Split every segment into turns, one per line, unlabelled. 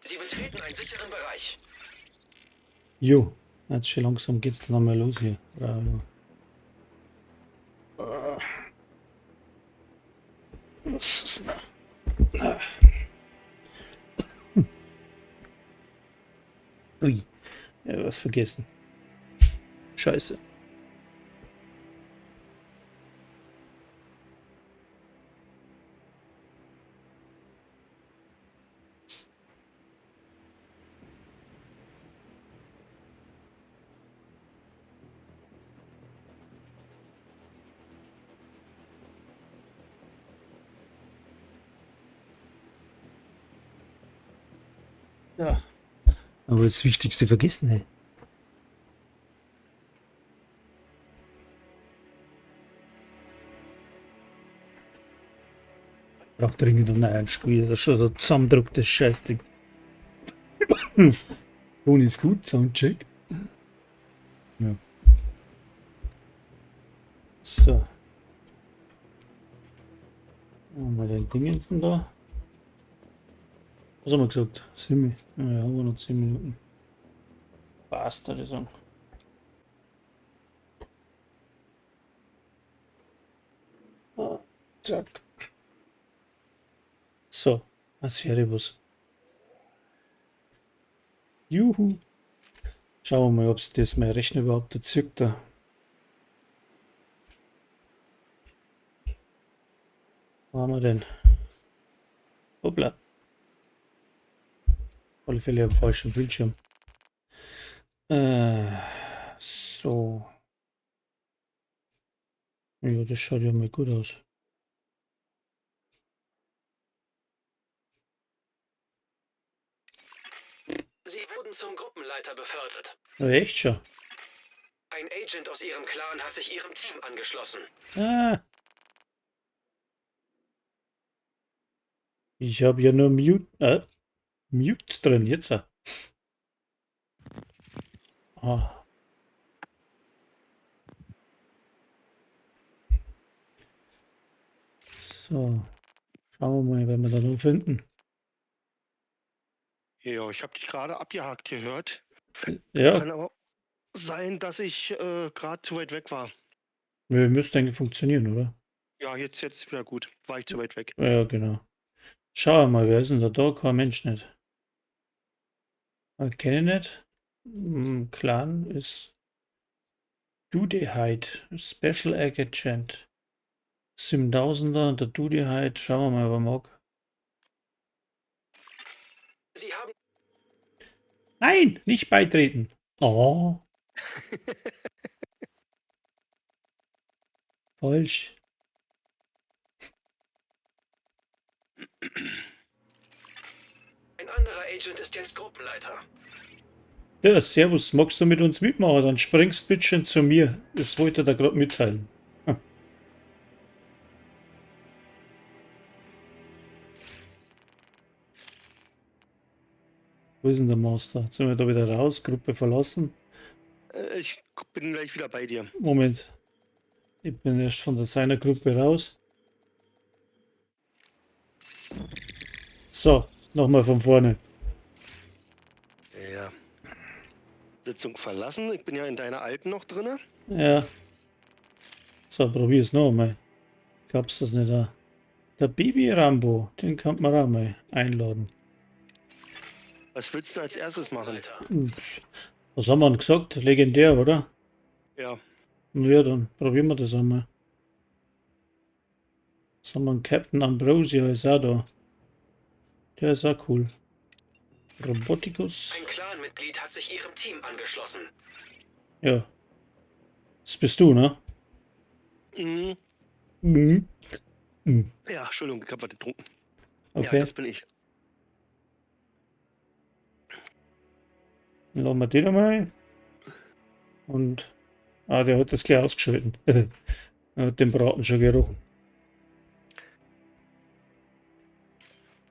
Sie betreten einen sicheren Bereich.
Jo, jetzt schon langsam geht's dann nochmal los hier. Bravo. Was ist denn? Ui, ja, was vergessen. Scheiße. Ja. Aber das Wichtigste vergessen, ey. Ich brauch dringend einen neuen Stuhl. Das ist schon so zusammendruckt, das Scheißding. Ton ist gut, Soundcheck. Ja. So. Mal den Dingensen da. Was haben wir gesagt? 7. Ja, haben wir noch 10 Minuten. Passt, würde ich sagen. Zack. So, was wäre was? Juhu. Schauen wir mal, ob es das mein Rechner überhaupt erzeugt da. Wo haben wir denn? Hoppla. Auf alle Fälle am falschen Bildschirm. So. Ja, das schaut ja mal gut aus.
Sie wurden zum Gruppenleiter befördert.
Aber echt schon.
Ein Agent aus Ihrem Clan hat sich Ihrem Team angeschlossen.
Ah. Ich habe ja nur Mute drin, jetzt. Ah. So. Schauen wir mal, wenn wir da noch finden.
Ja, ich habe dich gerade abgehakt gehört.
Ja,
Kann aber sein, dass ich gerade zu weit weg war.
müsste eigentlich funktionieren, oder?
Ja, jetzt wieder gut. War ich zu weit weg.
Ja, genau. Schauen wir mal, wer ist denn da? Kein Mensch nicht. Kenne ich nicht. Clan ist Dudeheit. Special Agent. 7000er, der Dudeheit. Schauen wir mal, wer mag.
Sie haben
Nein, nicht beitreten. Oh, falsch.
ein anderer Agent ist jetzt Gruppenleiter.
Ja, servus, magst du mit uns mitmachen? Dann springst bitte schön zu mir. Das wollte er da gerade mitteilen. Hm. Wo ist denn der Master? Jetzt sind wir da wieder raus, Gruppe verlassen.
Ich bin gleich wieder bei dir.
Moment. Ich bin erst von seiner Gruppe raus. So, nochmal von vorne.
Ja. Sitzung verlassen. Ich bin ja in deiner alten noch drinne.
Ja. So, probier's noch mal. Gab's das nicht da? Der Baby Rambo, den kann man auch mal einladen.
Was willst du als erstes machen?
Was haben wir denn gesagt? Legendär, oder?
Ja.
Ja, dann probieren wir das einmal. Was haben wir? Captain Ambrosio ist auch da. Der ist auch cool. Roboticus.
Ein Clanmitglied hat sich Ihrem Team angeschlossen.
Ja. Das bist du, ne?
Mhm.
Mhm. Mhm.
Ja, Entschuldigung, ich habe was getrunken.
Okay.
Ja, das bin ich.
Dann laden wir den einmal. Und. Ah, der hat das gleich ausgeschalten. Er hat den Braten schon gerochen.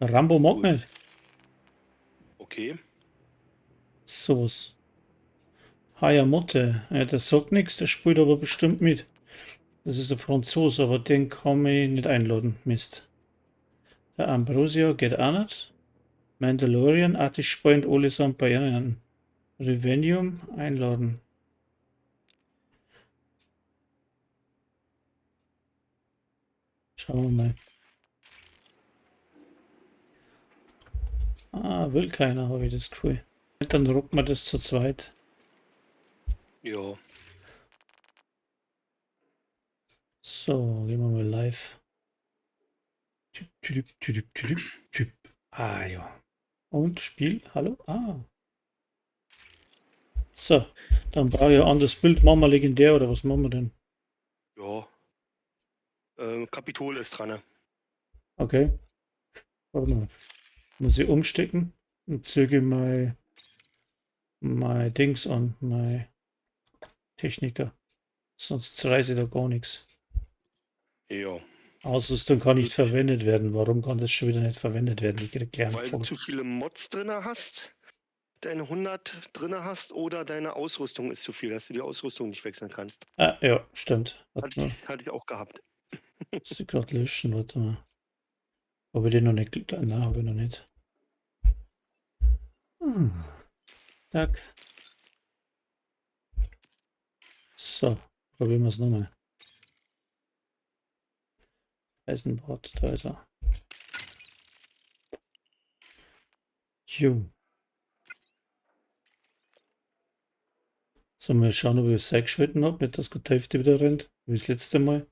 Rambo mag nicht.
Okay.
Sowas. Hayamote. Ja, der sagt nichts, der spielt aber bestimmt mit. Das ist ein Franzose, aber den kann ich nicht einladen. Mist. Der Ambrosio geht auch nicht. Mandalorian, Artig Point, Ole St. Bayern. Revenium einladen. Schauen wir mal. Ah, will keiner, habe ich das Gefühl. Dann rocken wir das zu zweit.
Ja.
So, gehen wir mal live. Ah ja. Und Spiel, hallo? Ah. So, dann brauche ich ein anderes Bild. Machen wir legendär oder was machen wir denn?
Ja. Kapitol ist dran. Ne?
Okay. Warte mal. Muss ich umstecken und züge mein Dings an, mein Techniker. Sonst reiße ich da gar nichts.
Ja.
Ausrüstung kann nicht verwendet werden. Warum kann das schon wieder nicht verwendet werden? Ich erkläre
Weil du zu viele Mods drin hast, deine 100 drin hast oder deine Ausrüstung ist zu viel, dass du die Ausrüstung nicht wechseln kannst.
Ah, ja, stimmt. Warte mal.
Hatte ich auch gehabt.
Muss ich gerade löschen, warte mal. Habe ich den noch nicht? Nein, habe ich noch nicht. Zack. So, probieren wir es nochmal. Eisenbord, da ist er. Jo. So, mal schauen, ob ich es eingeschalten habe. Nicht, dass gerade die Hälfte wieder rennt. Wie das letzte Mal.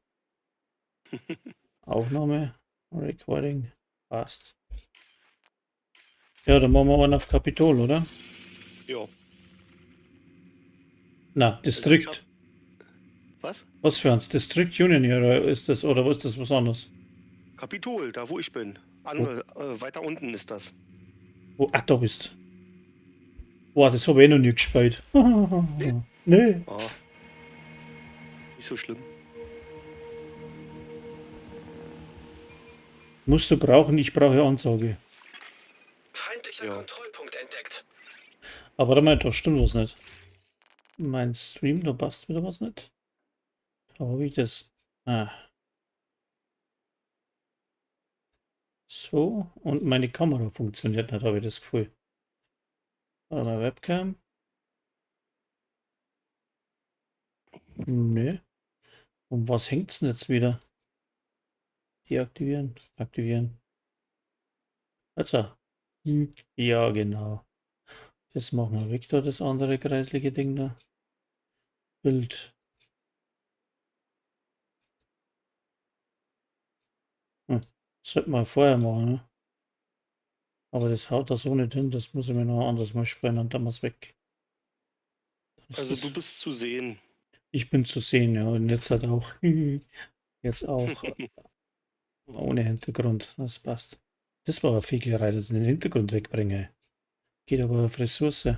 Aufnahme. Recording. Passt. Ja, dann machen wir einen auf Kapitol, oder?
Ja.
Na, Distrikt.
Was?
Was für eins? District Union hier, oder ist das, oder was ist das was anderes?
Kapitol, da wo ich bin. Weiter unten ist das.
Wo? Ach, da bist. Boah, das habe ich noch nie gespielt. Nee.
Ah. Nicht so schlimm.
Musst du brauchen, ich brauche Ansage.
Feindlicher
Ja.
Kontrollpunkt entdeckt.
Aber warte mal, da stimmt was nicht. Mein Stream, da passt wieder was nicht. Da habe ich das. Ah. So, und meine Kamera funktioniert nicht, habe ich das Gefühl. Warte mal, Webcam. Nö. Und was hängt's denn jetzt wieder? Deaktivieren, aktivieren. Also. Ja, genau. Das machen wir weg, da das andere kreislige Ding da. Bild. Sollte man vorher machen, ne? Aber das haut da so nicht hin, das muss ich mir noch anders mal sprechen und dann was weg.
Also du bist zu sehen.
Ich bin zu sehen, ja, und jetzt halt auch. Jetzt auch. Ohne Hintergrund, das passt. Das war eine Fehlerei, dass ich den Hintergrund wegbringe. Geht aber auf Ressource.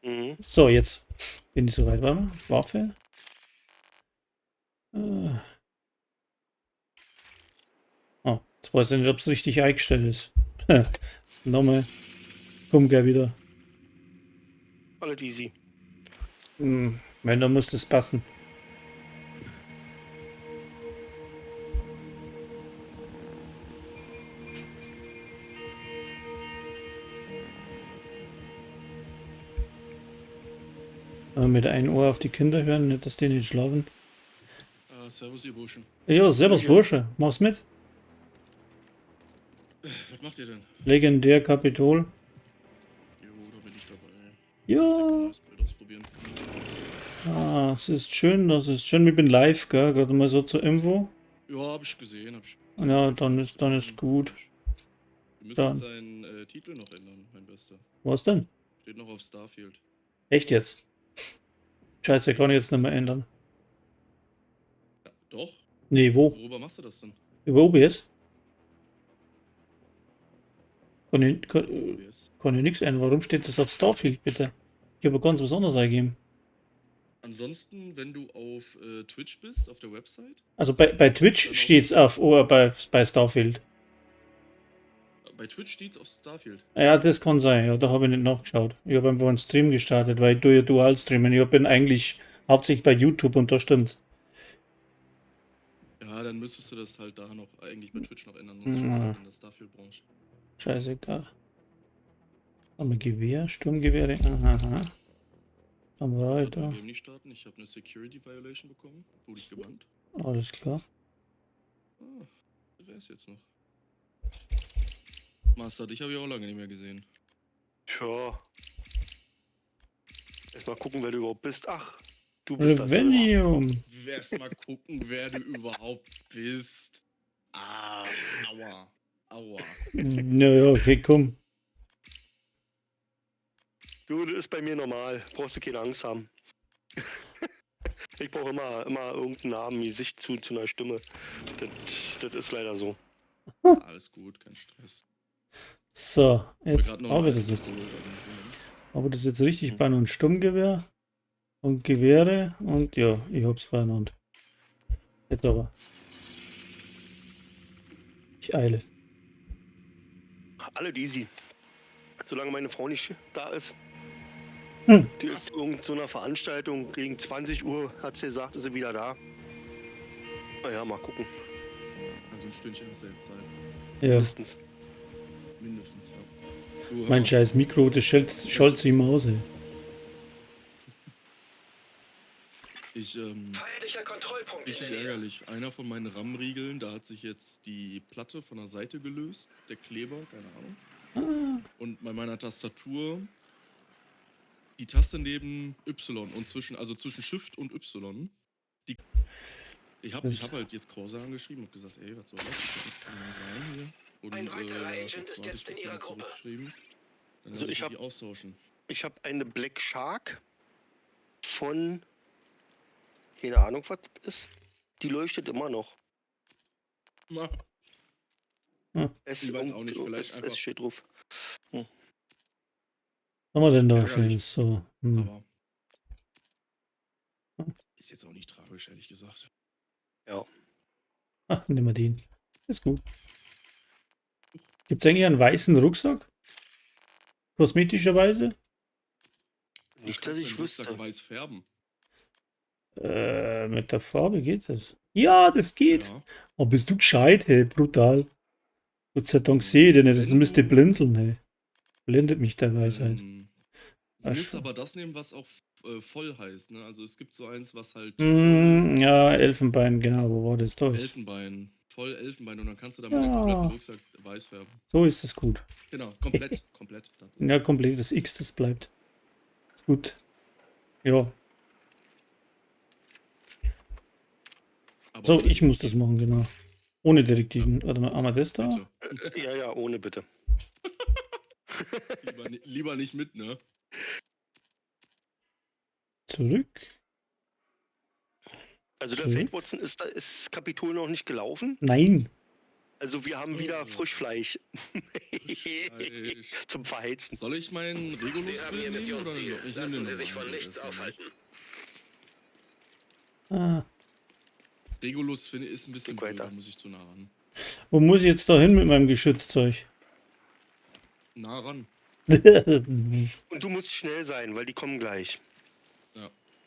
Mhm.
So, jetzt bin ich soweit. Warte mal. Waffe. Oh, jetzt weiß ich nicht, ob es richtig eingestellt ist. Nochmal. Komm gleich wieder.
Alle easy.
Wenn, dann muss das passen. Mit einem Ohr auf die Kinder hören, nicht, dass die nicht schlafen.
Servus, ihr Burschen.
Ja, servus
Ja.
Bursche. Mach's mit.
Was macht ihr denn?
Legendär Kapitol.
Jo, da bin ich dabei.
Ja.
Neues Bild ausprobieren.
Ah, es ist schön, das ist schön. Ich bin live, gell? Gerade mal so zur Info.
Ja, hab ich gesehen.
Ja, dann ist gut.
Du müsstest
Dann.
deinen Titel noch ändern, mein Bester.
Was denn?
Steht noch auf Starfield.
Echt jetzt? Scheiße, kann ich jetzt nicht mehr ändern.
Ja, doch.
Nee, wo?
Worüber machst du das denn?
Über OBS? Kann ich
OBS.
nichts ändern. Warum steht das auf Starfield, bitte? Ich habe ganz was anderes eingegeben.
Ansonsten, wenn du auf Twitch bist, auf der Website,
Also bei Twitch steht es auf bei Starfield.
bei Twitch steht's auf Starfield.
Ja, das kann sein. Ja, da habe ich nicht nachgeschaut. Ich habe einfach einen Stream gestartet, weil ich tue ja dual streamen. Ich bin eigentlich hauptsächlich bei YouTube und da stimmt's.
Ja, dann müsstest du das halt da noch eigentlich bei Twitch noch ändern, sonst
Ja.
steht halt in der Starfield-Branche.
Scheißegal. Haben wir Gewehr, Sturmgewehre. Aha. Haben wir
Ich
weiter.
Game nicht starten, ich habe eine Security Violation bekommen, wurde ich gebannt.
Alles klar.
Ah, wer ist jetzt noch? Master, dich habe ich auch lange nicht mehr gesehen.
Tja. Erstmal gucken, wer du überhaupt bist. Ach, du bist das.
Revenue.
Erst mal gucken, wer du überhaupt bist. Ah, aua. Aua.
Naja, okay, komm.
Du, das ist bei mir normal. Brauchst du keine Angst haben. Ich brauche immer irgendeinen Namen, Gesicht zu einer Stimme. Das ist leider so.
Alles gut, kein Stress.
So,
Ich
jetzt
hab grad noch
haben
ein
wir das
Eis
jetzt.
geholt,
Aber das jetzt richtig
Hm.
bei einem Sturmgewehr und Gewehre und ja, ich hab's beieinander. Jetzt aber. Ich eile.
Alle easy. Solange meine Frau nicht da ist.
Hm.
Die ist irgend so einer Veranstaltung. Gegen 20 Uhr hat sie gesagt, ist sie wieder da. Naja, mal gucken.
Also ein Stündchen hast du jetzt Zeit.
Ja,
Mindestens.
Mindestens, ja. Du, hör
mein
mal,
scheiß Mikro, das scholz wie Mause.
Feindlicher Kontrollpunkt.
richtig
in der Nähe.
ärgerlich. Einer von meinen RAM-Riegeln, da hat sich jetzt die Platte von der Seite gelöst. Der Kleber, keine Ahnung.
Ah,
Und bei meiner Tastatur die Taste neben Y und zwischen Shift und Y. Ich hab halt jetzt Corsa angeschrieben und gesagt, ey, was soll das? Das kann nicht sein hier. Und,
Ein weiterer Agent
jetzt
ist
warte
jetzt
ich,
in
bis
ihrer
der
Gruppe.
zurückgeschrieben. Dann
Also
lass
ich
ich
hab-
die austauschen.
Ich habe eine Black Shark von. Keine Ahnung, was das ist. Die leuchtet immer noch.
Na,
S
Ich weiß auch nicht, vielleicht
S
einfach-
steht drauf.
was haben wir denn da
Ärgerlich.
Schönes? So,
aber ist jetzt auch nicht tragisch, ehrlich gesagt.
Ach, nehmen wir den. Ist gut. Gibt es eigentlich einen weißen Rucksack? Kosmetischerweise?
Du
Nicht, dass
kannst
ich
deinen Rucksack
wüsste.
weiß färben.
Mit der Farbe geht das. Ja, das geht.
Ja.
Oh, bist du gescheit, hey, brutal. Gott sei Dank sehe ich den nicht, das
Wenn
müsste
du-
blinzeln, hey. Blendet mich der Weisheit.
Du
Ach,
musst
schon.
aber das nehmen, was auch voll heißt. Ne? Also es gibt so eins, was halt
Ja, Elfenbein, genau, wo war das? Da ist.
Elfenbein, voll Elfenbein und dann kannst du damit den
Ja.
kompletten Rucksack weiß färben.
So ist es gut.
Genau, komplett, komplett. Das ist-
Ja, komplettes X, das bleibt. Ist gut. Ja,
Aber
so, ich muss das machen, genau. Ohne Direktiven. Warte mal, haben wir das da?
bitte.
Ja, ohne bitte.
Lieber nicht mit, ne?
Zurück.
Also der
Okay.
Fake Watson ist Kapitol noch nicht gelaufen.
Nein.
Also wir haben wieder
Oh.
Frischfleisch
Frischfleisch.
zum Verheizen.
Soll ich meinen Regulus
Sie haben Ihr
nehmen oder
Missionsziel.
ich
Lassen
nehme
Sie
den
sich von
normalen
nichts
erstmal.
aufhalten.
Ah,
Regulus finde ich ist ein bisschen
Guck weiter.
blöd, muss ich zu nah ran.
wo muss ich jetzt da hin mit meinem Geschützzeug?
Nah ran.
Und du musst schnell sein, weil die kommen gleich.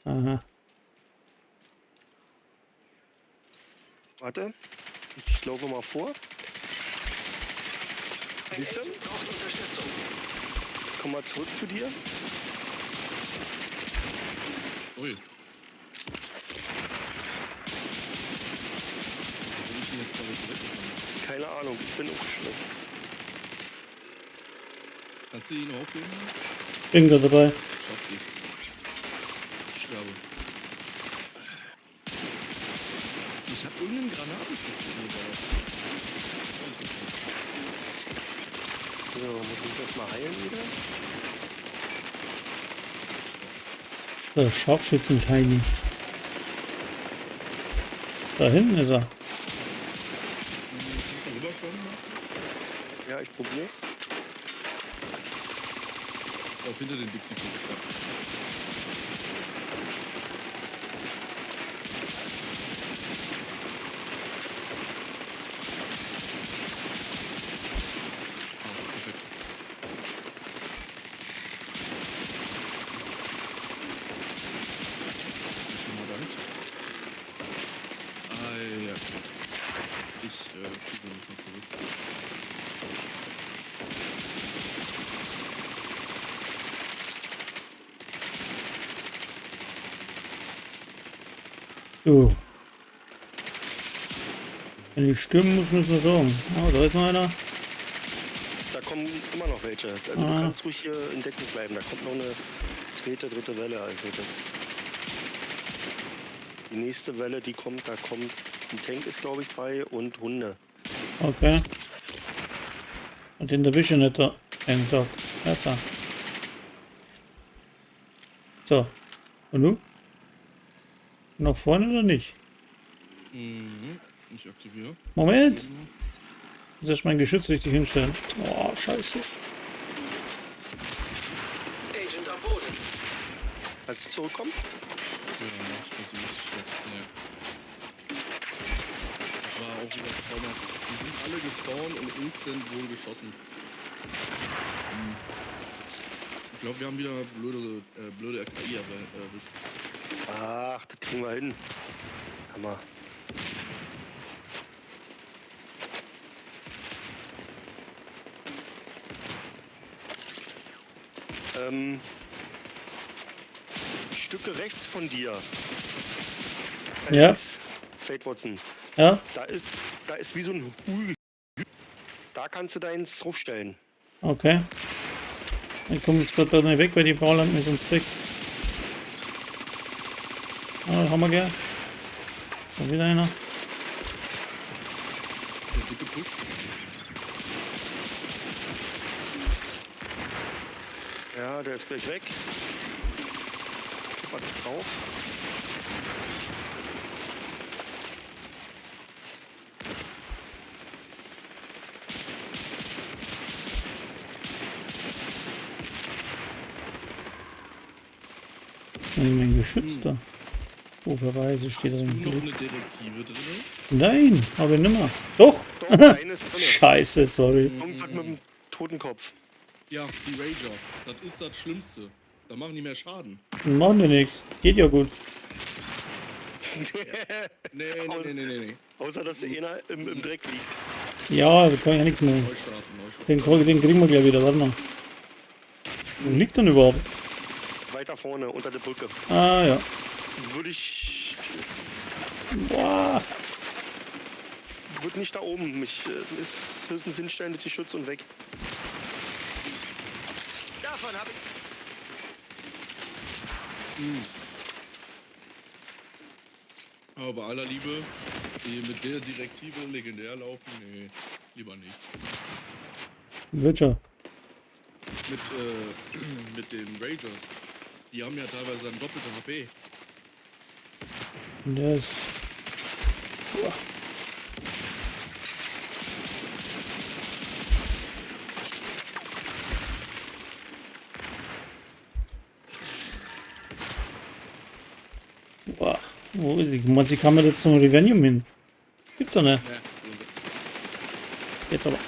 Aha.
Warte, ich laufe mal vor.
Ein
Siehst du?
Agent braucht Unterstützung.
Komm mal zurück zu dir.
Ui. Wo bin ich denn jetzt gerade weggekommen?
Keine Ahnung, ich bin umgeschlagen.
Kannst du ihn aufheben?
Bin da dabei.
Schaffst du. Ich sterbe. Ich hab irgendeinen Granatenschutz gebaut.
So, muss ich das mal heilen wieder?
Der Scharfschützenschein. Da hinten ist er.
Kannst du rüberkommen?
Ja, ich probier's.
Auf hinter den Dixie-Punkt. Perfekt. Vielen Dank. Ah, ja.
So. Wenn die stimmen, muss man sagen. Oh, da ist noch einer.
Da kommen immer noch welche. Also du kannst ruhig hier in Deckung bleiben. Da kommt noch eine zweite, dritte Welle. Also das. Die nächste Welle, die kommt, da kommt ein Tank ist glaube ich bei und Hunde.
Okay. Und den erwische ich nicht da. Einen Sack. Jetzt. So. Und du? Nach vorne oder nicht?
Mhm. Ich aktiviere.
Moment! Muss ich mein Geschütz richtig hinstellen. Oh, scheiße.
Agent am Boden.
Als sie zurückkommen?
Ja, ich versuch's. Nee. Das war auch wieder traumhaft. Die sind alle gespawnt und instant wohl geschossen. Ich glaube, wir haben wieder blöde RKI erwischt.
Ach, das kriegen wir hin. Hammer. Stücke rechts von dir.
Ja.
Links, Fate Watson.
Ja?
Da ist wie so ein Hügel. Da kannst du deins draufstellen.
Okay. Ich komme jetzt gerade da nicht weg, weil die ballern mir sonst weg. Ah, haben wir gern. Da wieder einer.
Der dicke Push.
Ja, der ist gleich weg. Was ist drauf?
Mein Geschütz da. Uferweise steht
Hast du
drin.
noch eine Direktive drin?
Nein, aber ich nimmer. Doch!
Doch, eines drin.
Scheiße, sorry.
Irgendwas mit dem Totenkopf.
Ja, die Rager. Das ist das Schlimmste. Da machen die mehr Schaden.
Machen wir nichts. Geht ja gut.
Nee.
Außer dass der einer im Dreck liegt.
Ja, da kann ich ja nichts machen.
Neustarten.
Den kriegen wir gleich wieder. Warte mal. Wo liegt denn überhaupt?
Weiter vorne, unter der Brücke.
Ah, ja.
Würde ich.
Boah.
Würde nicht da oben. Mich ist höchstens hinstellen mit die Schutz und weg.
Davon habe ich.
Aber bei aller Liebe, die mit der Direktive legendär laufen, nee, lieber nicht.
Wird schon.
Mit den Ragers. Die haben ja teilweise ein doppelte HP.
Der ist. Boah. Boah. Wo ist die? Sie kam jetzt zum Revenium hin. Gibt's doch nicht.
Ja,
Jetzt aber.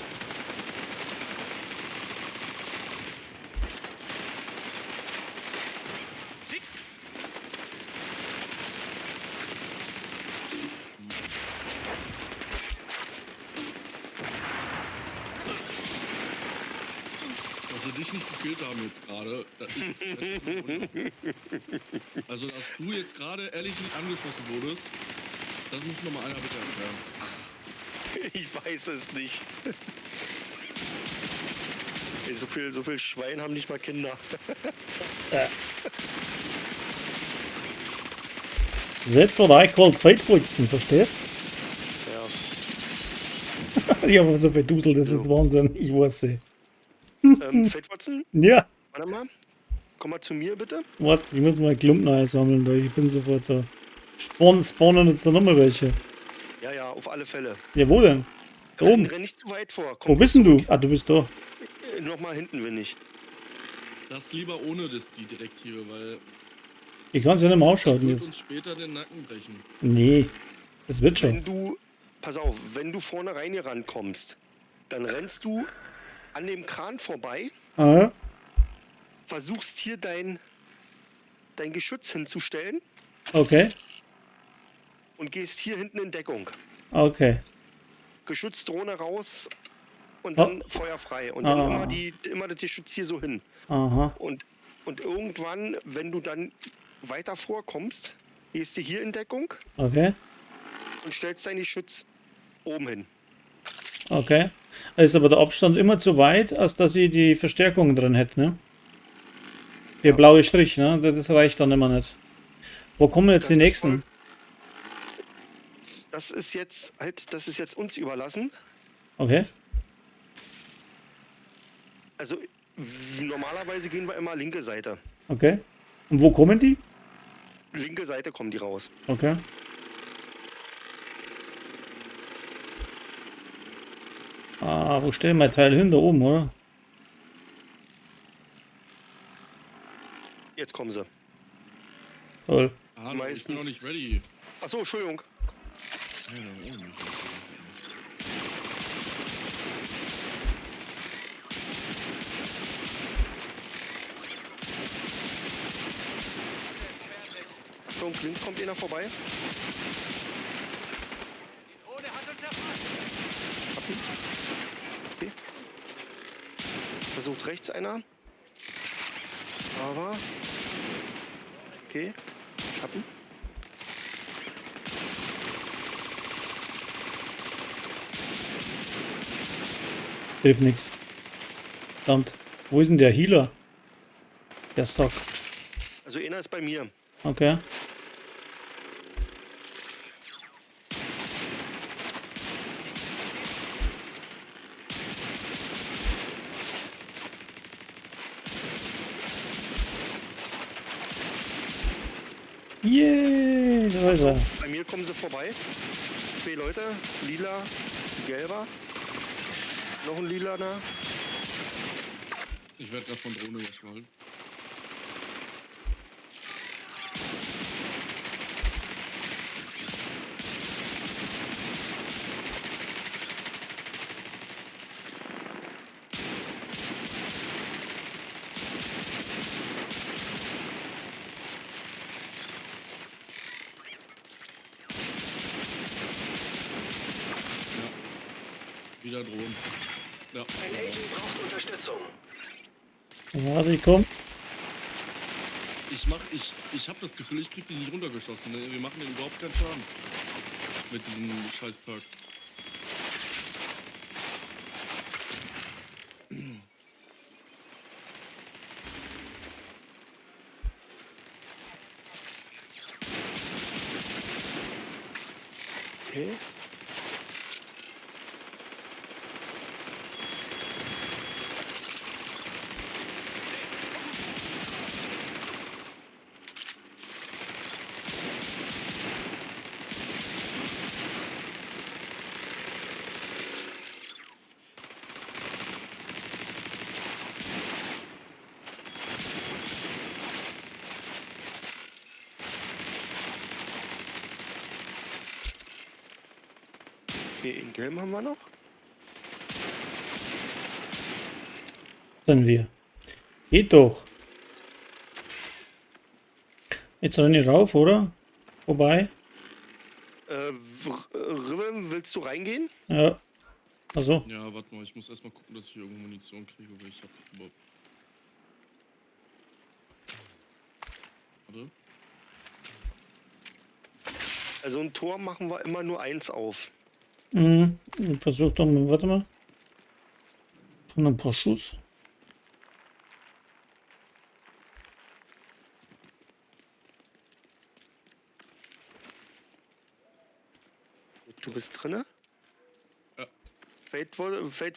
also dich nicht gekillt haben jetzt gerade. Also dass du jetzt gerade ehrlich nicht angeschossen wurdest, das muss noch mal einer bitte erklären.
Ich weiß es nicht. Ey, so viel Schwein haben nicht mal Kinder.
That's what I call Feitputzen, verstehst?
Ja.
Ich habe so verduselt, das ist jetzt Wahnsinn. Ich weiß nicht.
Fate Watson,
Ja,
warte mal. Komm mal zu mir bitte.
warte, ich muss mal Klumpen einsammeln, da. Ich bin sofort da. Spawnen jetzt da nochmal welche.
Ja, auf alle Fälle.
Ja, wo denn? Da oben.
Renn nicht zu weit vor.
Wo bist denn du? Ah, du bist da.
Nochmal hinten bin ich.
Das lieber ohne die Direktive, weil
Ich kann es ja nicht mehr
das
ausschalten
wird
jetzt.
uns später den Nacken brechen.
Nee, das wird schon.
Wenn du, pass auf, wenn du vorne rein hier rankommst, dann rennst du an dem Kran vorbei,
Ah,
versuchst hier dein Geschütz hinzustellen
okay.
und gehst hier hinten in Deckung.
Okay.
Geschützdrohne raus und dann
Oh.
Feuer frei. Und dann
Ah.
immer das Geschütz hier so hin.
Aha.
Und irgendwann, wenn du dann weiter vorkommst, gehst du hier in Deckung
Okay.
und stellst dein Geschütz oben hin.
Okay. Ist aber der Abstand immer zu weit, als dass ich die Verstärkung drin hätte, ne? Der
Ja.
blaue Strich, ne? Das reicht dann immer nicht. Wo kommen jetzt
Das
die
ist
nächsten?
Das ist jetzt uns überlassen.
Okay.
Also normalerweise gehen wir immer linke Seite.
Okay. Und wo kommen die?
Linke Seite kommen die raus.
Okay. Ah, wo stellen wir Teil hin? Da oben, oder?
Jetzt kommen sie.
Toll.
Hallo, ich bin
Meistens-
noch nicht ready.
Achso, Entschuldigung.
Ja, dann auch nicht.
Achtung, links kommt einer vorbei. Hab ihn. Okay. Versucht rechts einer. Aber. Okay. Hab ihn.
Hilft nix. Verdammt. Wo ist denn der Healer? Der Sock.
Also einer ist bei mir.
Okay. Yay, da ist er.
Bei mir kommen sie vorbei. 2 Leute. Lila, gelber. Noch ein lila da.
Ich werde gerade von Drohne geschwallt. Ja. Wieder Drohnen. Ja.
Ein Agent braucht Unterstützung.
Warte, ich komm.
Ich habe das Gefühl, ich krieg die nicht runtergeschossen. Ne? Wir machen denen überhaupt keinen Schaden. Mit diesem scheiß Perk.
Okay. Okay, in Gelb haben wir noch.
Sind wir. Geht doch. Jetzt renn ich rauf, oder? Vorbei.
Ribbon, willst du reingehen?
Ja. Also.
Ja, warte mal, ich muss erstmal gucken, dass ich hier irgendwo Munition kriege, weil ich habe überhaupt. Warte.
Also ein Tor machen wir immer nur 1 auf.
Mhm. Versuch doch mal. Warte mal. Von ein paar Schuss.
Du bist drinne?
Ja.
Fate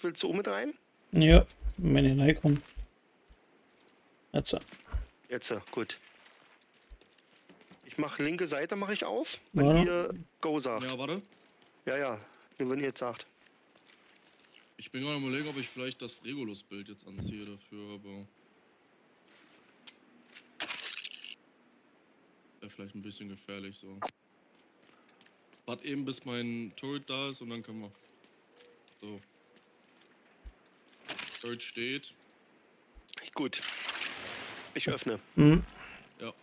willst du auch mit rein?
Ja. Wenn ich reinkomme. Jetzt.
Jetzt, gut. Ich mache linke Seite mache ich auf, wenn
Ja.
ihr Go sagt.
Ja, warte.
Ja, nur wenn ihr jetzt sagt.
Ich bin gerade am überlegen, ob ich vielleicht das Regulus-Bild jetzt anziehe dafür, aber. Wäre vielleicht ein bisschen gefährlich so. Warte eben, bis mein Turret da ist und dann können wir. So. Turret steht.
Gut. Ich öffne.
Mhm.
Ja.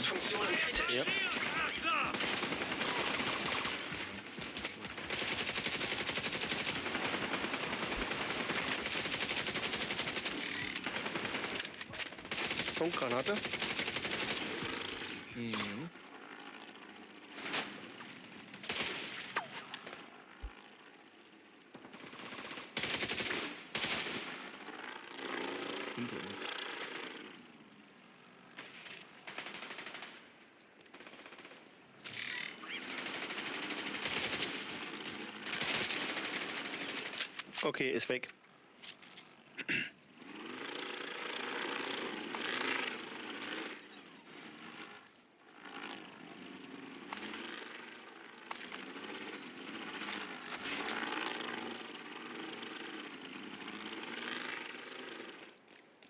Funktionen kritisch.
Ja. Komm, Granate.
Mhm. Hinter uns.
Okay, ist weg.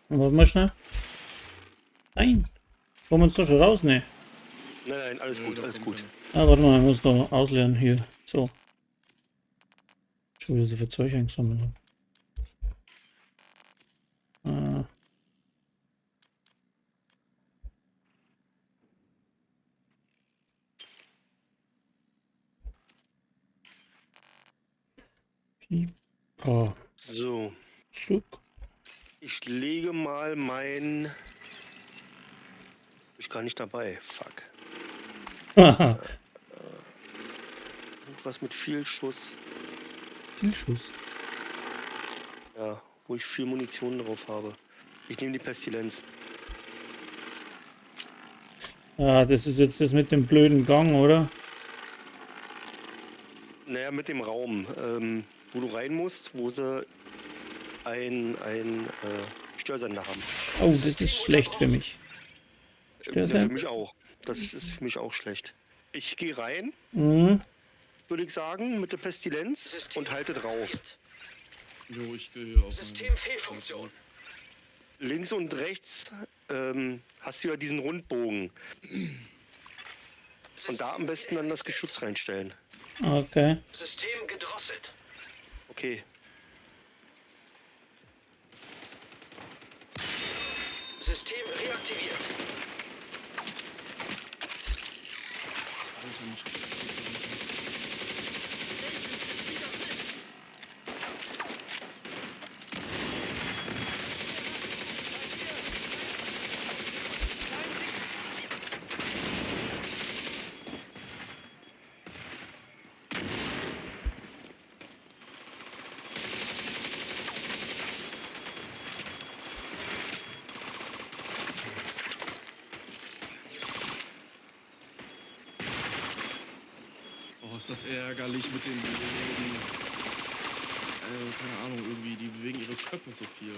Warte mal schnell. Nein. Kommen wir uns doch schon raus, ne?
Nein, alles gut,
da
alles
kommt
gut.
Ah, warte mal, ich muss noch ausleeren hier. So. Schon wieder so viel Zeug eingesammelt. Ah. Oh,
So,
Zug.
ich lege mal mein... Ich gar nicht dabei, fuck.
Haha,
Irgendwas mit viel Schuss.
viel Schuss.
Ja, wo ich viel Munition drauf habe. Ich nehme die Pestilenz.
Ah, das ist jetzt das mit dem blöden Gang, oder?
Naja, mit dem Raum, wo du rein musst, wo sie ein Störsender haben.
Oh, das ist schlecht für mich.
Ja, für
Störsender?
mich auch. Das ist für mich auch schlecht. Ich gehe rein,
Mhm.
würde ich sagen, mit der Pestilenz
System
und halte drauf.
aktiviert.
Jo, ich gehe hier auf.
Systemfehlfunktion.
Links und rechts hast du ja diesen Rundbogen. Und da am besten dann das Geschütz reinstellen.
Okay.
System gedrosselt.
Okay.
System reaktiviert.
Oh, ist das ärgerlich mit den keine Ahnung, irgendwie, die bewegen ihre Köpfe so viel.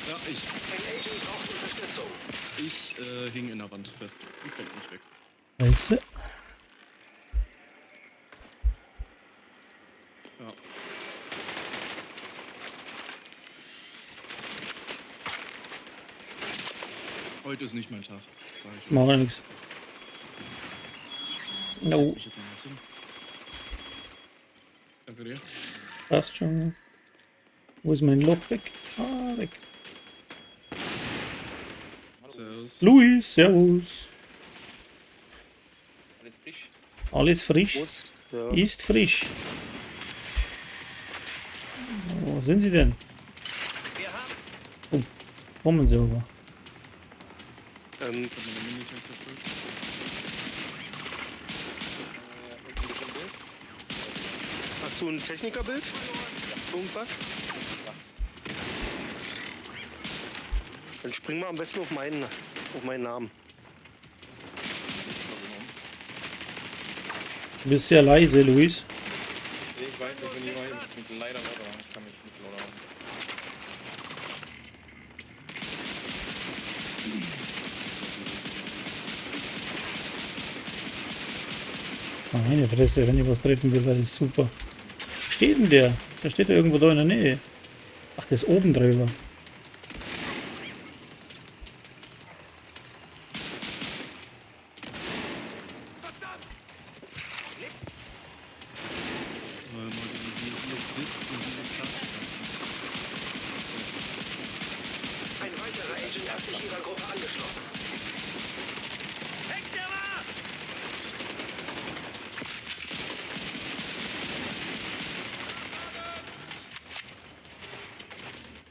Ja,
Ein Agent braucht Unterstützung.
ich hing in der Wand fest und konnte nicht weg.
Scheiße.
Ja. Heute ist nicht mein Tag, sag ich.
Mach nichts.
Ich setz
No,
mich jetzt anders hin. Danke dir.
passt schon. Wo ist mein Loch weg? Ah, weg.
Servus.
Luis, servus.
Alles frisch.
Alles frisch.
Muss, ja.
Ist frisch. Wo sind sie denn? Oh, kommen sie aber.
Ich hab meine Minitank zerstört.
Unten bestimmt ist.
Hast du ein Technikerbild? Irgendwas? Dann spring mal am besten auf meinen Namen.
Du bist sehr leise, Luis.
Ich weiß, ich bin hier rein. Ich bin leider lauter. Ich kann mich nicht lauter machen.
Meine Fresse, wenn ich was treffen will, wäre das super. Wo steht denn der? Der steht ja irgendwo da in der Nähe. Ach, der ist oben drüber.
Mal wie sie hier sitzt und diese Karte.
Ein weiterer Agent hat sich Ihrer Gruppe angeschlossen.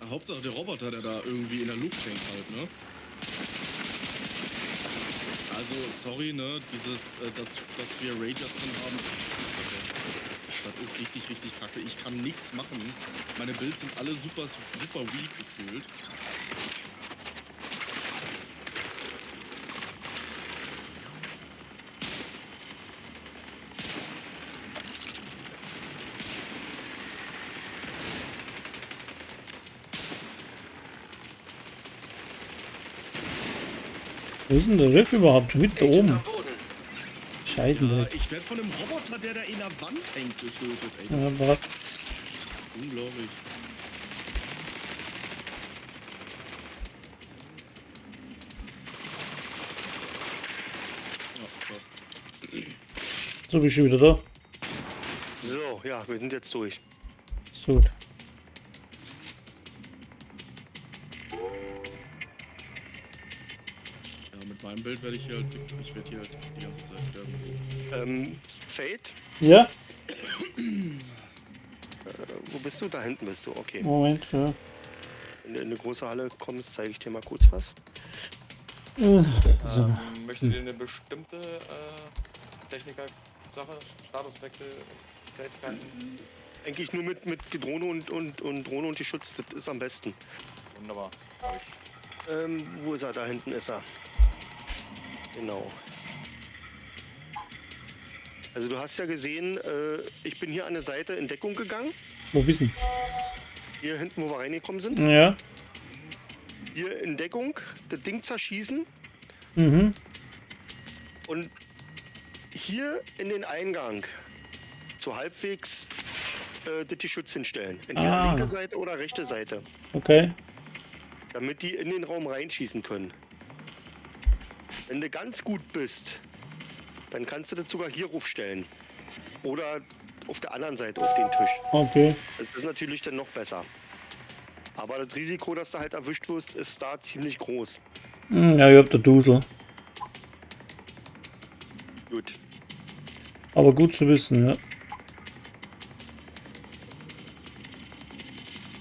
Hauptsache der Roboter, der da irgendwie in der Luft hängt halt, ne? Also, sorry, ne, dass wir Ragers drin haben, das ist richtig, richtig kacke. Ich kann nichts machen. Meine Builds sind alle super weak gefühlt.
Wo ist denn der Riff überhaupt? Schon wieder da
Agent
oben.
am Boden.
Scheißendreck.
Ich werde von einem Roboter, der da in der Wand hängt, getötet, ey.
Ja,
Das
passt.
ist unglaublich. Ja, passt.
So, bist du wieder da.
So, ja, wir sind jetzt durch.
So gut.
Ja, mit meinem Bild werde ich hier halt, ich werde hier halt die ganze Zeit sterben.
Fate,
Ja?
wo bist du? Da hinten bist du, okay.
Moment, ja.
Wenn du in eine große Halle kommst, zeige ich dir mal kurz was.
So.
Möchtet ihr eine bestimmte Techniker-Sache, Statuswechsel, Fähigkeiten?
Eigentlich nur mit Drohne und Drohne und die Schutz, das ist am besten.
Wunderbar. Hab ich.
Wo ist er? Da hinten ist er. Genau. Also du hast ja gesehen, ich bin hier an der Seite in Deckung gegangen.
Wo bist du?
Hier hinten, wo wir reingekommen sind.
denn? Ja.
Hier in Deckung, das Ding zerschießen
Mhm.
und hier in den Eingang so halbwegs das Geschütz hinstellen. Entweder
Ah.
linke Seite oder rechte Seite.
Okay.
Damit die in den Raum reinschießen können. Wenn du ganz gut bist, dann kannst du das sogar hier aufstellen. Oder auf der anderen Seite auf den Tisch.
Okay.
Das ist natürlich dann noch besser. Aber das Risiko, dass du halt erwischt wirst, ist da ziemlich groß.
Ja, ich hab der Dusel.
Gut.
Aber gut zu wissen, ja.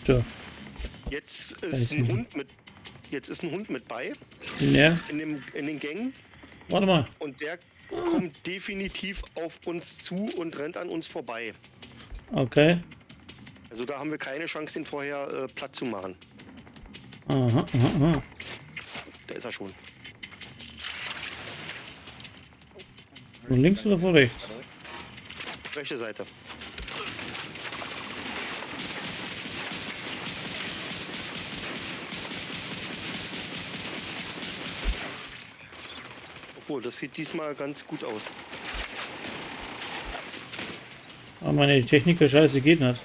So.
Jetzt
Da
ist
ist
ein
ein-
Hund mit. Jetzt ist ein Hund mit bei
Ja.
in den Gängen
Warte mal.
und der kommt definitiv auf uns zu und rennt an uns vorbei.
Okay.
Also da haben wir keine Chance, den vorher platt zu machen.
Aha, aha, aha.
Da ist er schon.
Von links oder von rechts?
Rechte Seite. Obwohl, das sieht diesmal ganz gut aus.
Aber meine Techniker scheiße geht nicht.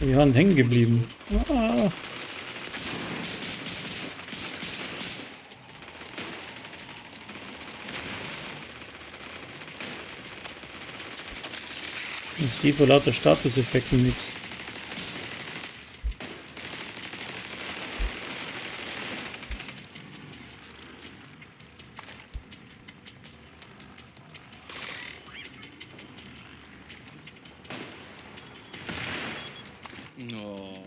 Die waren hängen geblieben. Ah. Ich sehe vor lauter Statuseffekten nichts.
Oh.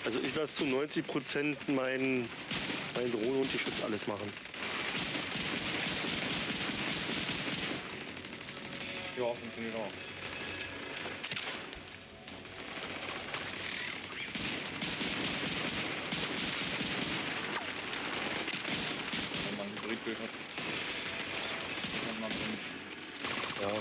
Also ich lasse zu 90% mein Drohne und die Schutz alles machen.
Ja, funktioniert auch. Wenn man ein Hybridbild hat, kann man dann
Ja.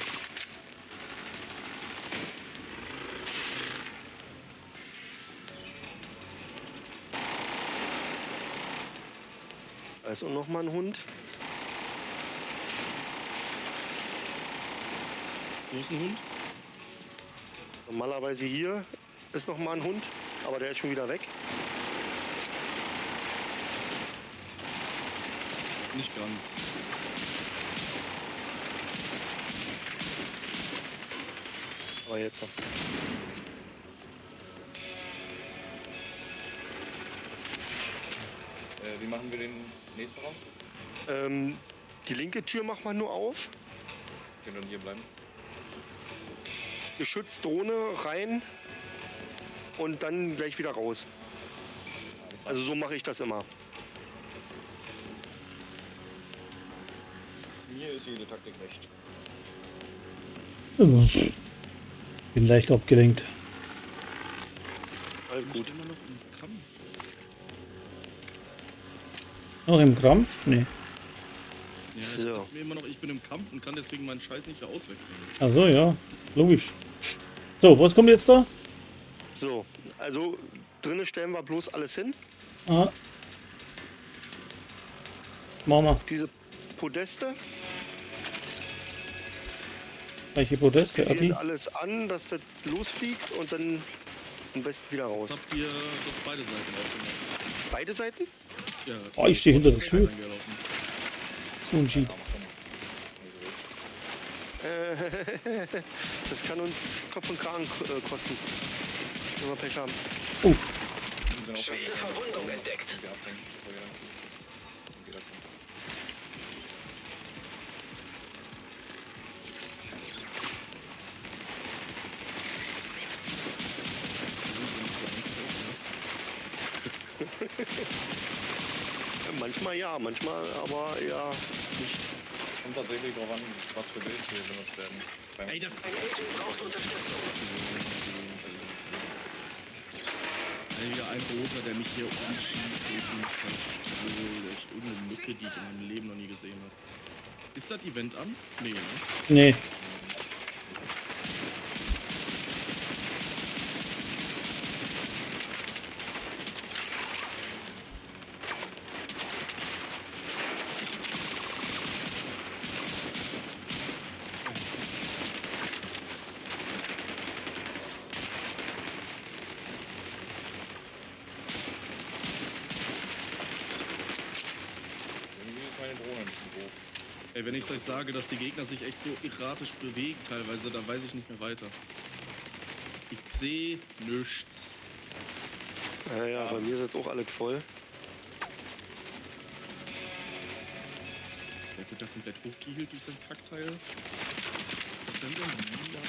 Da ist auch noch mal ein Hund.
Wo ist ein Hund?
Normalerweise hier ist noch mal ein Hund, aber der ist schon wieder weg.
Nicht ganz.
Aber jetzt.
Wie machen wir den nächsten Raum?
Die linke Tür macht man nur auf.
Wir können hier bleiben.
Geschützt Drohne rein und dann gleich wieder raus.
Alles klar.
Also so mache ich das immer.
Mir ist jede Taktik recht.
Bin leicht abgelenkt.
Alles
Ich
gut.
bin immer noch im Kampf.
Noch im Krampf? Nee.
Ja,
So.
ich sag mir immer noch, ich bin im Kampf und kann deswegen meinen Scheiß nicht mehr auswechseln.
Achso, ja. Logisch. So, was kommt jetzt da?
So, also drinnen stellen wir bloß alles hin.
Aha. Machen wir.
Diese Podeste,
Welche Podeste?
visieren
Adi?
alles an, dass das losfliegt und dann am besten wieder raus.
Jetzt habt ihr doch beide Seiten aufgemacht.
Beide Seiten?
Ja.
Oh, ich stehe hinter der
Seite
Tür.
reingelaufen.
So ein Schied.
Ja, mach schon.
Das kann uns Kopf und Kragen kosten, wenn wir Pech haben.
Oh,
Schwere Verwundung entdeckt.
Manchmal ja, manchmal aber ja nicht.
Kommt tatsächlich drauf an, was für Bild hier benutzt werden.
Ey, das
Ein Agent braucht Unterstützung.
Ey, wieder ein Roter, der mich hier umschießt durch einen Stuhl, durch irgendeine Mucke, die ich in meinem Leben noch nie gesehen habe. Ist das Event an? Nee, ne?
nee.
Irgendwie ist meine Drohne ein bisschen doof.
Ey, wenn ich euch sage, dass die Gegner sich echt so erratisch bewegen teilweise, dann weiß ich nicht mehr weiter. Ich sehe nichts.
Ja, bei mir ist das auch alles voll.
Der wird da komplett hochgehielt durch sein Kackteil. Was ist denn lila?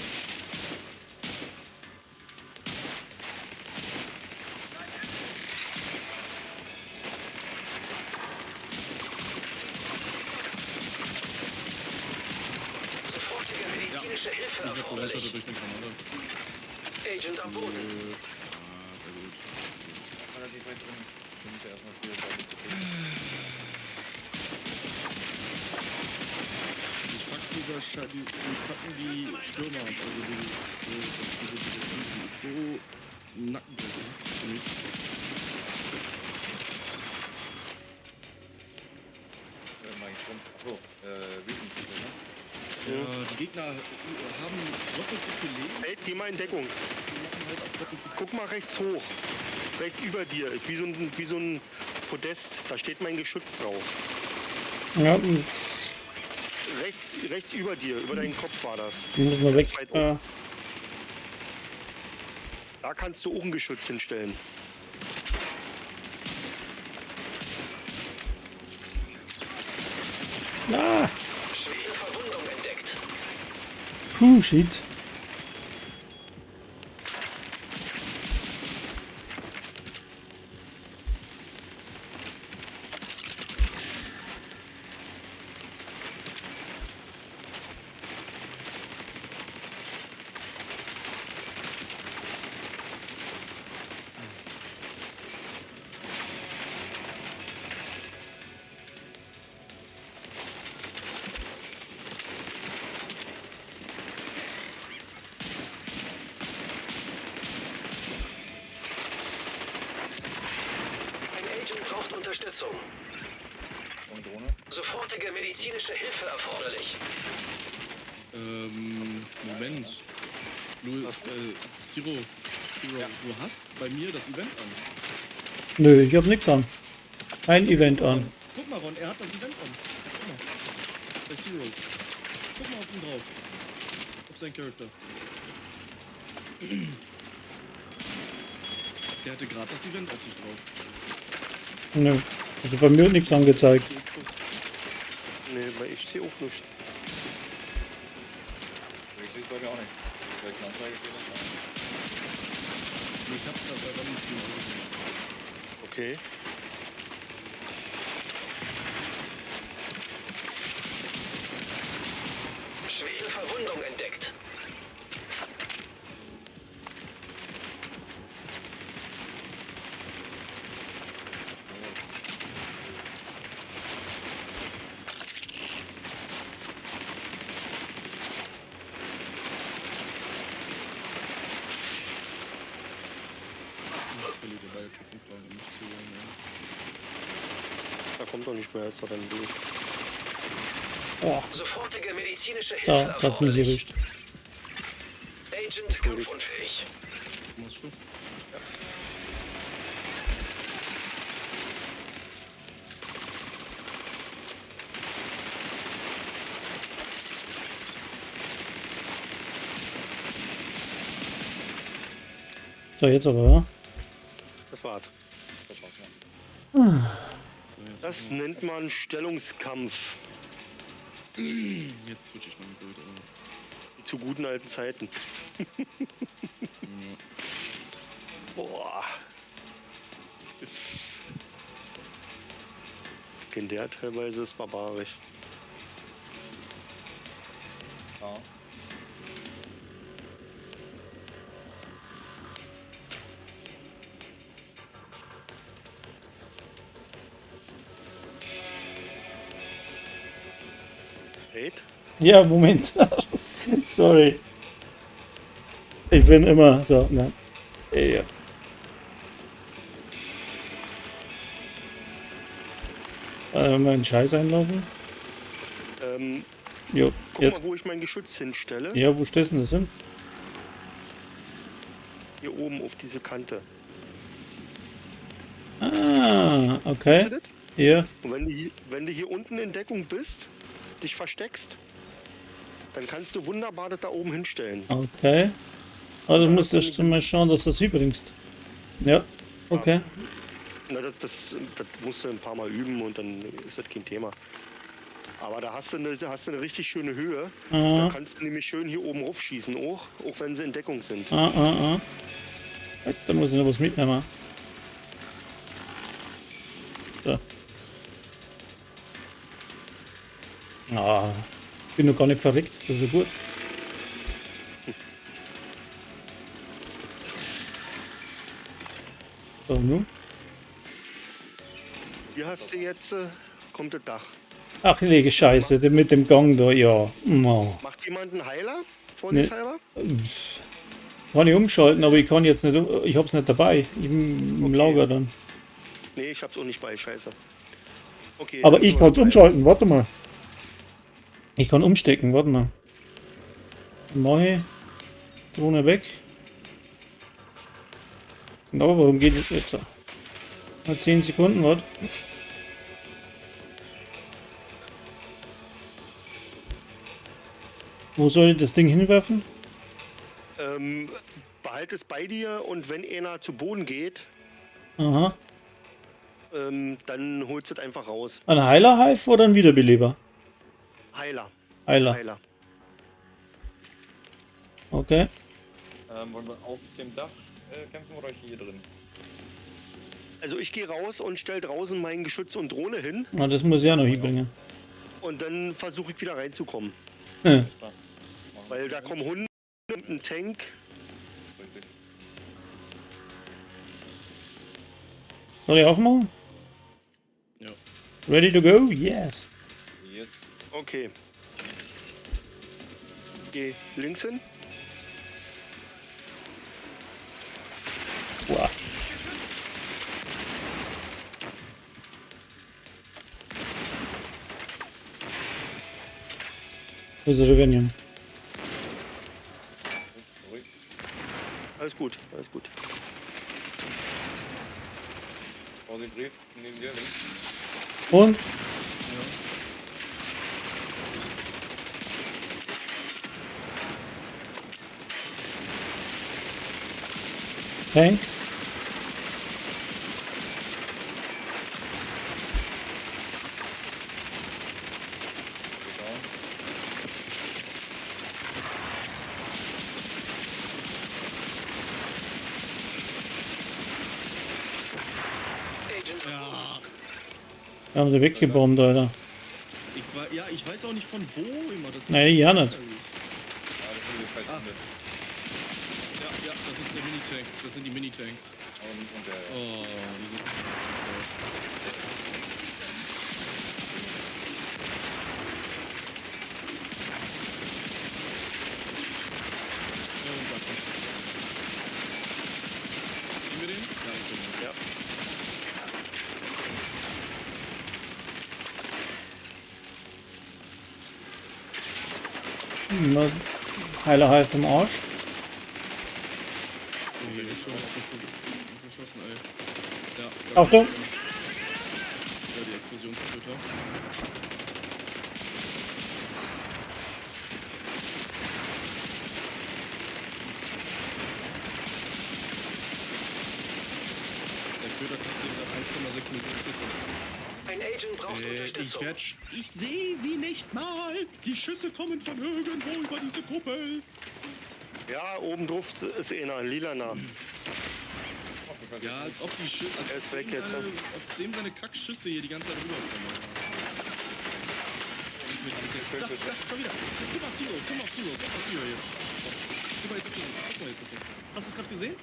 Sofortige medizinische Hilfe
Ich hab
erforderlich.
durch den Kanal.
Agent am Boden.
Ah, sehr gut.
Relativ weit drin. Ich muss ja erstmal viel Zeit zu kriegen.
Die fucken die Stürmer ab. Also diese ist so Nackenbrecher für mich.
Mein Schwund. Achso, Wütend, ne?
Ja, die Gegner haben doppelt so viel Leben.
Hey, geh mal in Deckung.
Die machen halt auch doppelt so viel.
Guck mal rechts hoch. Rechts über dir ist wie so ein Podest. Da steht mein Geschütz drauf.
Ja,
Rechts über dir, über deinen Kopf war das.
müssen wir weg.
Ganz weit oben. Da kannst du auch ein Geschütz hinstellen.
Ah,
Schwere Verwundung entdeckt.
puh, shit.
Ein Agent braucht Unterstützung.
Und Drohne?
Sofortige medizinische Hilfe erforderlich.
Moment. Zero, du hast bei mir das Event an.
Nö, ich hab nix an. Ein Event an.
Guck mal, Ron, er hat das Event an. Guck mal. Bei Zero. Guck mal auf ihn drauf. Auf seinen Charakter. Der hatte gerade das Event auf sich drauf.
Nö. Also bei mir nichts angezeigt.
Nee, weil ich sehe auch nicht.
Ich sehe es bei mir auch nicht. Soll ich eine Anzeige sehen?
Ich hab's da bei Ron gesehen.
Okay.
Schwere Verwundung entdeckt.
Das verliert er bei Kupferkran nicht zu lange.
Da kommt doch nicht mehr jetzt dann durch.
Oh,
Sofortige medizinische
so,
Hilfe
das hat mich
erforderlich.
erwischt.
Agent kampfunfähig.
Du machst schon.
So, jetzt aber, ja?
Das war's.
Das war's, ja.
So, jetzt
Das nennt man Stellungskampf.
Jetzt switch ich mal mit Bild, aber.
Wie zu guten alten Zeiten.
Ja.
Boah. Ist. In der teilweise ist barbarisch.
Ja.
Raid?
Ja, Moment. Sorry. Ich bin immer so, ne? Ja. Mal einen Scheiß einlaufen. Jo,
Guck
jetzt.
mal, wo ich mein Geschütz hinstelle.
Ja, wo stellst du denn das hin?
Hier oben auf diese Kante.
Ah,
Siehst
okay.
du das?
Hier.
Und wenn du hier unten in Deckung bist, dich versteckst, dann kannst du wunderbar das da oben hinstellen.
Okay. Also du musst erst mal schauen, dass du das hinbringst. Ja. Okay.
Na, das musst du ein paar Mal üben und dann ist das kein Thema. Aber da hast du eine richtig schöne Höhe. Da
Ah,
kannst du nämlich schön hier oben raufschießen, auch wenn sie in Deckung sind.
ah. Da muss ich noch was mitnehmen. So. Ah, ich bin noch gar nicht verreckt. Das ist ja gut. So, nun.
Hier hast du jetzt, kommt das Dach.
Ach, lege Scheiße, mit dem Gang da, ja. Oh.
Macht jemand einen Heiler? Vorsichtshalber?
Kann ich umschalten, aber ich kann jetzt nicht, ich hab's nicht dabei. Im
Okay.
Lager dann.
Nee, ich hab's auch nicht bei, scheiße. Okay.
Aber
dann
ich
sind
kann's
wir
umschalten, warte mal. Ich kann umstecken, warte mal. Neue Drohne weg. Na, warum geht es jetzt so? Mal 10 Sekunden, warte. Wo soll ich das Ding hinwerfen?
Behalt es bei dir und wenn einer zu Boden geht,
Aha.
dann holst du es einfach raus.
Ein Heilerhive oder ein Wiederbeleber?
Heiler.
Heiler.
Heiler.
Okay.
Wollen wir auf dem Dach kämpfen oder hier drin?
Also ich gehe raus und stell draußen mein Geschütz und Drohne hin
Na, das muss ich ja noch hinbringen.
und dann versuche ich wieder reinzukommen.
Hm.
Alles klar. Machen wir
Weil da
das.
kommen Hunde und ein Tank.
Richtig.
Soll ich aufmachen?
Ja.
Ready to go? Yes.
Jetzt.
Okay. Geh links hin.
Das ist Revenue.
Sorry.
Alles gut, alles gut.
Vorsicht, Brief. Neben dir, links.
Und? Tank?
Geht down.
Agent
Ja,
Wir haben sie weggebombt, Alter.
ja, ich weiß auch nicht von wo immer. Das ist
Nee, ja nicht.
Ja, das sind die falschen Hände.
Ja, das ist der Minitank. Das sind die Minitanks.
Und der.
Oh, die sind. Sehen wir den? Ja, ich bin.
Ja.
Heiler halb im Arsch.
Nee, ist schon geschossen, ey. Ja,
Achtung!
Ja, die Explosionstöter. Der Köder kassiert hat 1,6 Millionen Schüsse.
Ein Agent braucht Unterstützung.
Ich sehe sie nicht mal! Die Schüsse kommen von irgendwo über diese Kuppel!
Ja, oben drauf ist einer, ein lilaner.
Ja, als ob die Schüsse.
Er ist weg jetzt,
Als ob dem seine Kackschüsse hier die ganze Zeit rüberkommen. Da, schon wieder. Guck auf Zero jetzt. Guck mal jetzt auf den. Hast du es gerade gesehen?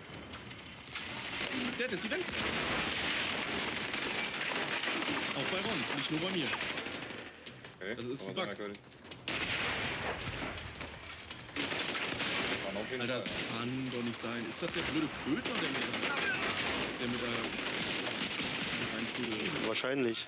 Der ist Event. Auch bei Ron, nicht nur bei mir.
Okay,
Das ist ein
aber
Bug.
merkwürdig. Kann auf jeden
Alter, das
Fall.
kann doch nicht sein. Ist das der blöde Köter, der mit der reinprügelt?
Wahrscheinlich.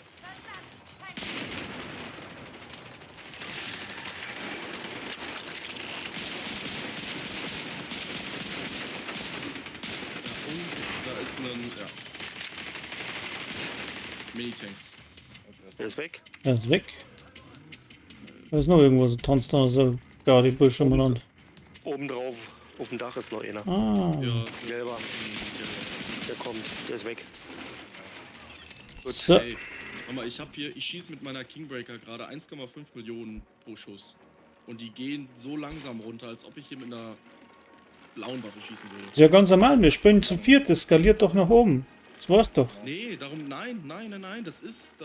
Da ist ein, ja. Minitank.
Er ist weg.
Er ist weg. Da ist noch irgendwo so tanzt da so gar die Büsche umeinander.
Oben drauf, auf dem Dach ist noch einer.
Ah.
Ja,
Gelber. Der kommt, der ist weg.
So.
Ey, Mama, ich schieße mit meiner Kingbreaker gerade 1,5 Millionen pro Schuss. Und die gehen so langsam runter, als ob ich hier mit einer blauen Waffe schießen würde.
Ist ja ganz normal, wir spielen zu viert, das skaliert doch nach oben. Das war's doch.
Nee, darum, nein, das ist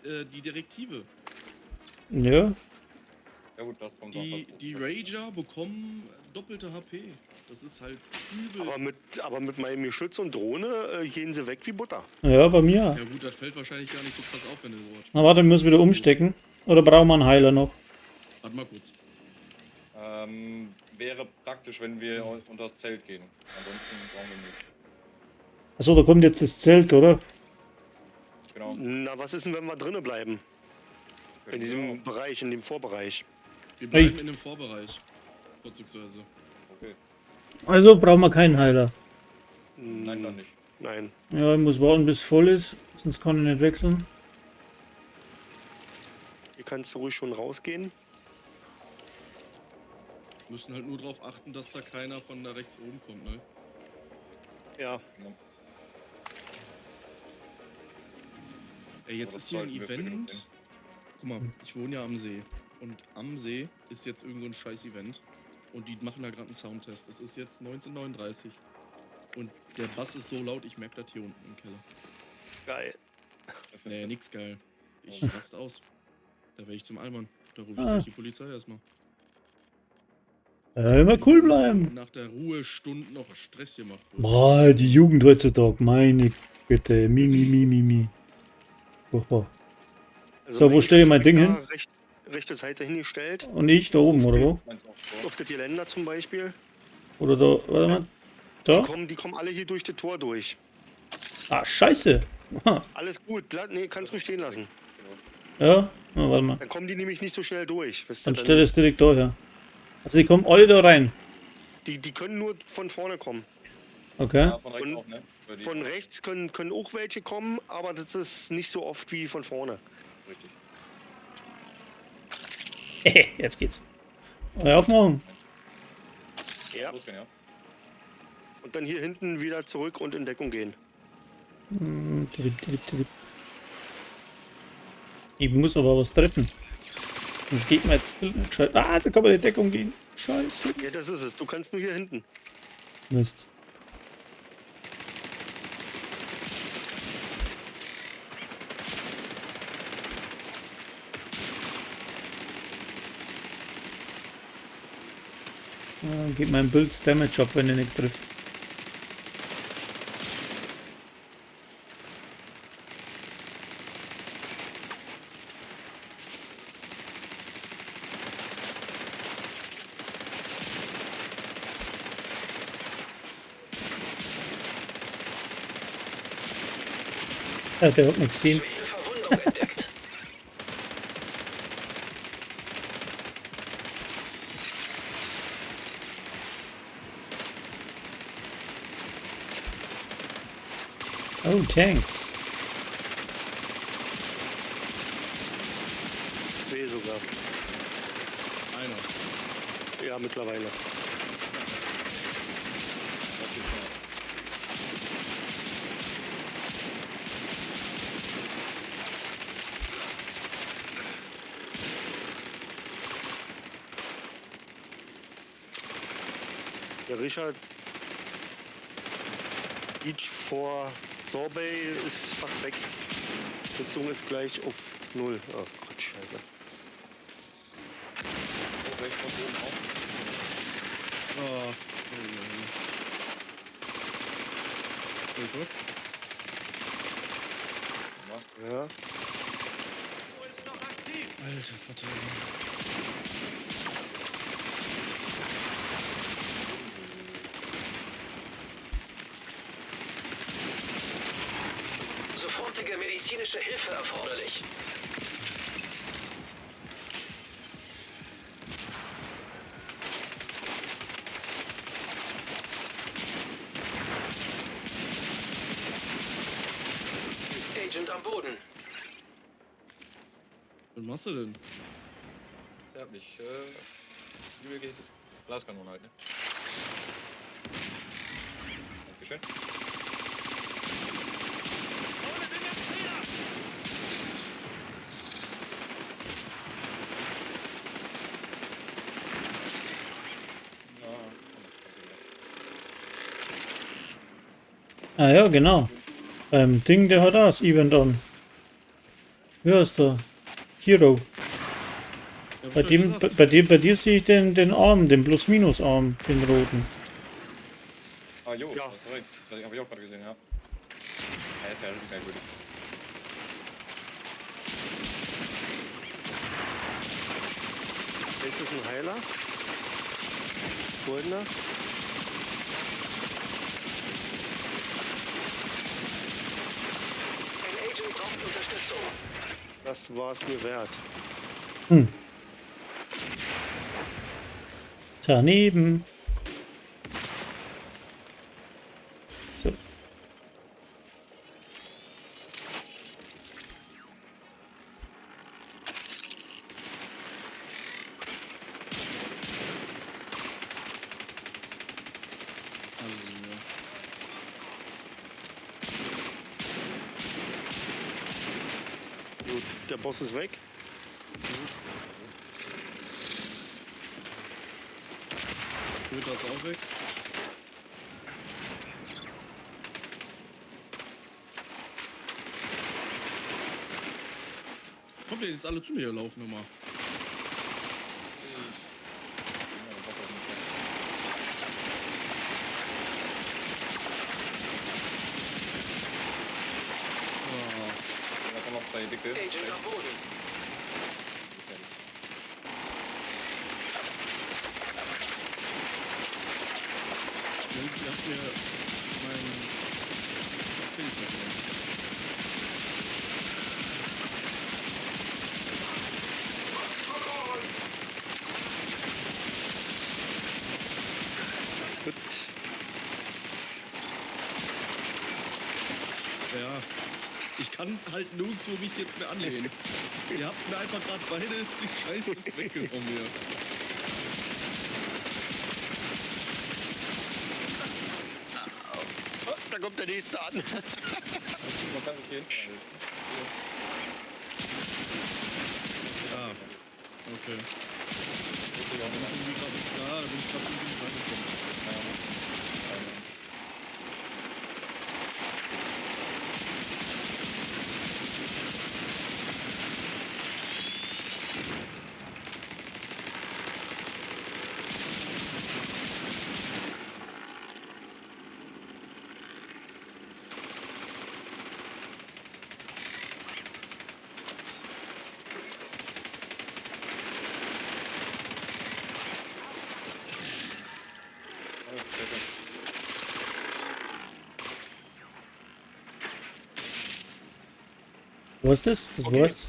die Direktive.
Ja.
Ja gut, das kommt auch
Die Rager bekommen doppelte HP. Das ist halt übel.
Aber mit meinem Geschütz und Drohne gehen sie weg wie Butter.
Ja, bei mir.
Ja gut, das fällt wahrscheinlich gar nicht so krass auf, wenn du so.
Na warte, ich muss wieder umstecken. Oder brauchen wir einen Heiler noch?
Warte mal kurz.
Wäre praktisch, wenn wir unter das Zelt gehen. Ansonsten brauchen wir nicht.
Achso, da kommt jetzt das Zelt, oder?
Genau.
Na, was ist denn, wenn wir drinnen bleiben? In diesem Bereich, in dem Vorbereich.
Wir bleiben in dem Vorbereich. Vorzugsweise.
Okay.
Also brauchen wir keinen Heiler.
Nein, dann nicht.
Nein.
Ja, ich muss warten, bis es voll ist. Sonst kann ich nicht wechseln.
Hier kannst du ruhig schon rausgehen.
Müssen halt nur darauf achten, dass da keiner von da rechts oben kommt, ne?
Ja.
Ey, jetzt
Aber das
ist hier ein
sollten wir früh genug
Event.
sehen.
Guck mal, ich wohne ja am See. Und am See ist jetzt irgend so ein Scheiß-Event. Und die machen da gerade einen Soundtest. Es ist jetzt 19:39. Und der Bass ist so laut, ich merke das hier unten im Keller.
Geil.
Nee, nix geil. Ich raste aus. Da wäre ich zum Albern. Da rufe ich
Ah.
gleich die Polizei erstmal.
Immer cool bleiben.
Nach der Ruhestunde noch Stress gemacht wird.
Boah, die Jugend heutzutage, meine Güte. Mi. Oho.
Also
So, wo
mein
stell ich mein
Geschütz
Ding
hab
hin?
ich da Rechte Seite hingestellt.
Und ich da oben, oder wo?
Meins auch so.
Auf das Geländer zum Beispiel.
Oder da, warte mal. Da?
Die kommen alle hier durch das Tor durch.
Ah, scheiße.
Alles gut, nee, kannst du stehen lassen.
Ja? Na, warte mal.
Dann kommen die nämlich nicht so schnell durch. Wisst ihr,
Dann stell es direkt da her. Also die kommen alle da rein.
die können nur von vorne kommen.
Okay.
Ja, von rechts
Und
auch, ne? Über die-
Von rechts können auch welche kommen, aber das ist nicht so oft wie von vorne.
Richtig.
Jetzt geht's. Aufmachen.
Ja.
Losgehen, ja.
Und dann hier hinten wieder zurück und in Deckung gehen.
Ich muss aber was treffen. Sonst geht mein Bild nicht gescheit. Ah, da kann man in die Deckung gehen. Scheiße.
Ja, das ist es. Du kannst nur hier hinten.
Mist. Geht mein Bild Damage ab, wenn er nicht trifft. Ja, der hat mich gesehen.
Schwere Verwundung entdeckt.
Oh, Tanks.
Nee, sogar.
Einer.
Ja, mittlerweile.
Das geht schon.
Der Richard Beach vor Sorbet ist fast weg. Rüstung ist gleich auf 0. Oh Gott, scheiße.
So, rechts von oben auch.
Oh. Oh Gott.
Ja.
Ja,
Alter Verteidigung.
Sofortige medizinische Hilfe erforderlich. Agent am Boden.
Was machst du denn?
Der hat mich, übel geht. Glaskanone halt, ne? Dankeschön.
Ah ja, genau. Ding, der hat auch das Event an. Wie heißt der? Hero.
Ja,
Bei
hab ich
dem,
doch gesagt.
bei dir sehe ich den Arm, den Plus-Minus-Arm, den roten.
Ah, jo,
Ja.
sorry. Das hab ich auch gerade gesehen, ja. Er ist ja richtig merkwürdig.
jetzt ist ein Heiler. Goldener.
Ein Agent braucht Unterstützung.
Das war es mir wert.
Daneben. So.
Gut, der Boss ist weg.
Wird das auch weg? Kommt ihr jetzt alle zu mir laufen nochmal? Oh,
Da kommen noch zwei dicke.
Agent am Boden.
Jungs, ihr habt mir mein Ding verloren.
Gut.
Ja. Ich kann halt nirgendwo mich jetzt mehr anlehnen. Ihr habt mir einfach gerade beide die Scheiße weggenommen hier.
Oh, da kommt der nächste an.
Man kann sich hier hinten anlegen.
Ja. Okay.
Richtig auch immer.
Irgendwie gerade nicht da, da bin ich gerade irgendwie nicht reingekommen.
Oh, sehr gut.
Wo ist das? Das
Okay.
war's?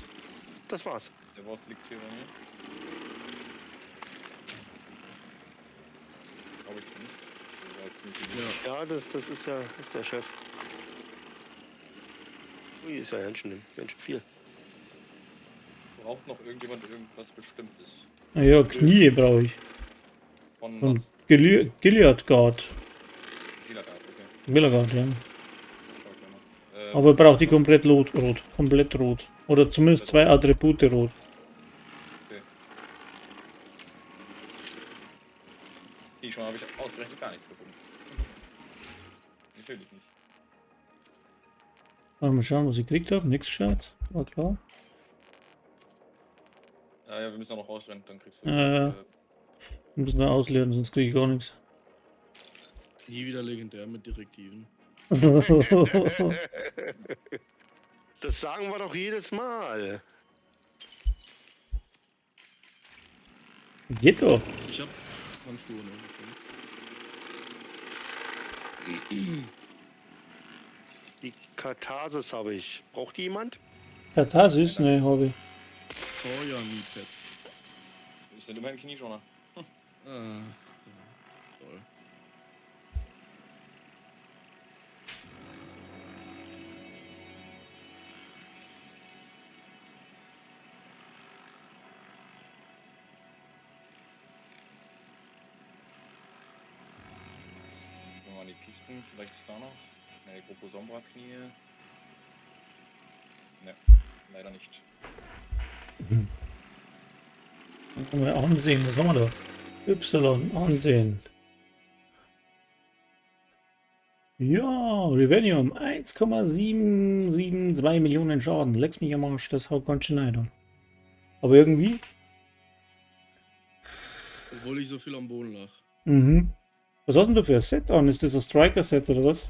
Das war's.
Der Boss liegt hier bei mir. Glaube ich nicht. Der war jetzt ziemlich
Ja.
Ja, das ist der Chef. Ui, ist ja ganz schön viel.
Braucht noch irgendjemand irgendwas Bestimmtes?
Naja, Knie brauche ich.
Von
Von
was?
Gilead Guard.
Gilagard, okay.
Gilead, ja.
Schau ich gleich mal.
Aber braucht die komplett rot. Komplett rot. Oder zumindest zwei Attribute rot.
Okay. Hier schon habe ich ausgerechnet gar nichts gefunden. Natürlich nicht.
Mal schauen, was ich gekriegt habe. Nichts gescheit. War klar.
Ja, wir müssen auch noch rausrennen, dann kriegst du.
Wir müssen da ausleeren, sonst kriege ich gar nichts.
Nie wieder legendär mit Direktiven.
Das sagen wir doch jedes Mal.
Geht doch.
Ich hab Handschuhe, ne? Okay.
Die Katharsis habe ich. Braucht die jemand?
Katharsis? Ne, habe ich.
Sawyer Knee Pads.
Ich sind immerhin Knieschoner.
Ah. Ja, toll.
Gehen wir mal in die Kisten, vielleicht ist da noch. Ne, Grupo Sombra Knie. Ne, leider nicht.
Dann können wir ansehen. Was haben wir da? Y, ansehen. Ja, Revenium. 1,772 Millionen Schaden. Leck's mich am Arsch. Das haut ganz schön rein. Aber irgendwie.
Obwohl ich so viel am Boden lag.
Mhm. Was hast denn du für ein Set an? Ist das ein Striker-Set oder was?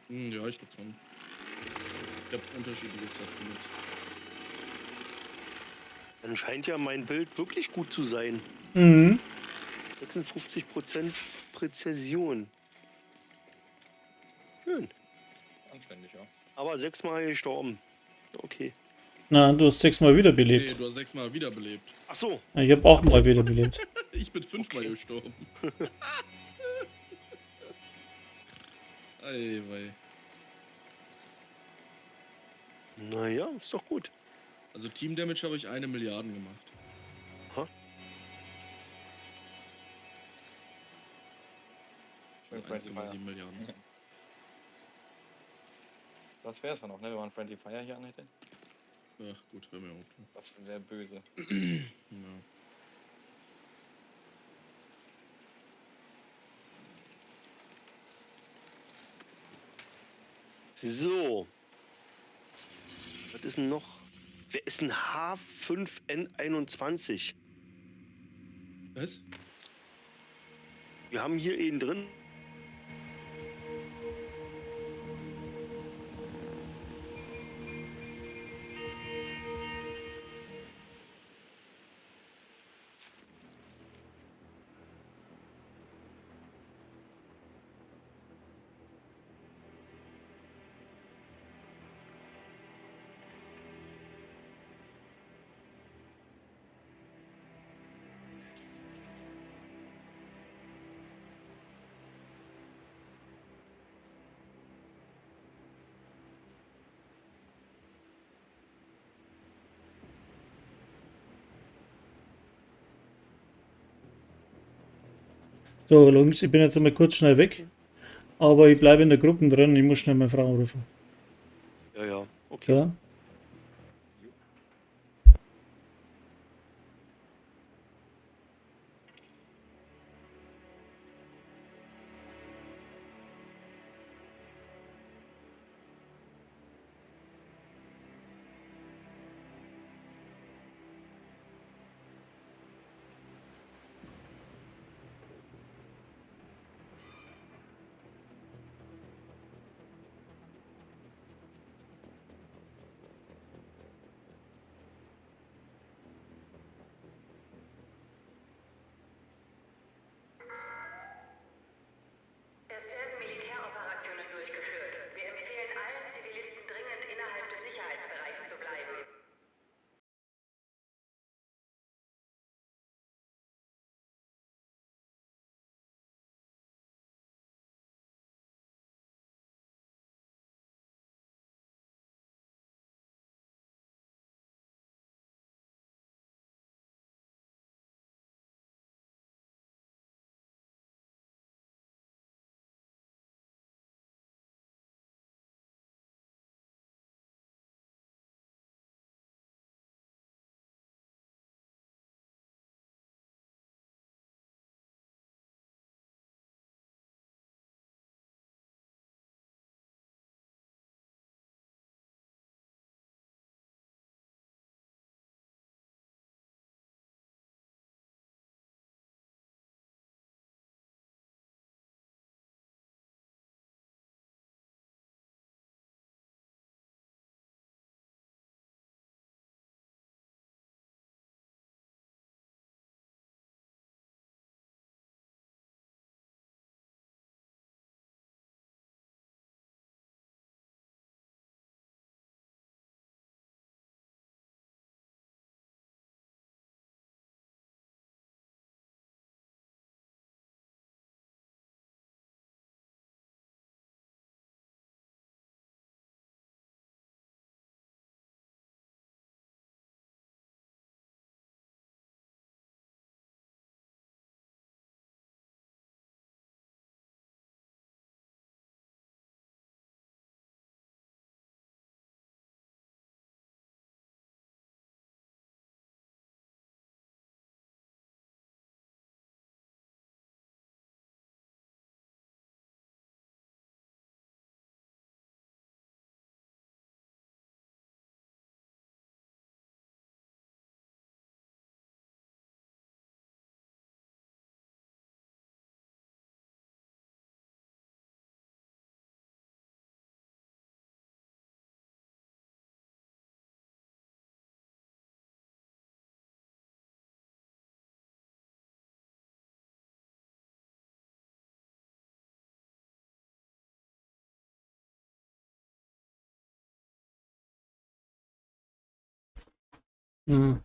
Ja, ich glaub schon. Ich hab unterschiedliche Sets benutzt.
Dann scheint ja mein Bild wirklich gut zu sein.
Mhm.
56% Präzision. Schön.
Anständig, ja.
Aber 6-mal gestorben. Okay.
Na, du hast 6-mal
Nee,
wiederbelebt.
du hast 6-mal wiederbelebt.
Ach so.
Ja, ich habe auch mal wiederbelebt.
Ich bin 5-mal
Okay.
gestorben. Ei, wei.
Naja, ist doch gut.
Also Team Damage habe ich 1 Milliarde gemacht.
Schön Friendly Fire.
1,7 Milliarden.
Das wär's ja noch, ne, wenn man Friendly Fire hier anhätte.
Ach gut, hör mir auf.
Das wäre böse.
Ja.
So. Was ist denn noch? Wer ist ein H5N21?
Was?
Wir haben hier einen drin.
So, Jungs, ich bin jetzt einmal kurz schnell weg. Aber ich bleibe in der Gruppe drin. Ich muss schnell meine Frau rufen.
Ja, ja, okay.
Ja?
Es werden Militäroperationen durchgeführt. Wir empfehlen allen Zivilisten dringend innerhalb des Sicherheitsbereichs zu bleiben. Mhm.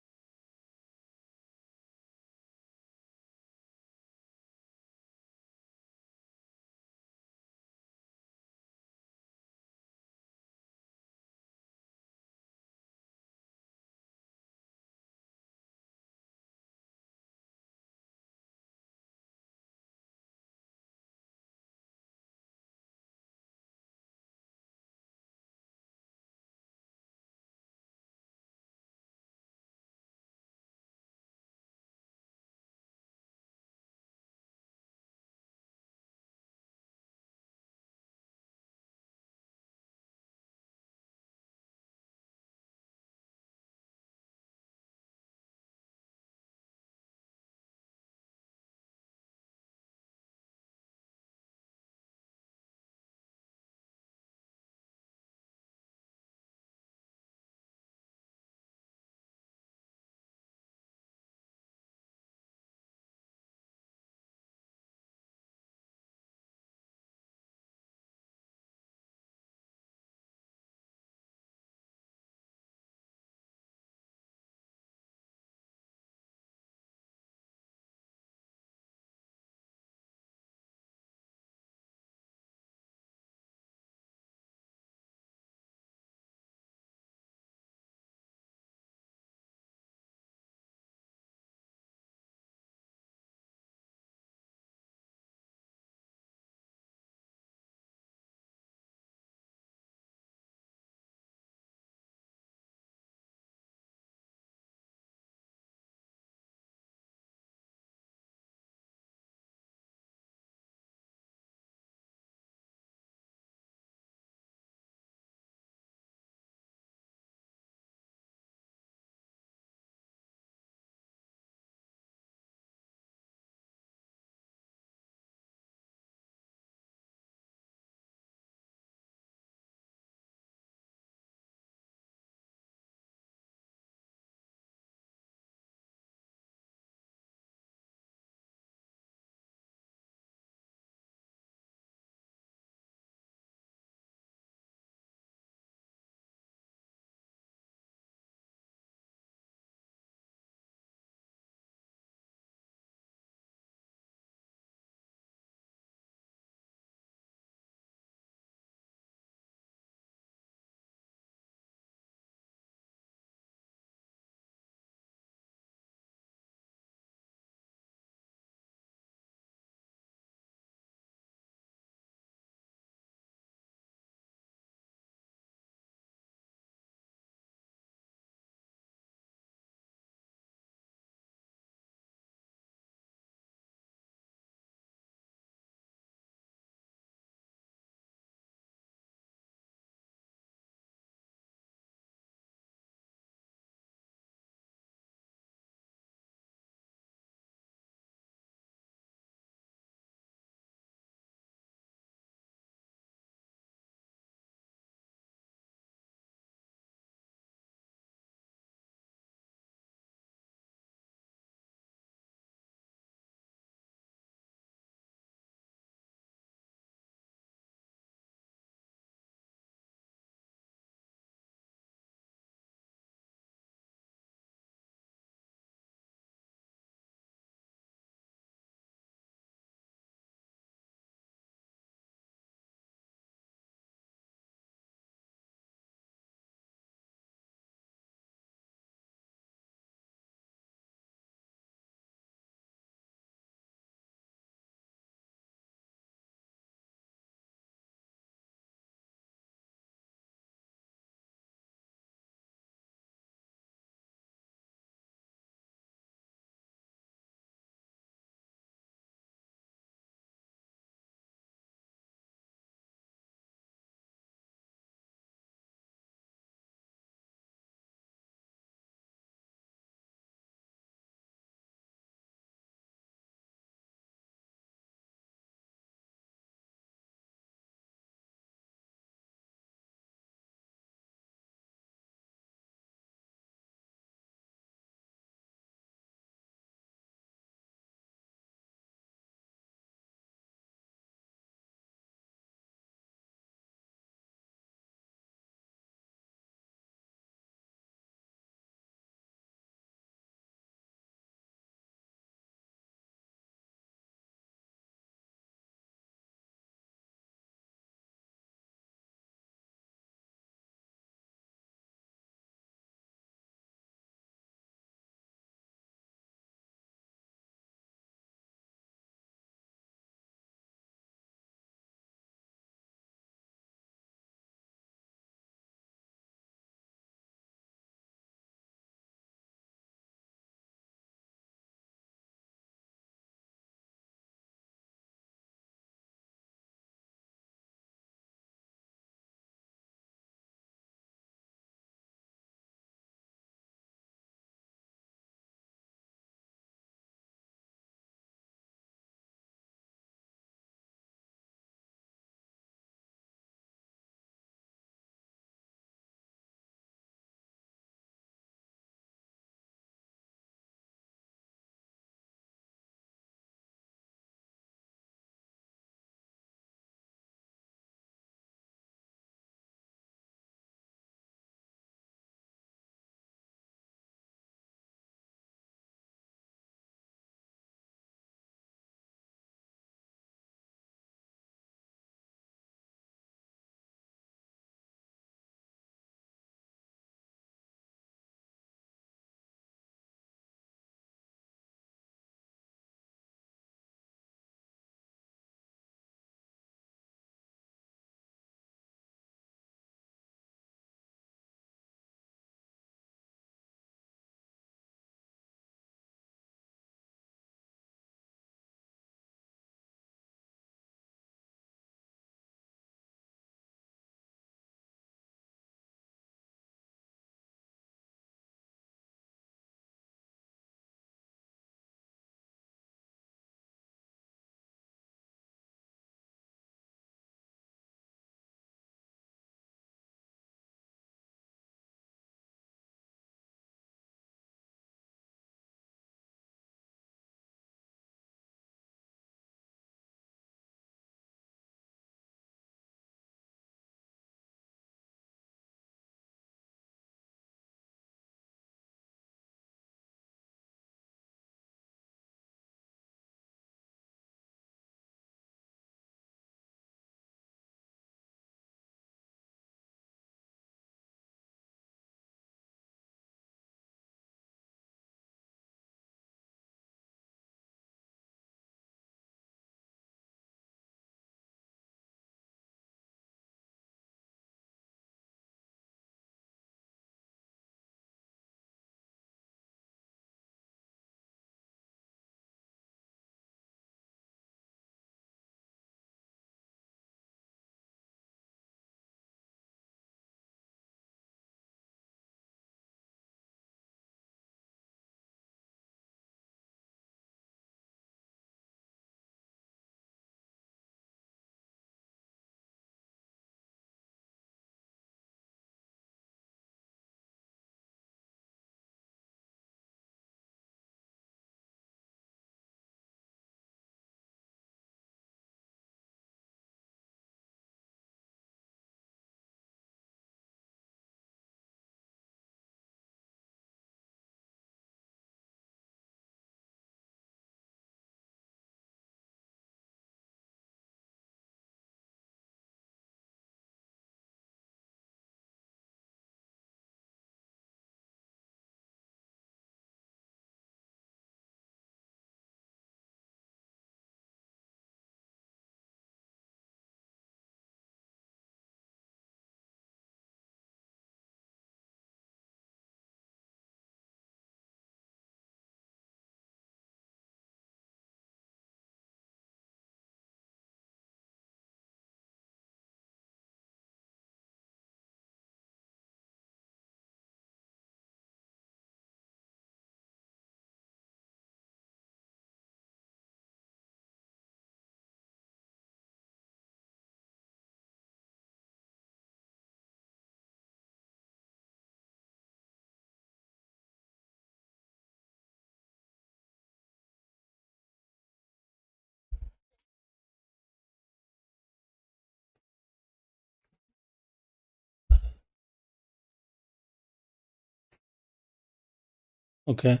Okay.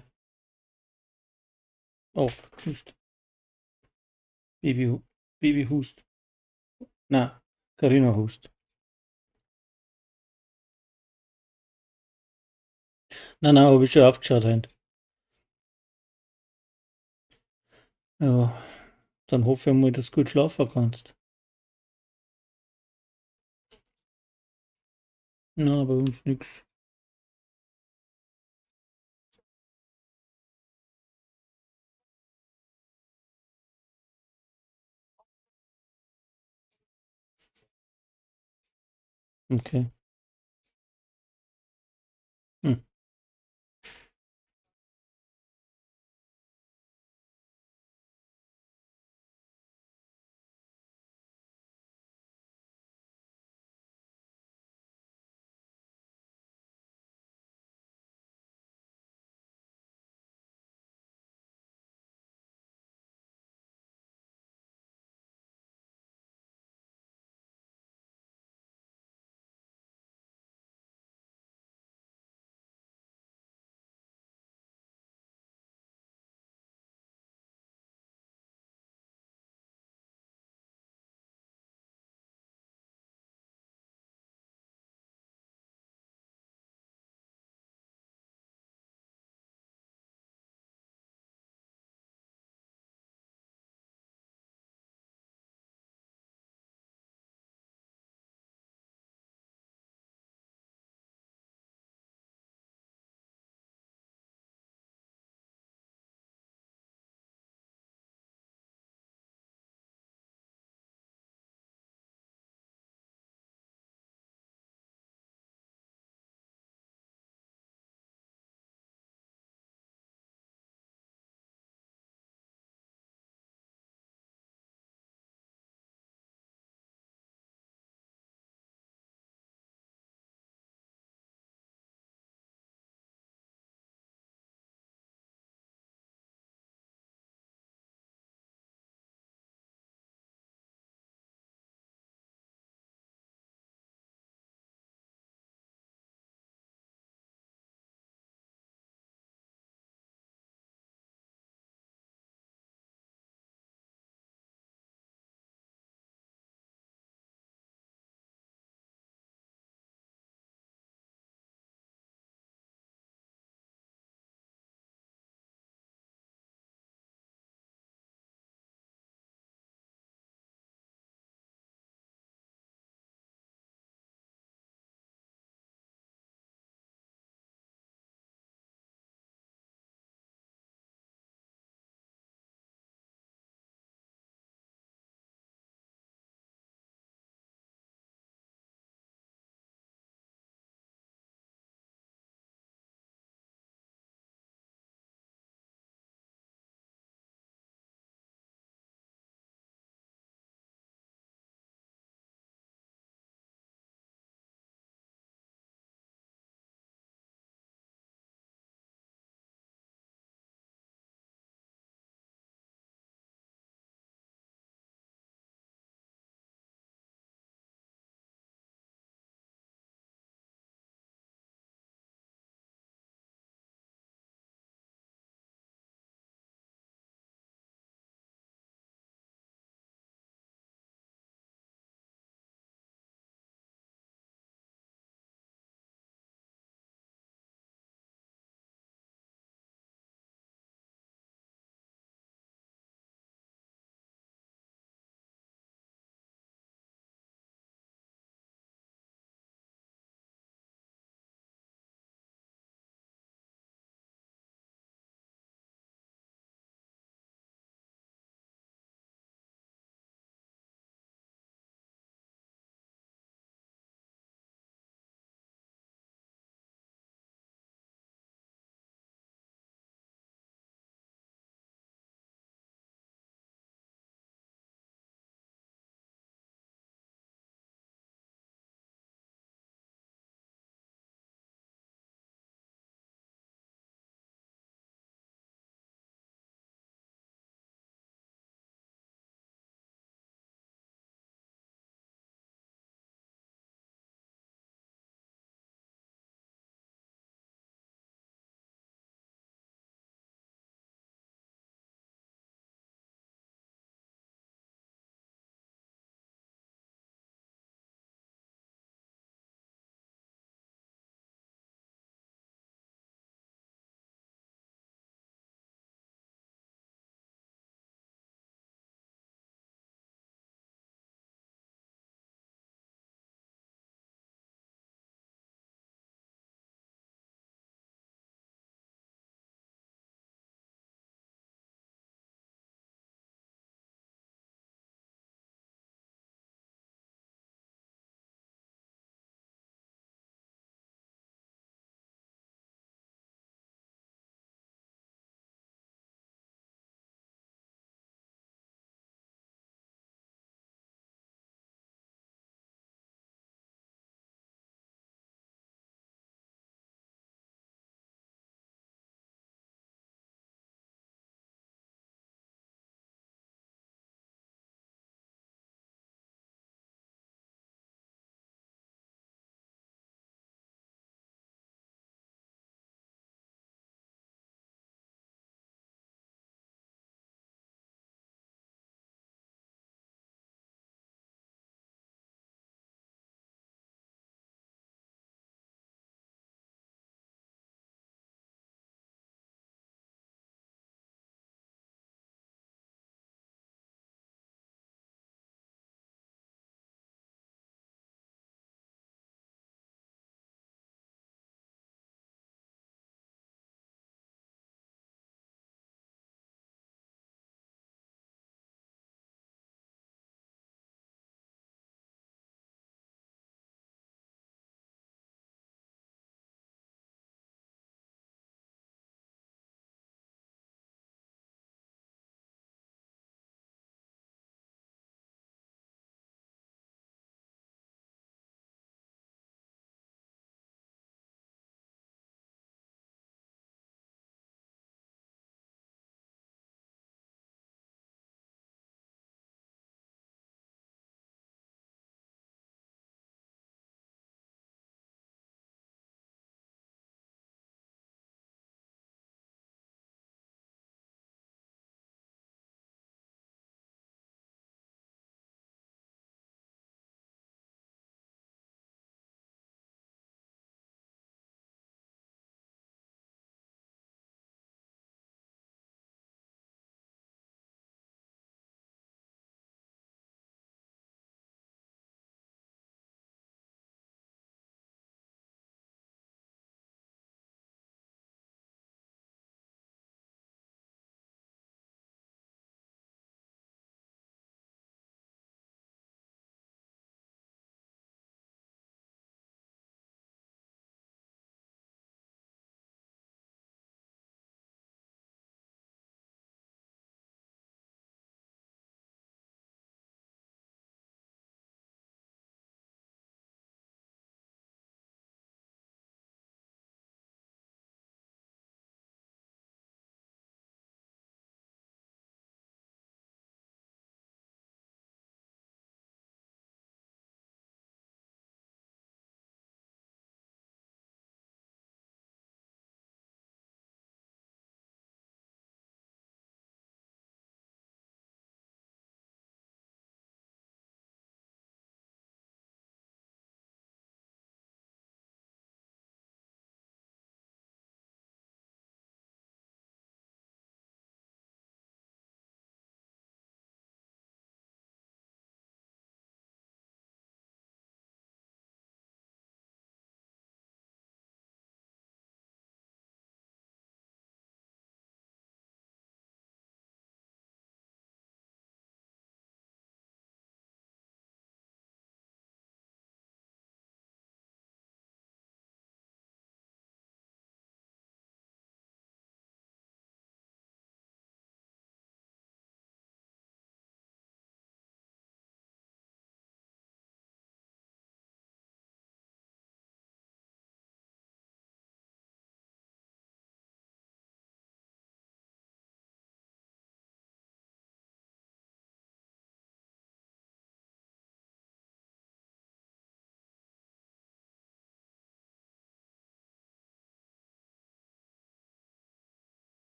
Oh, Hust. Baby Hust. Na, Carina Hust. Na, habe ich schon aufgeschaut. Hein. Ja, dann hoffe ich mal, dass du gut schlafen kannst. Na, bei uns nix. Okay. Hm.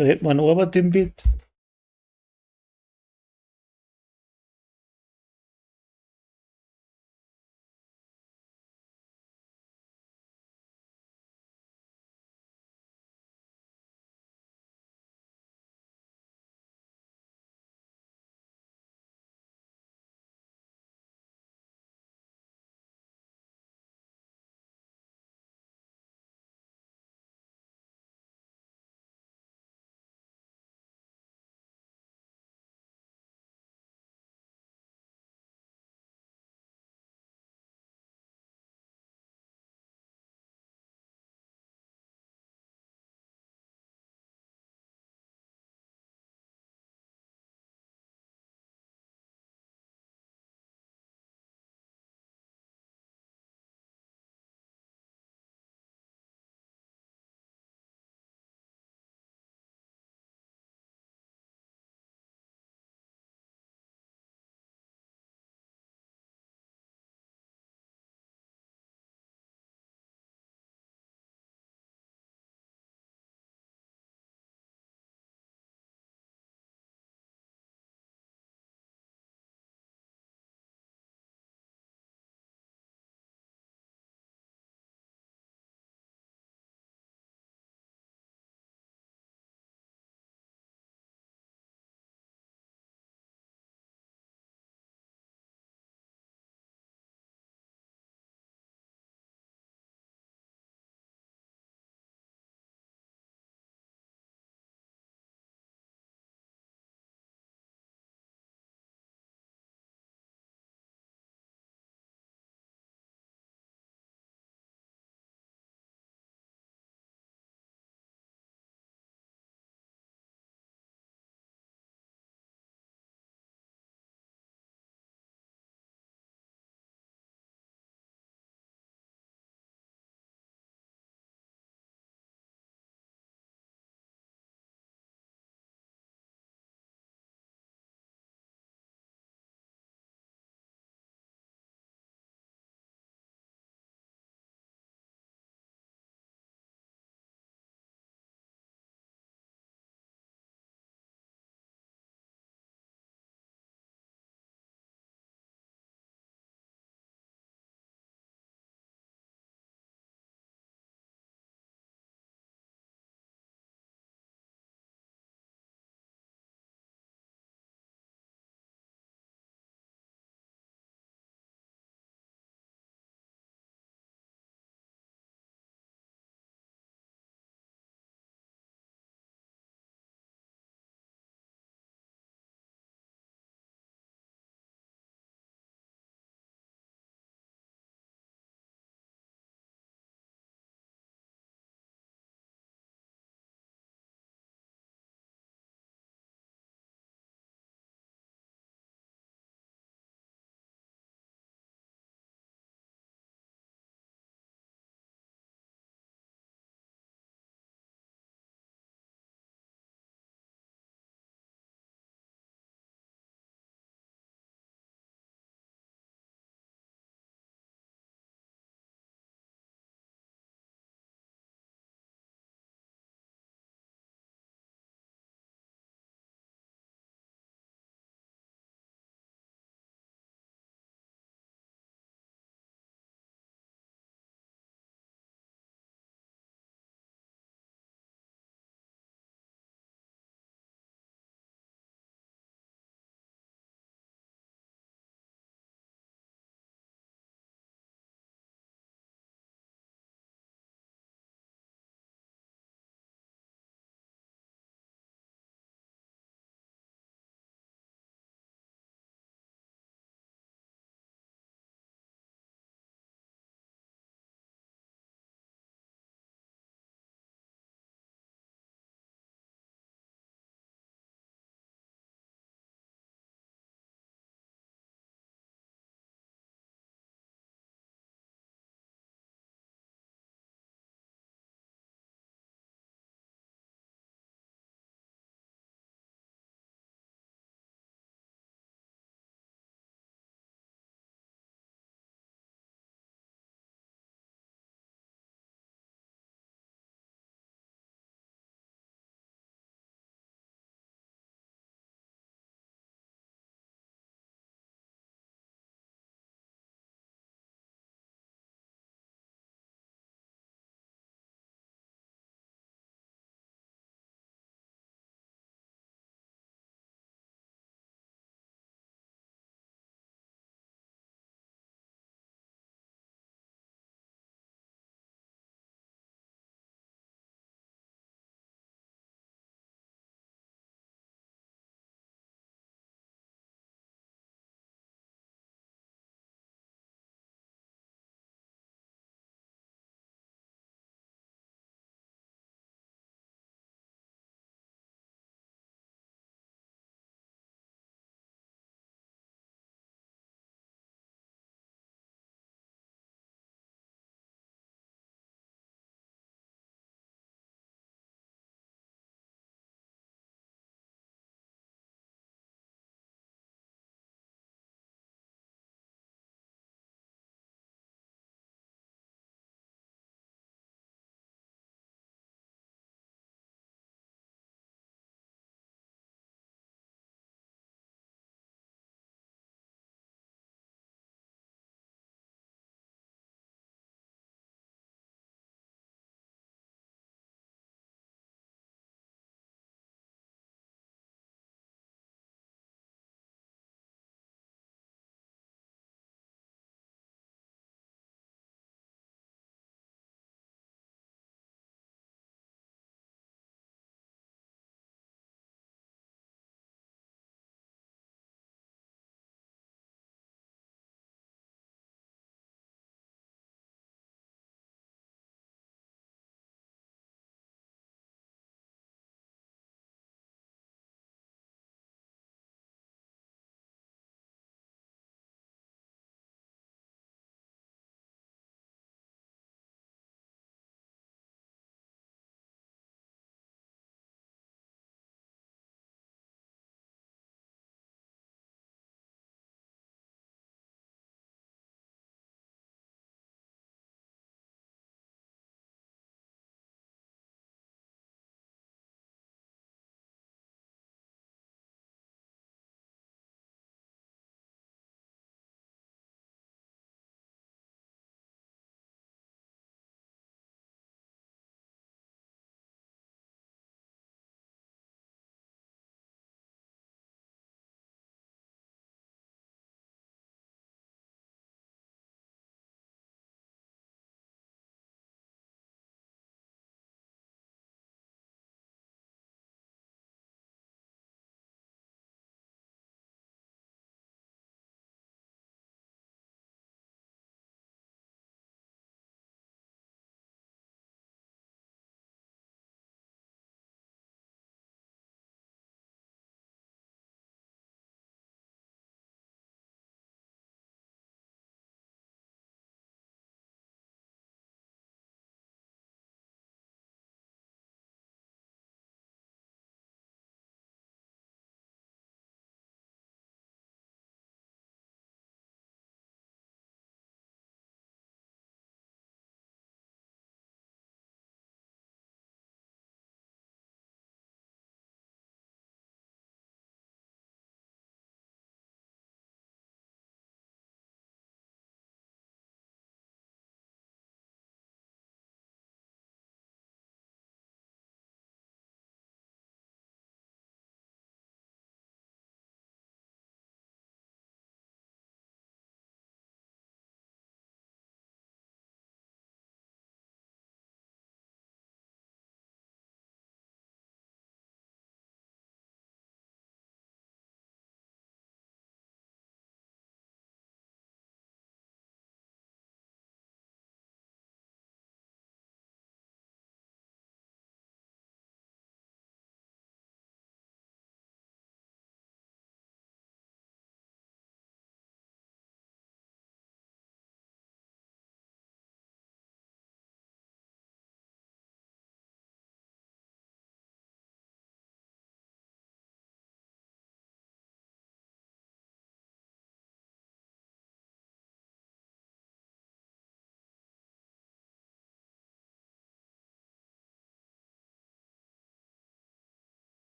Da hätte man Arbeit im Bett.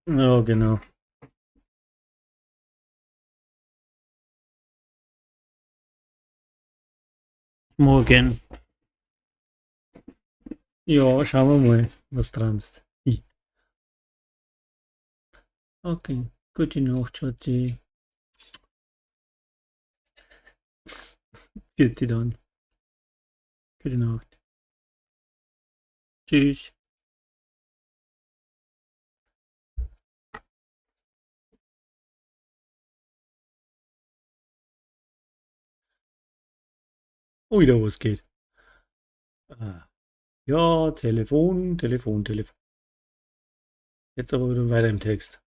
Ja, genau. Morgen. Ja, schauen wir mal, was träumst. Okay, gute Nacht, Schatzi. Vierte dann. Gute Nacht. Tschüss. Ui, da was geht. Ah. Ja, Telefon. Jetzt aber wieder weiter im Text.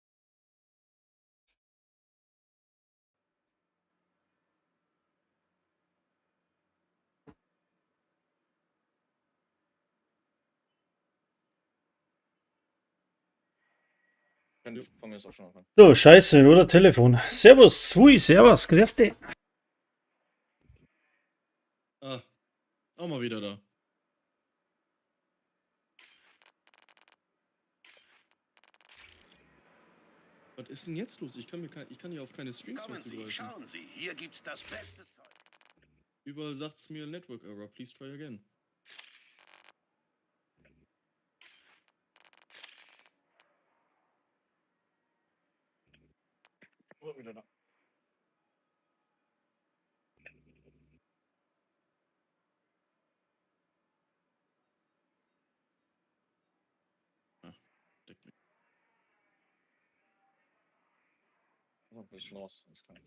Könnte von mir ist auch schon anfangen.
So, scheiße, oder Telefon. Servus, Sui, servus, grüß dich.
Ah, auch mal wieder da. Was ist denn jetzt los? Ich kann hier auf keine Streams mehr
Kommen Sie,
zugreifen.
schauen Sie, hier gibt's das beste Zeug.
Überall sagt's mir Network Error, please try again.
Oh, wieder da.
Deck mich.
So, ein bisschen raus. Alles klar.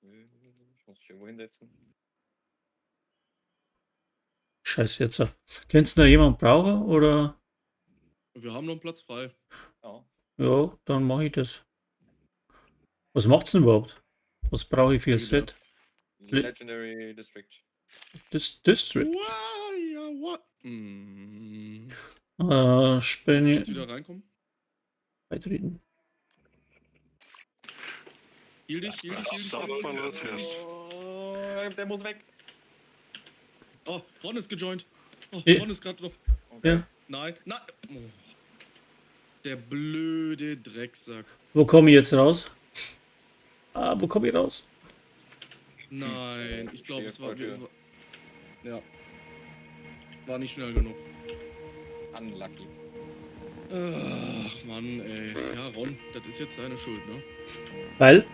Ich muss mich irgendwo hinsetzen.
Scheiße, jetzt. Kennst du noch jemanden brauchen oder?
Wir haben noch einen Platz frei.
Ja.
Ja, dann mache ich das. Was macht's denn überhaupt? Was brauche ich für ein Set?
Legendary District.
Das District.
Wow, ja, what? Willst
Spinne.
du wieder reinkommen?
Beitreten.
Heal dich.
Oh, der muss weg.
Oh, Ron ist gejoint. Oh,
Ja.
Ron ist gerade noch.
Okay.
Ja.
Nein. Oh. Der blöde Drecksack.
Wo komme ich jetzt raus? Wo komme ich raus?
Nein, ich glaube,
Stehe
es war.
vor der Tür.
Ja. War nicht schnell genug.
Unlucky.
Ach, Mann, ey. Ja, Ron, das ist jetzt deine Schuld, ne?
Weil?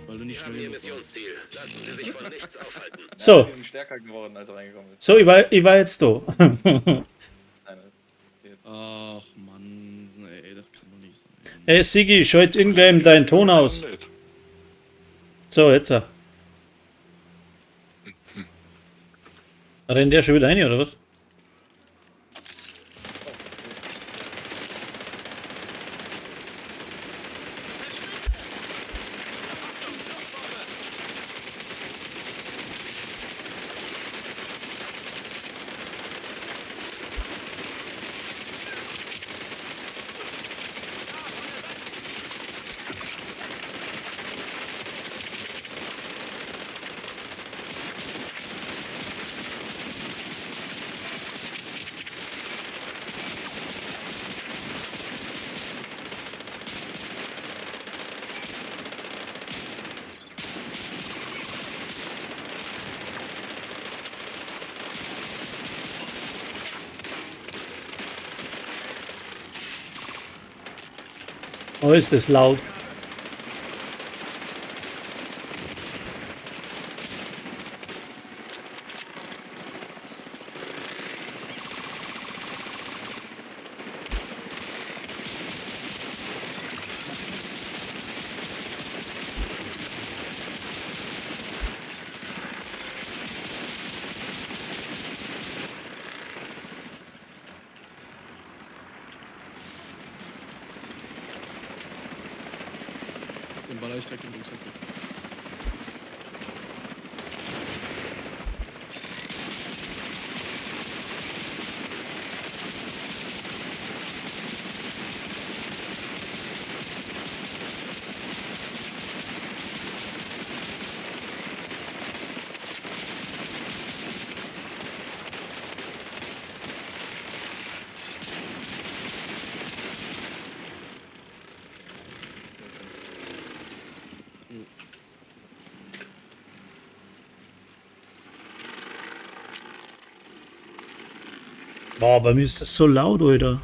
Weil du nicht
Wir haben
schnell
Ihr
genug warst.
Missionsziel. Lassen Sie sich von nichts aufhalten.
So.
Ich bin stärker geworden, als er reingekommen ist.
So, ich war jetzt da.
Nein, das geht.
Ach, Mann, ey, das kann doch nicht sein.
Hey Sigi, schalt in-game deinen Ton aus. So, jetzt. Rennt der schon wieder rein, oder was? Oh, ist das laut.
Den baller ich direkt in den Rucksack weg. Jo.
Boah, bei mir ist das so laut, Alter.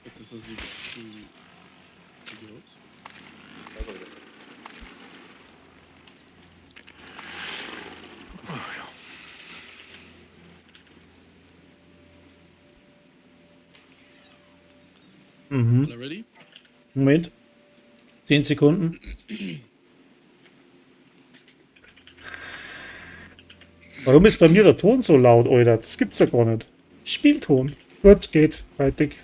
Jetzt ist das Sieg zu groß.
Also, ja.
Mhm.
Alle ready?
Moment. 10 Sekunden. Warum ist bei mir der Ton so laut, Alter? Das gibt's ja gar nicht. Spielton. Gut, geht. Fertig.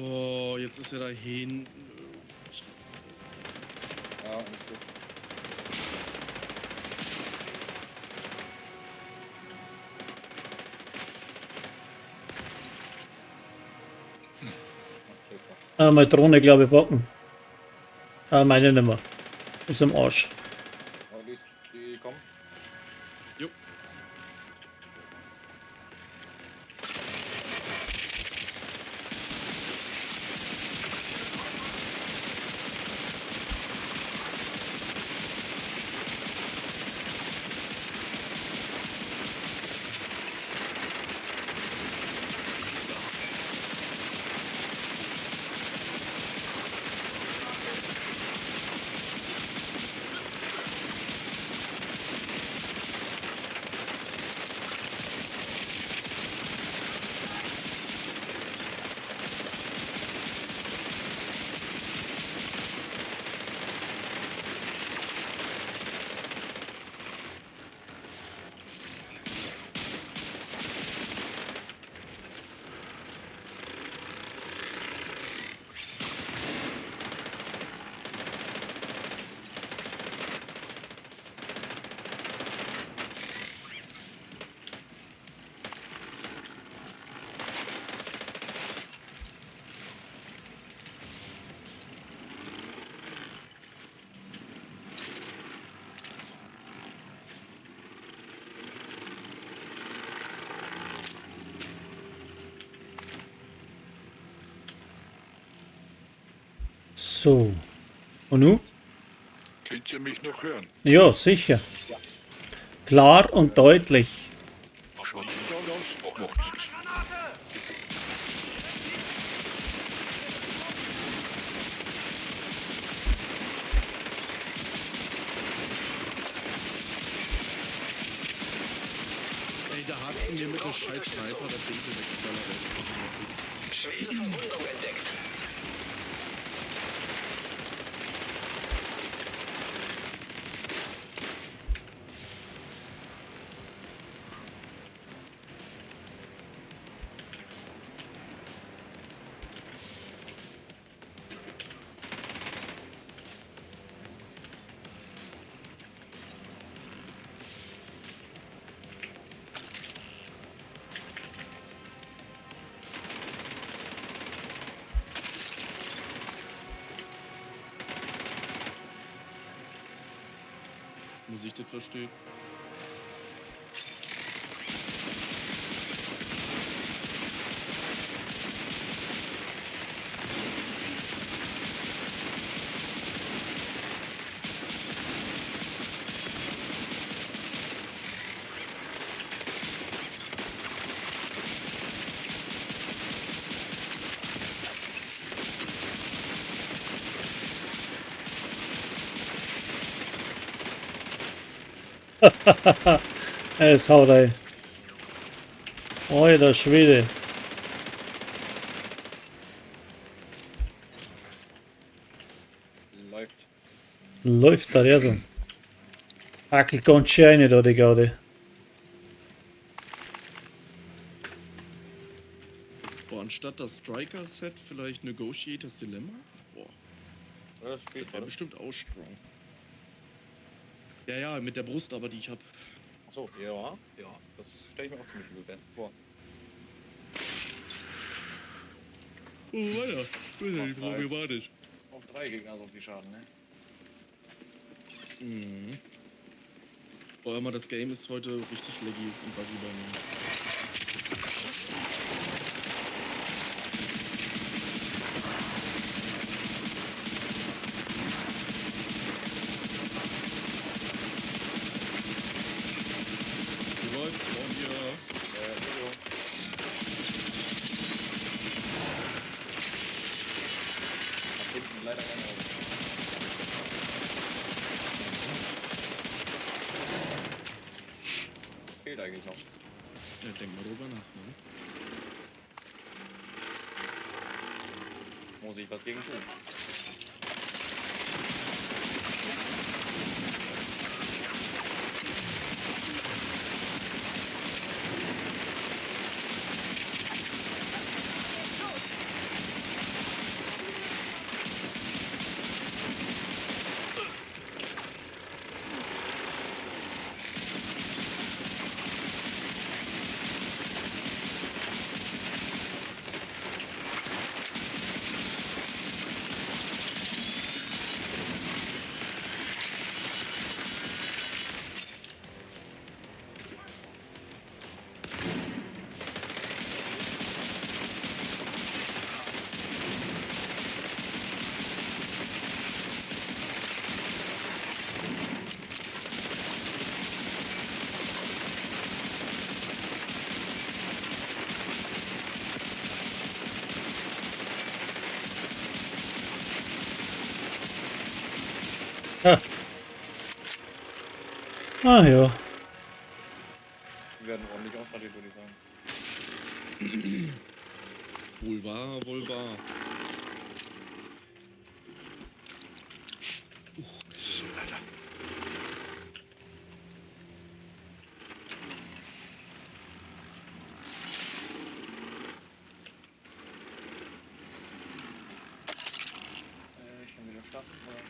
Oh, jetzt ist er da hin.
Ja, alles gut. Okay, klar.
Meine Drohne, glaube ich, bocken. Meine nimmer. Ist im Arsch.
Oh, die kommen.
Jo.
So. Und nun?
Könnt ihr mich noch hören?
Ja, sicher. Klar und deutlich.
Schon macht nichts.
Ey, da hat's mir mit dem scheiß Sniper das Ding weggeknallert.
Schwere Verwundung entdeckt.
Muss ich das verstehen?
Es haut ey. Alter Schwede.
Läuft.
Läuft da ja so. Hackelt ganz schön rein da, die Garde.
Boah, anstatt das Striker-Set vielleicht Negotiators Dilemma? Boah,
Das spielt
das wäre
drin.
bestimmt auch strong. Ja, ja, mit der Brust aber, die ich hab.
Achso, ja. Das stelle ich mir auch ziemlich gut vor.
Oh, weiter. Weiß ja nicht,
Auf
worauf
drei.
ihr wartet.
Auf 3 Gegner so viel Schaden, ne?
Mhm. Boah, immer das Game ist heute richtig laggy und buggy bei mir. Du läufst vor mir.
Entschuldigung. Hab hinten leider kein Auge. Fehlt eigentlich noch.
Ja, denk mal drüber nach, ne?
Muss ich was gegen tun.
Ah ja.
Die werden ordentlich ausradiert, würde ich sagen.
Wohl wahr, wohl wahr.
So, Alter.
Schon wieder starten, oder?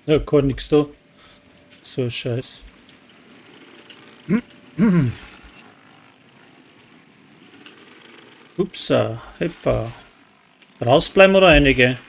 Ja, kann nix da. So scheiß. Upsa, heppa. Rausbleiben oder einige?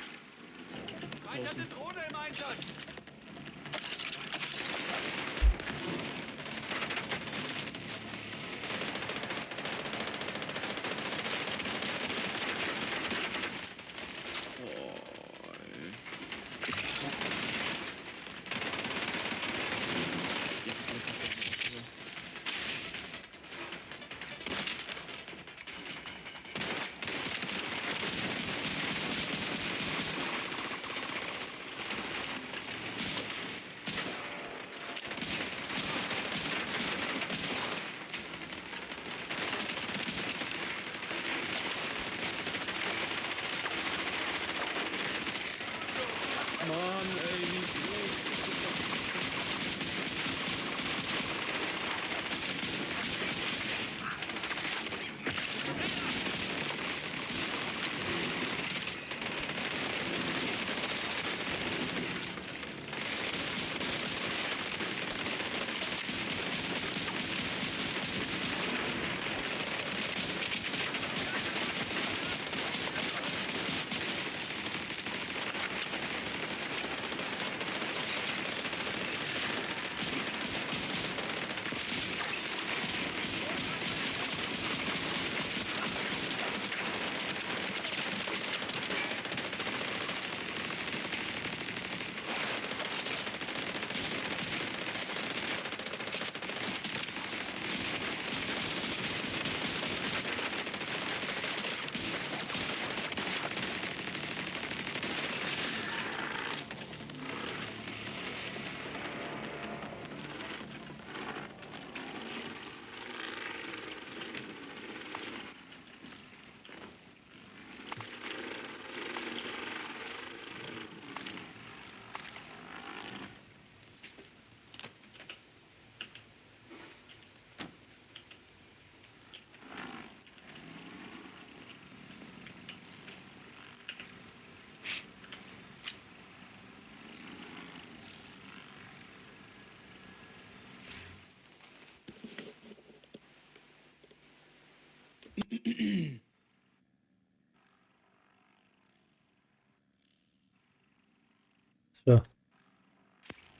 So.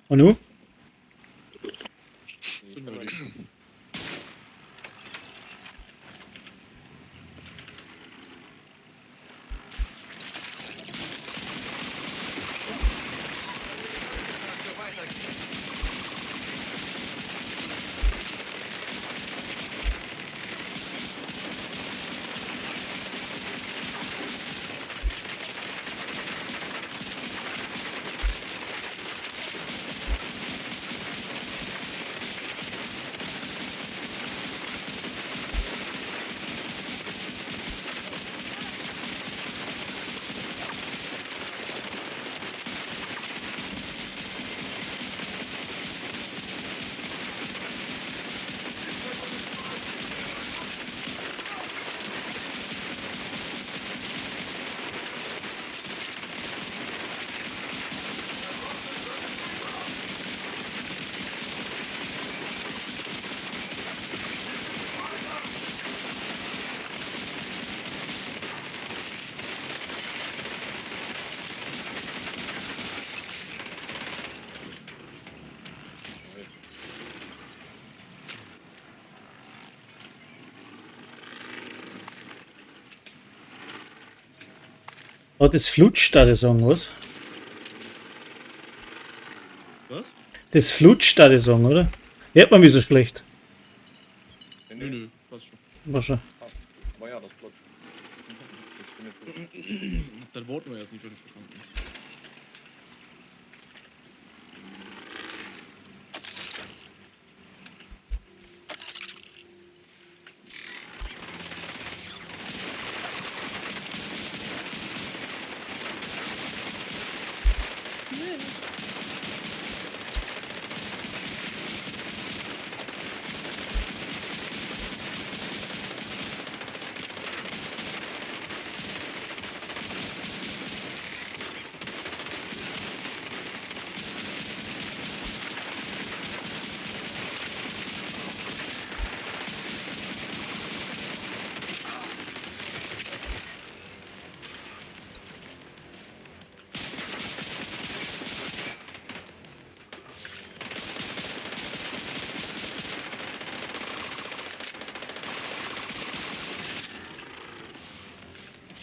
Und nun?
Bin ready.
Oh, das flutscht da, das Song, was?
Was?
Das flutscht da, das Song, oder? Hört man mich so schlecht?
Nö, passt schon.
War schon.
Aber ja, das Plot. Ich stimme zu.
Das Wort nur erst nicht wirklich verstanden.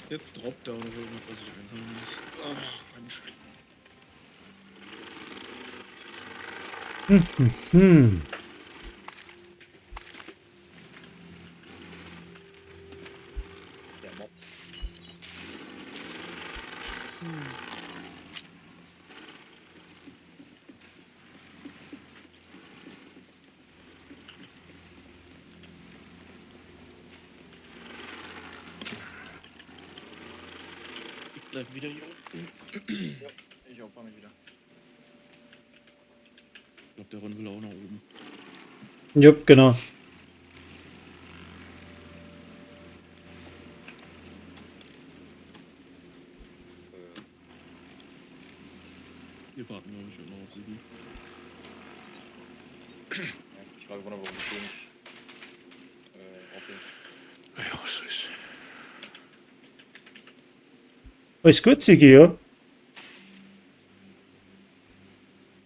Jetzt droppt da noch irgendwas, was ich einsammeln muss. Ach, Mensch.
Hm.
Der Mob.
Ich bleib wieder hier unten.
Ja, ich opfer mich wieder.
Ich glaube, der Ron will auch nach oben.
Jupp, genau.
Wir warten, glaube ich, immer auf sie.
Ja, ich frage wundern, warum ich hier nicht aufnehme.
Ja, so ist.
Alles gut, Sigi, ja?
So.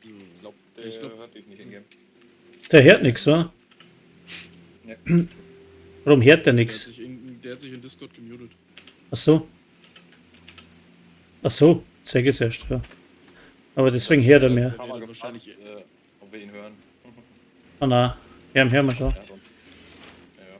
Ich glaube, der
Ich glaub,
hört dich nicht in-game.
Der hört nichts, oder?
Ja.
Warum hört der
Der hat,
nichts?
der hat sich in Discord gemutet.
Ach so. Ach so, zeig es erst, ja. Aber deswegen hört er
Das heißt,
mehr.
der
Haben wir
werdet
gefragt,
wahrscheinlich.
ob wir ihn hören.
Oh nein, ja, hören wir schon.
Ja, sonst. Ja, ja.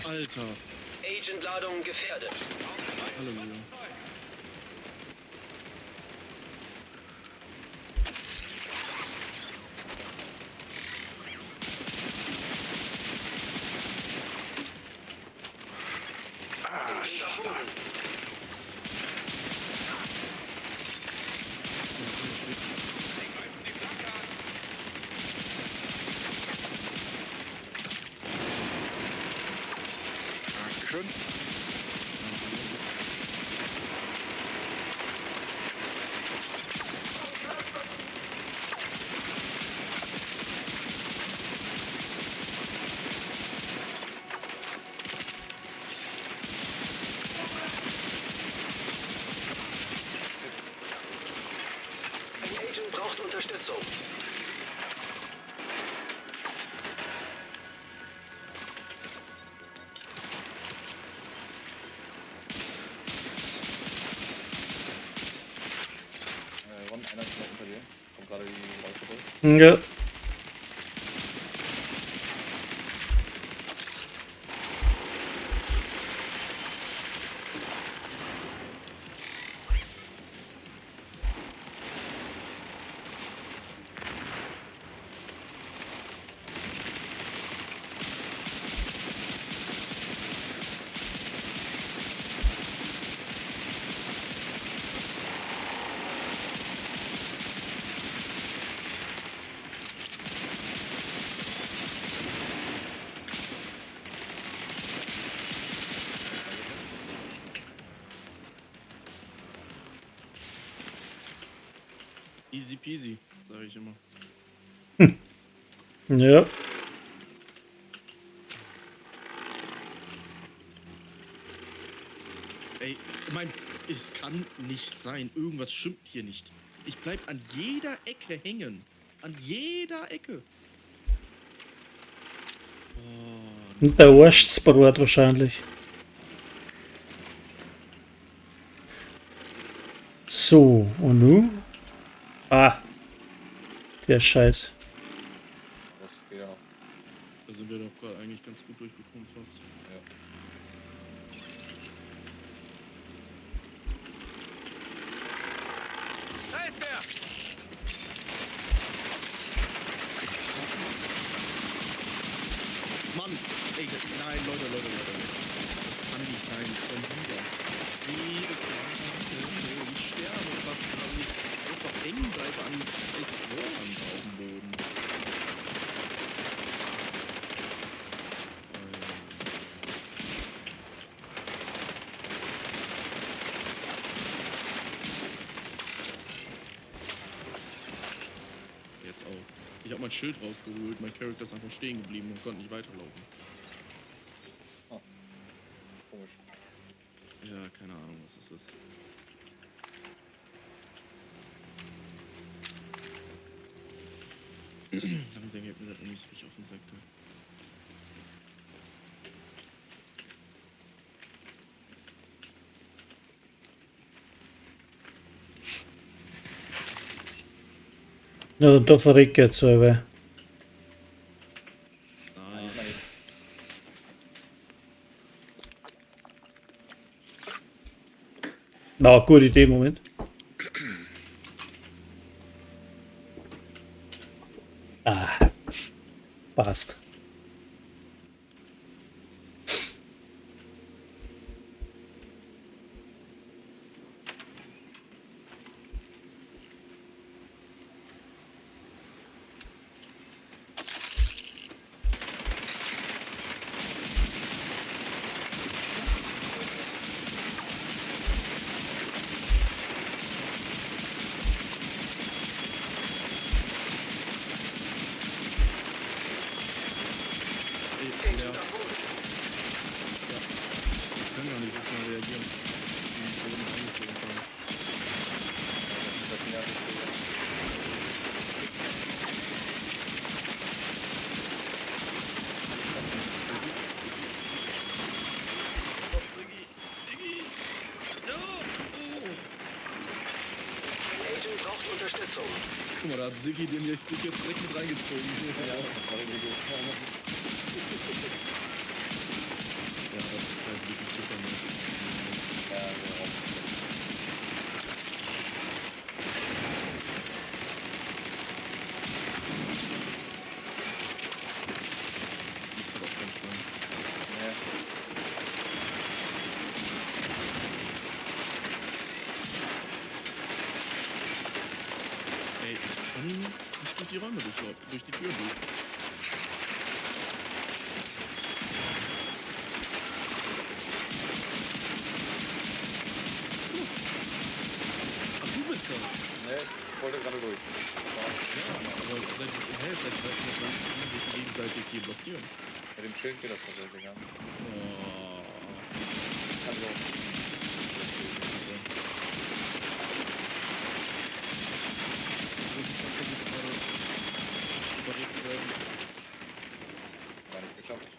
Alter.
Agent-Ladung gefährdet.
Halleluja.
Ja.
Easy peasy, sage ich immer.
Ja.
Ey, es kann nicht sein. Irgendwas stimmt hier nicht. Ich bleib an jeder Ecke hängen. An jeder Ecke. Oh,
Und der Wurstbrot wahrscheinlich. So, und nun? Ah. Der Scheiß.
Das geht auch.
da sind wir doch gerade eigentlich ganz gut durchgekommen fast.
Ja.
Mann! Ey, nein, Leute. Das kann nicht sein. Schon wieder. Jedes Mal. Ich sterbe fast, weil ich einfach hängen bleibe an Rohrland auf dem Boden. Jetzt auch. Ich habe mein Schild rausgeholt, mein Charakter ist einfach stehen geblieben und konnte nicht weiterlaufen.
Komisch.
Ja, keine Ahnung, was das ist. Langsam geht mir das nämlich richtig auf den Sack.
Ja, da verreckt jetzt so, weil.
Ah,
Nein.
Na, gute Idee, Moment. Ah. Passt.
ey, ja. Ich kann gar nicht so schnell reagieren. Die wurden eingeflogen haben.
Das nervig.
Agent braucht Unterstützung.
Guck mal, da hat Siggi den jetzt direkt mit reingezogen.
Ja, das war irgendwie gut.
Ja, das ist halt wirklich super nett.
Ja, genau.
Das ist halt auch kein Schwein.
Ja.
Ey, ich kann nicht durch die Räume durchlaufen, durch die Tür durch. Ach, du bist das.
Ne, ich wollte gerade durch.
Ja, aber seit wann sich gegenseitig hier blockieren?
Mit dem Schild geht das tatsächlich, ja.
Oh.
Kann ich auch. Gar nicht geschafft.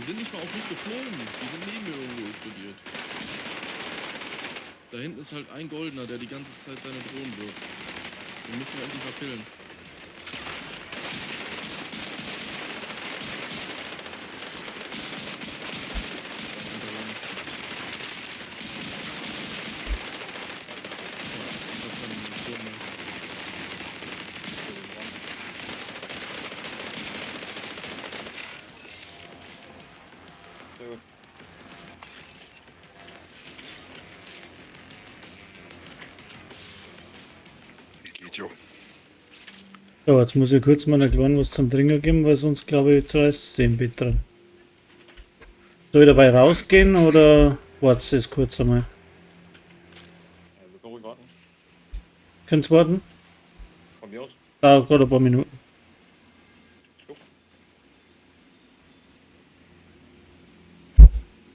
Die sind nicht mal auf mich geflogen. Die sind neben mir irgendwo explodiert. Da hinten ist halt ein Goldener, der die ganze Zeit seine Drohnen wirft. Den müssen wir endlich verkillen.
Sehr gut.
Geht ja.
So, jetzt muss ich kurz mal erklären, was zum Trinken geben, weil sonst glaube ich, da ist 10 Bit drin. Soll ich dabei rausgehen oder wartet es kurz einmal?
Wir können ruhig warten.
Könnt's warten?
Von mir aus.
Da gerade ein paar Minuten.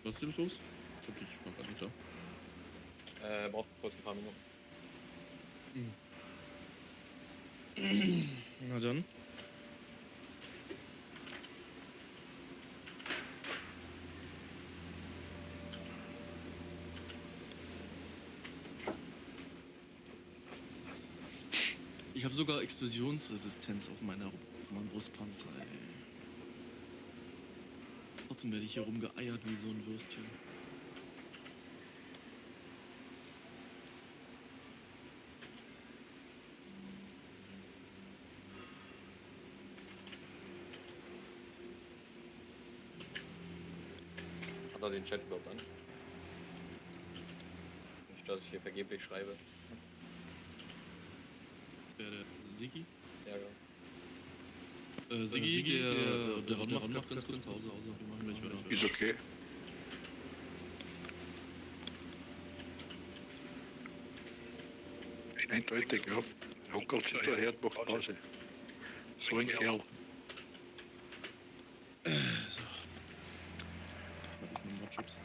Was ist denn los? Ich war gerade nicht da.
Braucht kurz ein paar Minuten.
Na dann. Ich habe sogar Explosionsresistenz auf meinem Brustpanzer, ey. Trotzdem werde ich hier rumgeeiert wie so ein Würstchen.
Hat er den Chat überhaupt an? Nicht, dass ich hier vergeblich schreibe.
Der Sigi?
Ja, ja.
Sigi, der Ron macht ganz kurz Pause. Wir machen gleich weiter.
Ist okay. Eindeutig, ja. Hockert sich da her, macht Pause. So ein Kerl.
Chips.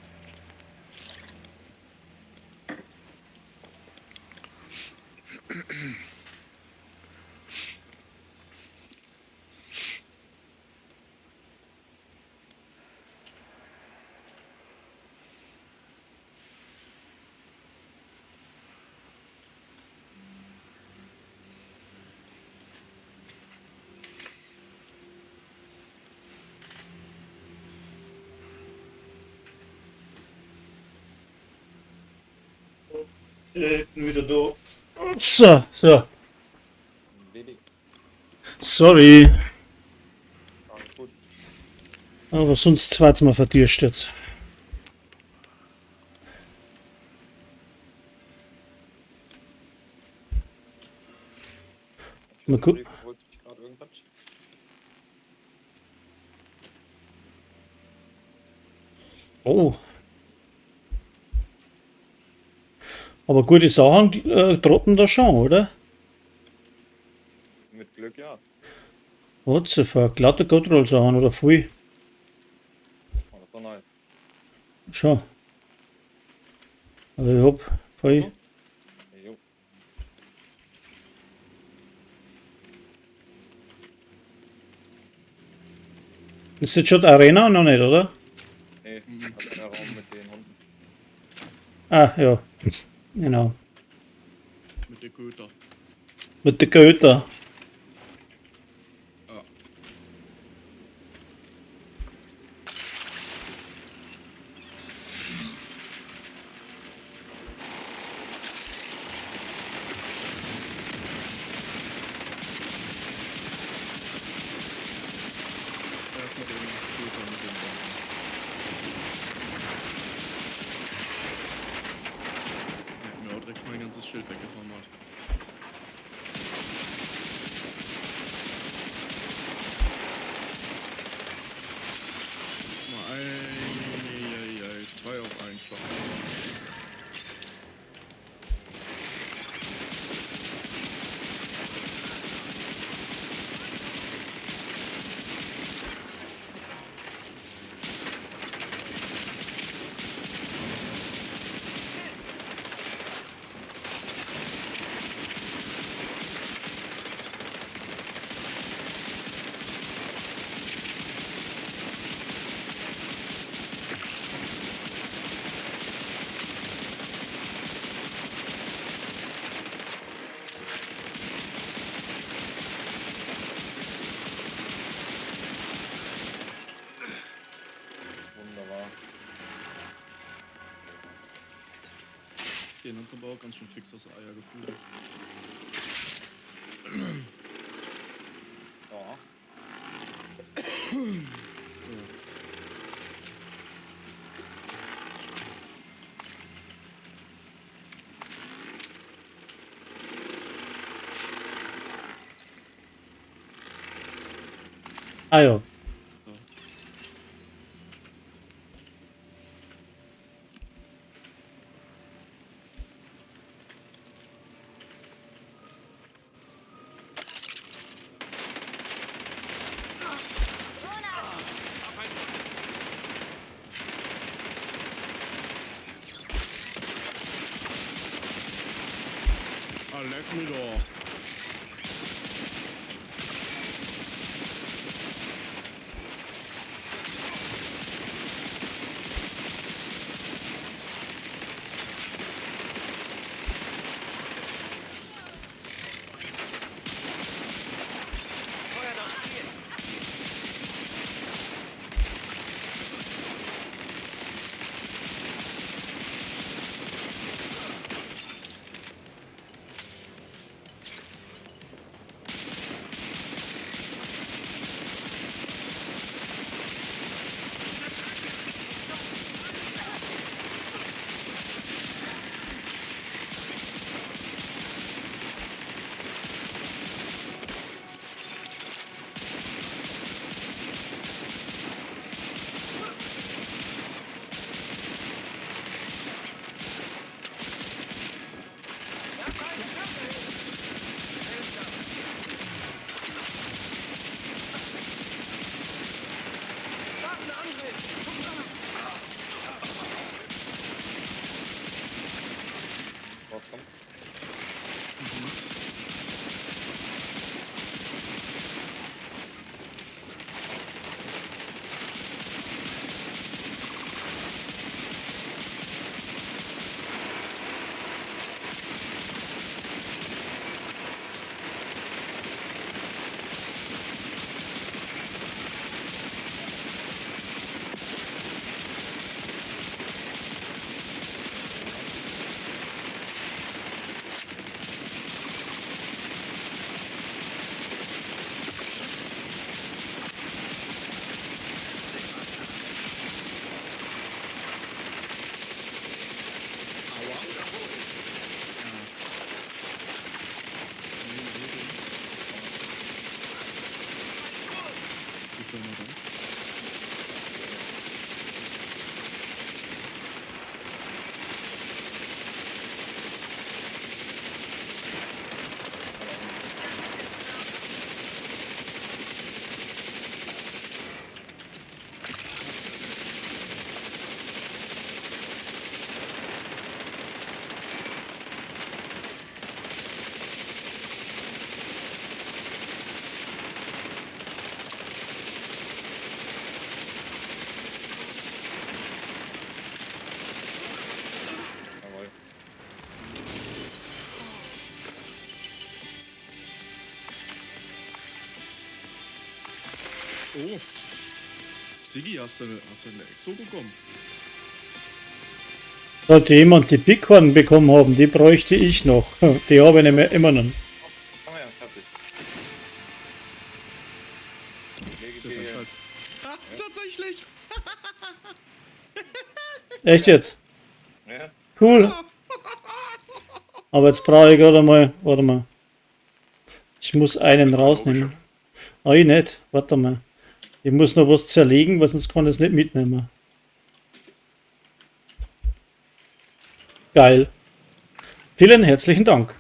Wieder da. So.
Baby.
Sorry.
Alles gut.
Aber sonst zweitens mal verdürstet jetzt. Mal gucken.
Holt sich gerade irgendwas.
Oh. Aber gute Sachen droppen da schon, oder?
Mit Glück, ja.
What the fuck? Glatte Control-Sachen oder viel?
Oh, das war nice.
Schon. Aber ich hab voll.
Jo.
Ist jetzt schon die Arena noch nicht, oder?
Nee, hat der Raum mit den Hunden.
Ah, ja. Genau.
Mit der Köter.
Mit der Götter.
Ah. Erst mit dem Köter mit dem Box. Er hat mir auch direkt mein ganzes Schild weggehammert. Zwei auf einen Schlag. Den hat's aber auch ganz schön fix aus der Eier gefühlt.
Ja.
Ah ja.
Ah, leck mir doch.
Rauskommen. Jawohl.
Oh. Siggi, hast du eine Exo bekommen?
Sollte jemand die Bighorn bekommen haben, die bräuchte ich noch. Die habe ich nämlich immer noch.
Ah ja, fertig. Lege
Das ist
die,
krass. Ah, tatsächlich!
Echt jetzt?
ja,
Cool. Aber jetzt brauche ich gerade mal. Warte mal. Ich muss einen rausnehmen. Ah, ich nicht. Warte mal. Ich muss noch was zerlegen, weil sonst kann ich es nicht mitnehmen. Geil. Vielen herzlichen Dank.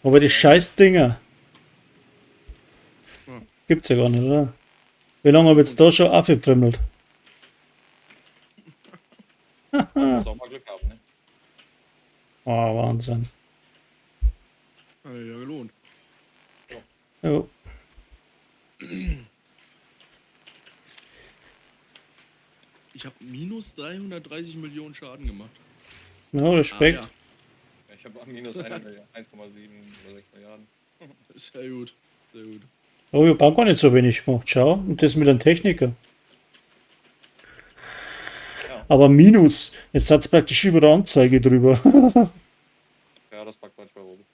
Aber die scheiß Dinger gibt's ja gar nicht, oder? Wie lange habe ich jetzt da schon aufgeprimmelt?
muss auch mal Glück haben, ne?
Oh, Wahnsinn.
Hat ja gelohnt.
Jo.
Ich habe minus 330 Millionen Schaden gemacht.
Ja, Respekt.
Ah,
Ich habe minus 1,7 oder 6 Milliarden.
ja. Sehr gut. Sehr gut.
Oh, ich habe auch gar nicht so wenig gemacht. Schau. Und das mit einem Techniker.
Ja.
Aber Minus. Jetzt hat es praktisch über der Anzeige drüber.
das packt manchmal oben.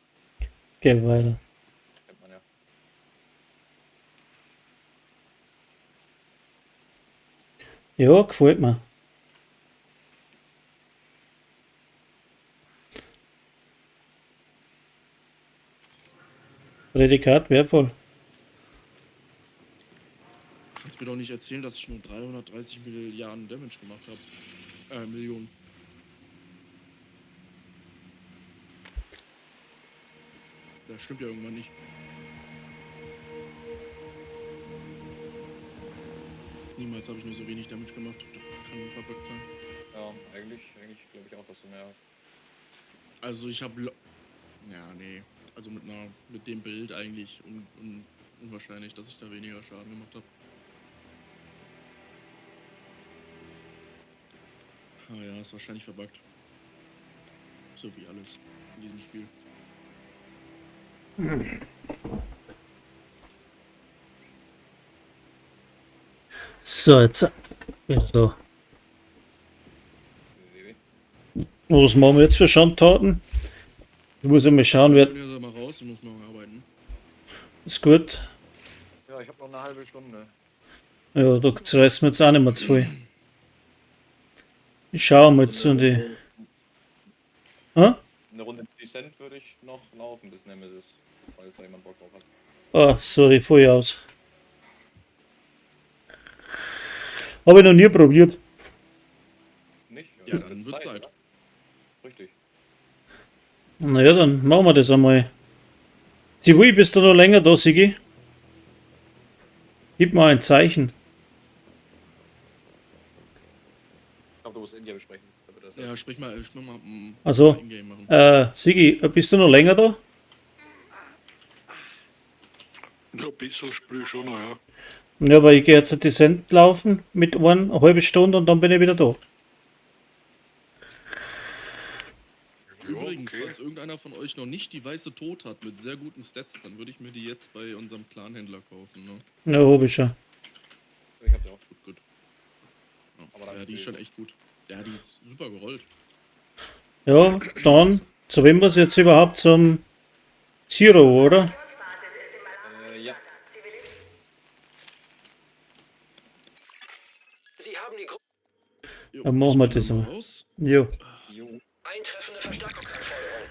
Geh weiter.
Kennt man ja.
Ja, gefällt mir. Prädikat wertvoll.
Kannst mir doch nicht erzählen, dass ich nur 330 Milliarden Damage gemacht habe. Millionen. Das stimmt ja irgendwann nicht. Niemals habe ich nur so wenig Damage gemacht. Das kann nur verbuggt sein.
Ja, eigentlich glaube ich auch, dass du mehr hast.
Also ich habe... Ja, nee. Also mit dem Bild eigentlich unwahrscheinlich, dass ich da weniger Schaden gemacht habe. Ah ja, ist wahrscheinlich verbuggt. So wie alles in diesem Spiel.
So, jetzt. Ja, da. Was machen wir jetzt für Schandtaten? Ich muss ja mal schauen, wer.
Ich bin jetzt mal raus, ich muss morgen arbeiten.
Ist gut.
Ja, ich habe noch eine halbe Stunde.
Ja, da zerreißen wir jetzt auch nicht mehr zu viel. Ich schaue mal jetzt in die. Hä?
Eine Runde Descent würde ich noch laufen bis Nemesis, falls da jemand Bock drauf hat.
Ah, sorry, voll aus. Habe ich noch nie probiert.
Nicht?
Ja, dann
wird's
wird's Zeit.
oder? Richtig.
Naja, dann machen wir das einmal. Sigi, bist du noch länger da, Sigi? Gib mal ein Zeichen.
Ich glaube, du musst India besprechen. damit das
Ja, sprich mal
Also,
Ingame machen.
Sigi, bist du noch länger da?
Ja, ein bisschen spiele ich schon noch, ja.
Ja, aber ich gehe jetzt ein Descent laufen mit einer halben Stunde und dann bin ich wieder da.
Übrigens,
okay.
falls irgendeiner von euch noch nicht die weiße Tod hat mit sehr guten Stats, dann würde ich mir die jetzt bei unserem Clan-Händler kaufen. Ne?
Ja, hab ich schon.
Ich hab ja auch.
Gut. Ja,
Aber dann
ja, die ist schon
will-
echt gut. Ja, die ist super gerollt.
Ja, dann, zu wem was jetzt überhaupt? Zum Zero, oder?
Basis ist im Alarm.
Ja.
Zivilisten.
Sie haben die Gruppe.
Jo,
Dann machen wir
ich bin
das
dann
mal.
raus.
Jo.
Jo.
Eintreffende Verstärkungsanforderungen.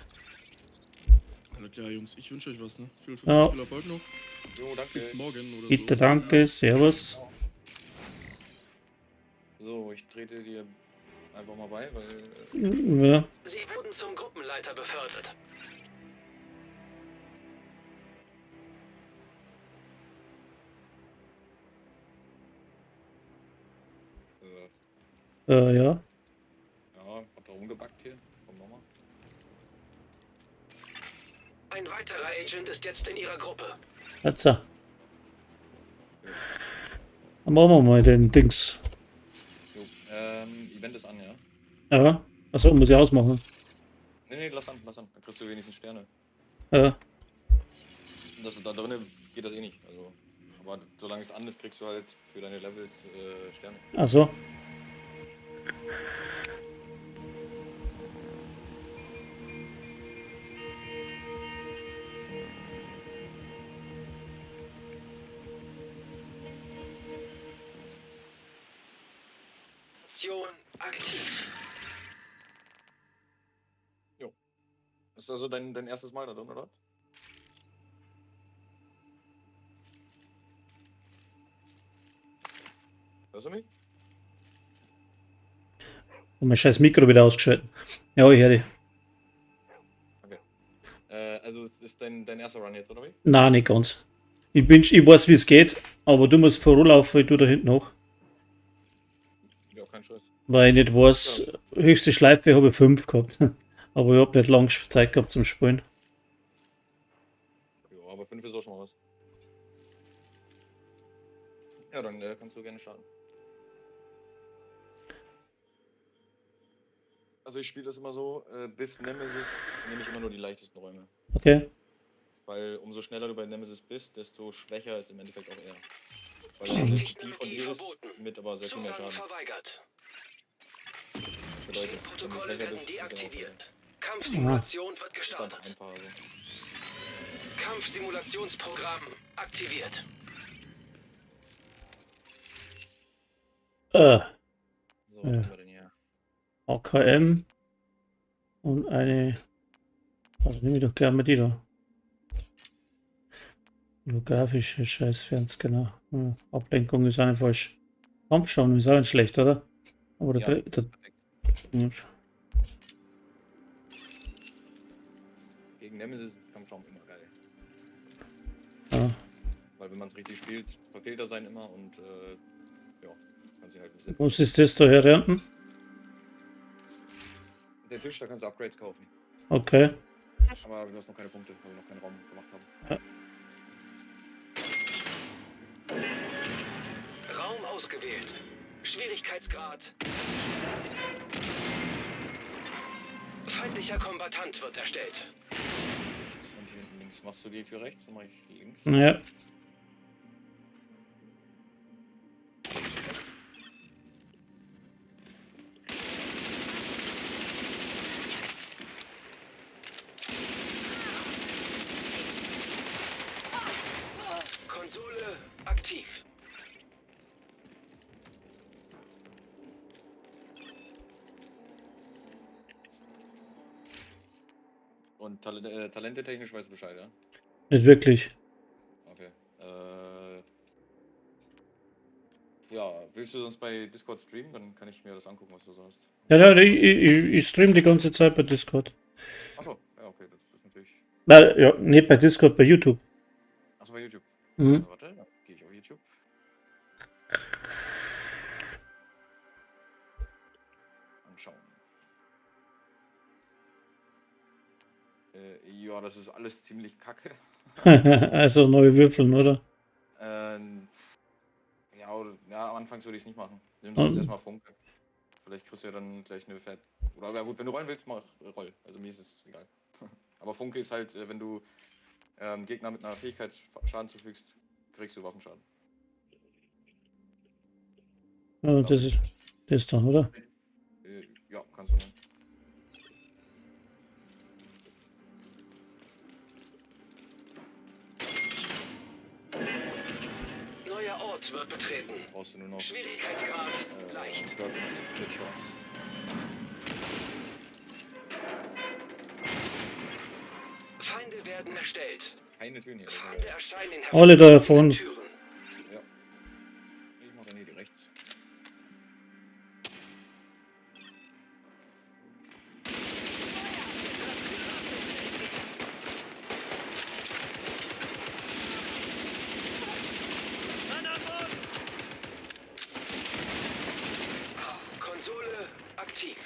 Alles klar, Jungs. Ich wünsche euch was, ne? Viel
Ja.
Erfolg noch.
Jo, danke.
Bis morgen oder
Bitte,
so.
danke, servus.
So, ich trete dir einfach mal bei, weil.
Ja,
Sie wurden zum Gruppenleiter befördert.
Ja,
ja.
hab da rumgebackt hier. Komm nochmal.
Ein weiterer Agent ist jetzt in Ihrer Gruppe.
Jetzt. Dann machen wir mal den Dings.
Jo. Event ist an, ja?
Ja. Achso, muss ich ausmachen.
Nee, lass an. Dann kriegst du wenigstens Sterne.
Ja.
Da drinnen geht das eh nicht. Also, aber solange es an ist, kriegst du halt für deine Levels Sterne.
Achso.
Aktion aktiv.
Ist also dein erstes Mal da drin, oder? Hörst du mich?
Und mein scheiß Mikro wieder ausgeschalten. Ja, ich höre dich.
Also es ist dein erster Run jetzt, oder wie?
Nein, nicht ganz. Ich weiß, wie es geht, aber du musst vorlaufen, ich tu da hinten hoch.
Ja, kein Scheiß.
Weil ich nicht weiß, höchste Schleife habe ich 5 gehabt. Aber ich habe nicht lange Zeit gehabt zum Spielen.
Ja, aber 5 ist auch schon mal was. Ja, dann kannst du gerne starten. Also ich spiele das immer so, bis Nemesis nehme ich immer nur die leichtesten Räume.
Okay.
Weil umso schneller du bei Nemesis bist, desto schwächer ist im Endeffekt auch er. Weil
Technologie
die von Iris
verboten.
mit aber sehr viel mehr
Zugang
Schaden.
verweigert.
Bedeutet, wenn du
Protokolle
schwächer
werden
bist, ist er auch
deaktiviert. Kampfsimulation wird
Das ist einfach
gestartet.
einfacher. Also.
Kampfsimulationsprogramm aktiviert.
So, was
Ja.
haben wir denn hier?
AKM und eine. Also nehme ich doch gleich mal die da. Holographische Scheiß Fernscanner. Ablenkung ist auch nicht falsch. Kampfschauen ist auch nicht schlecht, oder? Aber
Ja,
der
perfekt. Gegen Nemesis ist Kampfschaum immer geil.
ja.
Weil wenn man es richtig spielt, verfehlt er sein immer und ja, kann sich halt ein bisschen.
Was ist das da herrenten?
Der Tisch, da kannst du Upgrades kaufen.
Okay.
Aber du hast noch keine Punkte, weil wir noch keinen Raum gemacht haben.
Raum ausgewählt. Schwierigkeitsgrad. Feindlicher Kombatant wird erstellt.
Und hier hinten links. Machst du die Tür rechts, dann mach ich links.
Ja.
Konsole aktiv.
Und Talente technisch weißt du Bescheid, ja?
Nicht wirklich.
Okay. Ja, willst du sonst bei Discord streamen? Dann kann ich mir das angucken, was du so hast.
Ja, ich stream die ganze Zeit bei Discord.
Achso, ja, okay, das ist natürlich.
Ja, nicht bei Discord, bei YouTube.
Achso, bei YouTube.
Mhm.
Warte, dann gehe ich auf YouTube. Anschauen. Ja, das ist alles ziemlich kacke.
Also neue Würfeln, oder?
Ja, am Anfang würde ich es nicht machen. Nimm
Und-
sonst erstmal Funke. Vielleicht kriegst du ja dann gleich eine Fett. Oder ja gut, wenn du rollen willst, mach roll. Also mir ist es egal. Aber Funke ist halt, wenn du Gegner mit einer Fähigkeit Schaden zufügst, kriegst du Waffenschaden.
Ja, das ist das dann, oder?
Ja, kannst du nehmen.
Neuer Ort wird betreten.
Brauchst du nur noch
Schwierigkeitsgrad leicht.
Perk und Crit Chance.
Feinde werden erstellt.
Keine Türen hier.
Feinde erscheinen in
Alle da
hervorgehobenen
davon.
Türen.
Ja. Ich mach dann hier die rechts.
Konsole aktiv.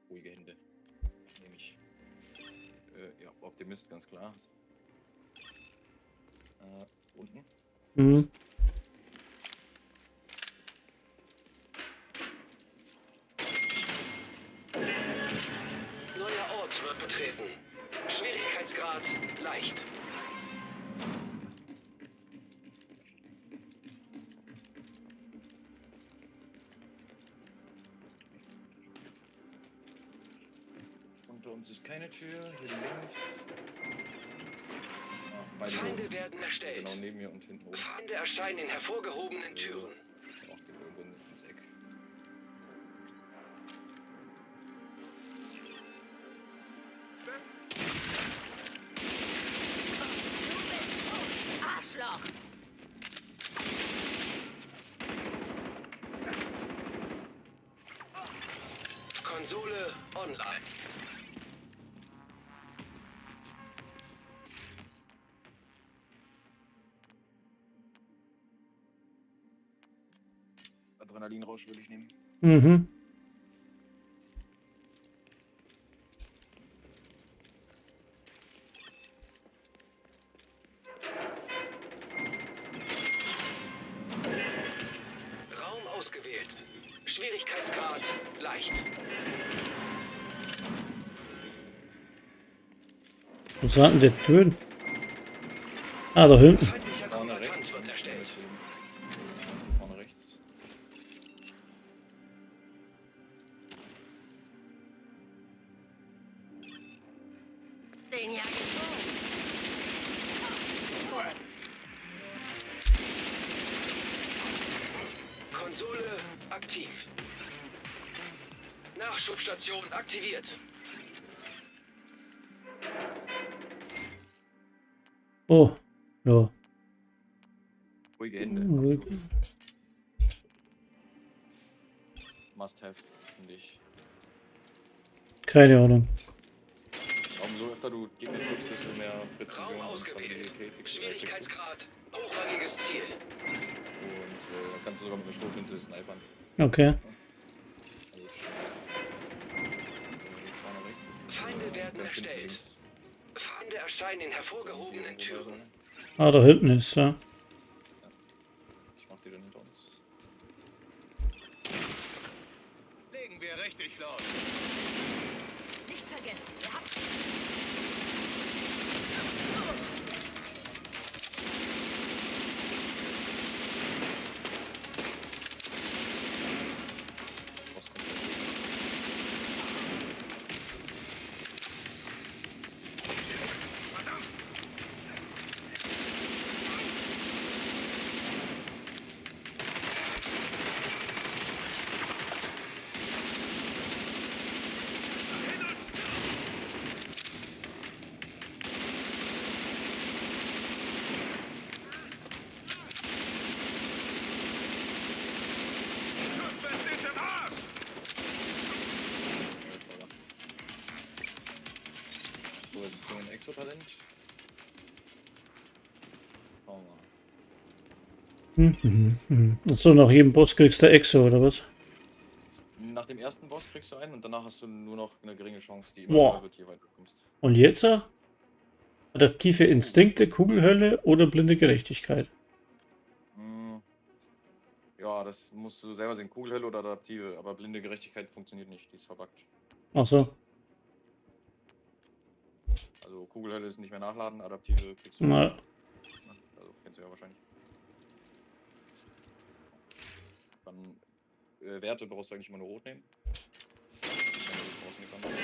Ruhige Hände. Nehme ich. Ja, Optimist, ganz klar. Unten.
Mhm.
Neuer Ort wird betreten. Schwierigkeitsgrad leicht.
Unter uns ist keine Tür. Hier links. Ah, beide
Feinde
oben.
werden erstellt.
Genau neben mir und hinten oben.
Feinde erscheinen in hervorgehobenen Türen.
Auch den irgendwo ins Eck.
Arschloch!
Konsole online.
Adrenalinrausch würde ich nehmen.
Mhm.
Raum ausgewählt. Schwierigkeitsgrad leicht.
Wo sind denn die Türen? Ah, da hinten.
Feindlicher
Vorne
Kombatant
rechts.
wird erstellt.
Hier vorne rechts.
aktiv. Nachschubstation aktiviert.
Oh, ja.
Ruhige Hände.
Ruhig.
Absolut. Must have, finde ich.
Keine Ahnung.
Umso öfter du Gegner triffst, desto mehr Präzision
Raum
und
ausgewählt.
Stabilität kriegst du.
Schwierigkeitsgrad. Hochrangiges Ziel.
Und kannst du sogar mit einer Schrotflinte snipern.
Okay.
Also ist vorne rechts ist
Feinde werden
ganz hinten
erstellt.
links.
Feinde erscheinen in hervorgehobenen Türen.
Ah, da hinten ist er.
Ich mach die dann hinter uns.
Legen wir richtig los.
Nicht vergessen, ihr habt
Boss kommt.
Schutzweste ist im Arsch.
So, jetzt kommt ein Exotalent. Schauen wir mal.
Achso, nach jedem Boss kriegst du Exo, oder was?
Nach dem ersten Boss kriegst du einen und danach hast du nur noch eine geringe Chance, die immer
Boah.
höher wird, je weiter du kommst.
Und jetzt? Adaptive Instinkte, Kugelhölle oder blinde Gerechtigkeit?
Hm. Ja, das musst du selber sehen. Kugelhölle oder adaptive, aber blinde Gerechtigkeit funktioniert nicht, die ist verbuggt.
Achso.
Also Kugelhölle ist nicht mehr nachladen, adaptive kriegst du.
Na,
Also kennst du ja wahrscheinlich. Dann Werte brauchst du eigentlich immer nur rot nehmen. Du brauchst nichts anderes.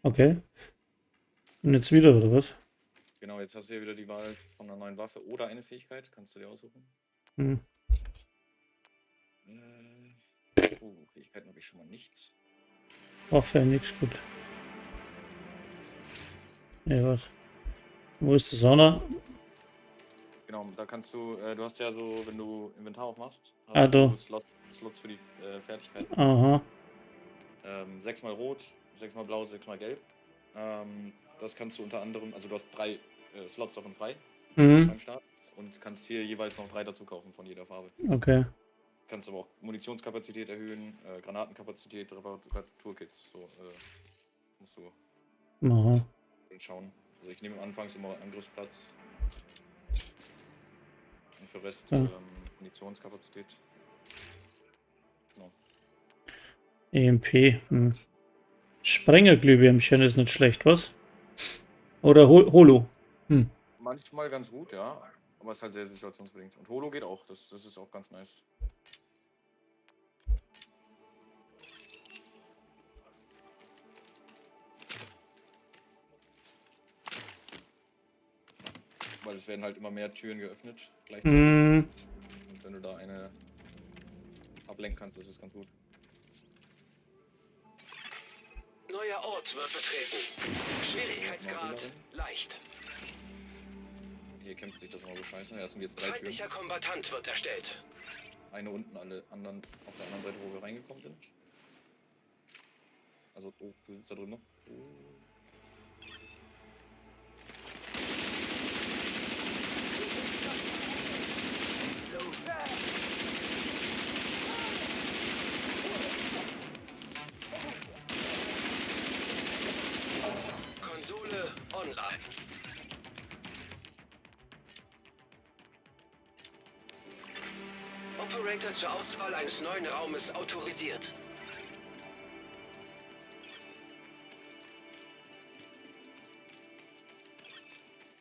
okay. Und jetzt wieder, oder was?
Genau, jetzt hast du hier wieder die Wahl von einer neuen Waffe oder eine Fähigkeit. Kannst du dir aussuchen.
Hm.
Fähigkeiten habe ich schon mal nichts.
Waffe, nix gut. Ja, was? Wo ist das Sauna?
Genau, da kannst du, du hast ja so, wenn du Inventar aufmachst, hast
Ah,
du
da.
Slots für die Fertigkeiten.
Aha.
6 mal rot, 6 mal blau, 6 mal gelb. Das kannst du unter anderem, also du hast 3 Slots davon frei
Mhm.
beim Start und kannst hier jeweils noch 3 dazu kaufen von jeder Farbe.
Okay.
Kannst aber auch Munitionskapazität erhöhen, Granatenkapazität, Reparaturkits. So musst du
Aha.
schauen. Also ich nehme anfangs immer Angriffsplatz. Und für Rest
Ja.
Munitionskapazität. Genau.
EMP. Sprengerglühwürmchen ist nicht schlecht, was? Oder Holo.
Manchmal ganz gut, ja. Aber es ist halt sehr situationsbedingt. Und Holo geht auch, das ist auch ganz nice. Weil es werden halt immer mehr Türen geöffnet gleichzeitig.
Mhm.
Und wenn du da eine ablenken kannst, ist es ganz gut.
Neuer Ort wird betreten. Schwierigkeitsgrad leicht.
Hier kämpft sich das immer so scheiße. Ja, es sind jetzt 3 Türen.
Feindlicher Kombatant wird erstellt.
Eine unten, alle anderen auf der anderen Seite, wo wir reingekommen sind. Also, oh, du sitzt da drin noch. Oh.
Konsole online. Operator zur Auswahl eines neuen Raumes autorisiert.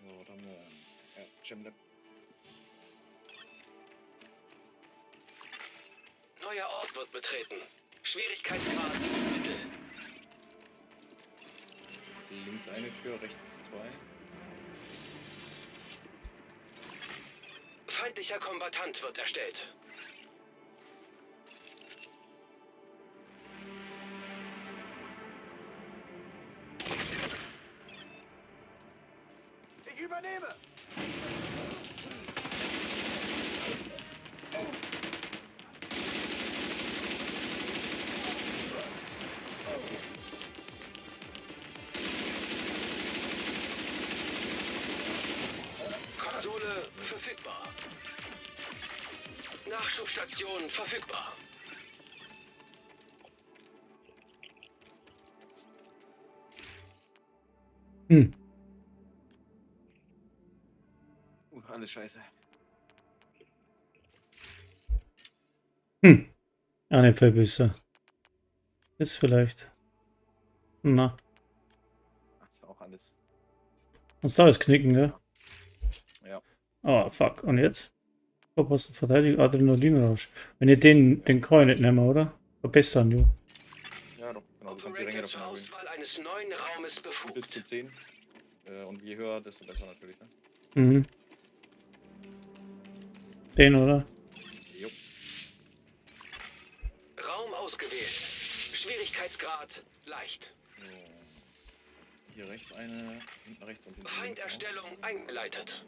So, dann ja, Gemlab.
Neuer Ort wird betreten. Schwierigkeitsgrad Mittel.
Links eine Tür, rechts zwei.
Feindlicher Kombattant wird erstellt.
Ich übernehme!
Konsole verfügbar. Nachschubstation verfügbar.
Hm.
Alles scheiße.
Hm. Eine Verbüsse. Jetzt vielleicht. Na,
Ach, ist auch alles.
muss da was knicken, ja?
Ja.
Oh, fuck. Und jetzt? Verpassten Verteidigung, Adrenalinrausch. Wenn ihr den Coin nicht nehmen, oder? Verbessern, du.
Ja, doch, genau. Du kannst die Ränge
Operator zur
davon erhöhen.
Auswahl eines neuen Raumes
Bis zu
befugt.
10. Und je höher, desto besser natürlich, ne?
Mhm. Den, oder?
Jupp.
Raum ausgewählt. Schwierigkeitsgrad leicht.
So. Hier rechts eine, hinten rechts und hinten links auch.
Feinderstellung eingeleitet.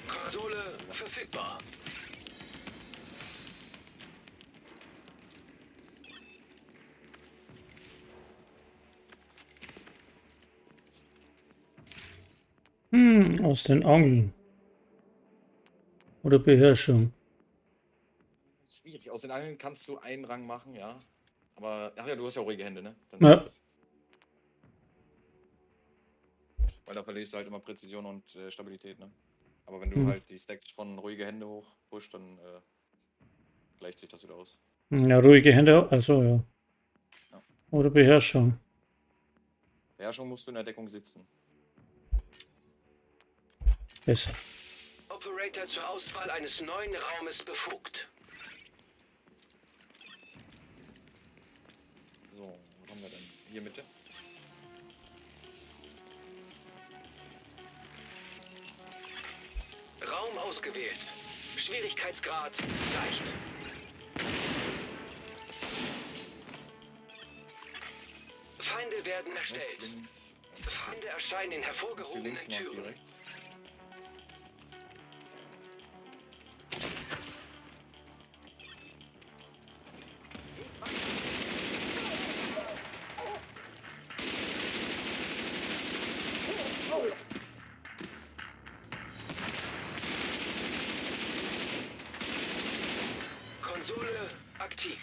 Konsole verfügbar.
Aus den Augen. Oder Beherrschung.
Schwierig. Aus den Angeln kannst du einen Rang machen, ja. Aber, ach ja, du hast ja auch ruhige Hände, ne? Dann
Ja.
ist es. Weil da verlierst du halt immer Präzision und Stabilität, ne? Aber wenn du
Mhm.
halt die Stacks von ruhige Hände hoch pusht, dann gleicht sich das wieder aus.
Ja, ruhige Hände. Also ja.
Ja.
Oder Beherrschung.
Beherrschung musst du in der Deckung sitzen.
Besser.
Operator zur Auswahl eines neuen Raumes befugt.
So, wo haben wir denn? Hier Mitte.
Raum ausgewählt. Schwierigkeitsgrad leicht. Feinde werden
Rechts,
erstellt.
links.
Feinde erscheinen in
Hast du
hervorgehobenen
links gemacht, hier
Türen.
rechts.
Konsole aktiv.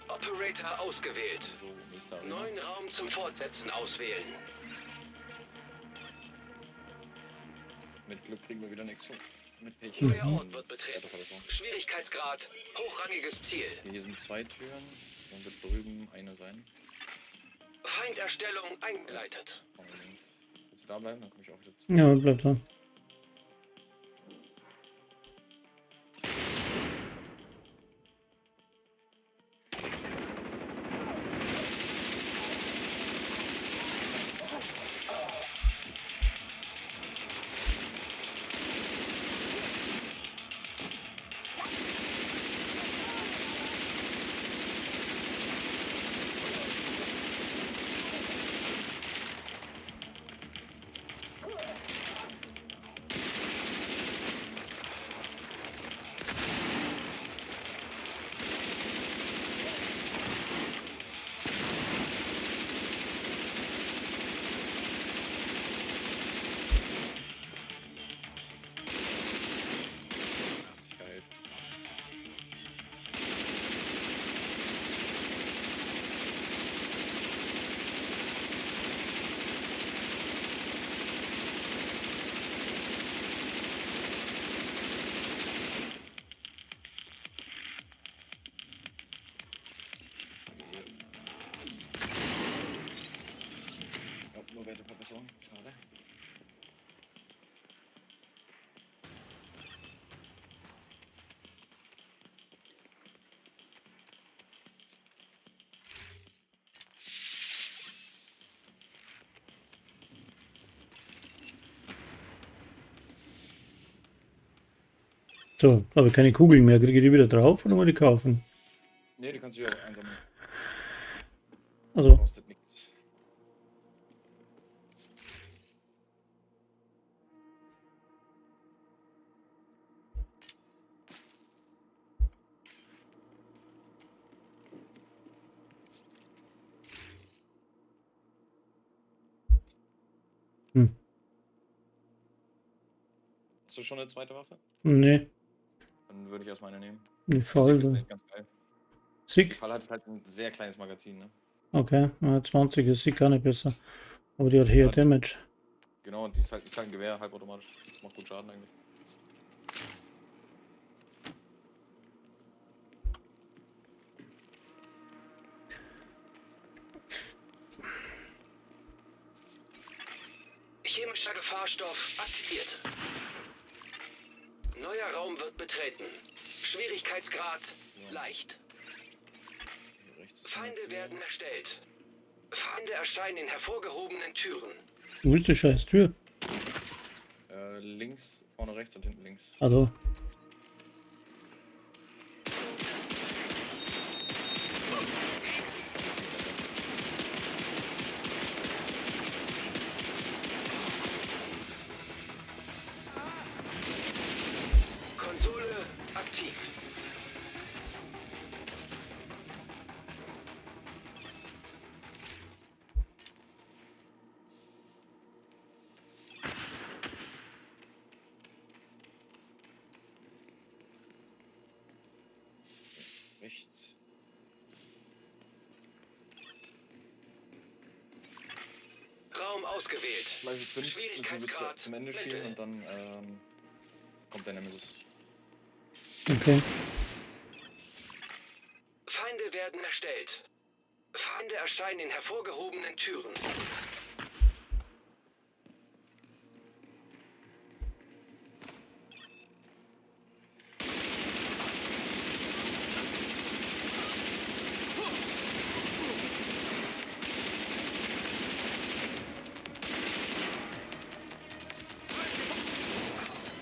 Operator ausgewählt.
So, nächster Arena.
Neuen Raum zum Fortsetzen auswählen.
Mit Glück kriegen wir wieder nichts hin. Mit Pech.
Neuer Ort wird betreten.
Weiterverbesserung.
Schwierigkeitsgrad hochrangiges Ziel.
Hier sind 2 Türen. Dann wird drüben eine sein.
Feinderstellung eingeleitet.
Vorne links. Willst du da bleiben? Dann komme ich auch wieder zu.
Ja, bleibt da.
Verbesserung. Schade.
So, aber keine Kugeln mehr. Kriege ich die wieder drauf oder muss ich die kaufen?
Ne, die kannst du ja auch einsammeln.
Also,
Kostet nichts. Hast du schon eine zweite Waffe?
nee,
Dann würde ich erstmal eine nehmen.
die
Die Sig ist
Fall.
echt ganz geil. Die
Sig?
Fall hat halt ein sehr kleines Magazin, ne?
Okay, 20 ist Sig gar nicht besser. Aber die hat hier
Ja, die-
Damage.
Genau, und die ist halt ein Gewehr, halbautomatisch. Das macht gut Schaden eigentlich.
Chemischer Gefahrstoff aktiviert. Neuer Raum wird betreten. Schwierigkeitsgrad leicht.
Hier rechts ist
Feinde
eine Tür.
werden erstellt. Feinde erscheinen in hervorgehobenen Türen.
Wo ist die scheiß Tür?
Links, vorne rechts und hinten links.
Also,
Konsole aktiv.
Rechts.
Raum ausgewählt.
Gleich 5 müssen wir bis
Schwierigkeitsgrad
zum Ende
mittel.
spielen und dann kommt der Nemesis.
okay.
Feinde werden erstellt. Feinde erscheinen in hervorgehobenen Türen.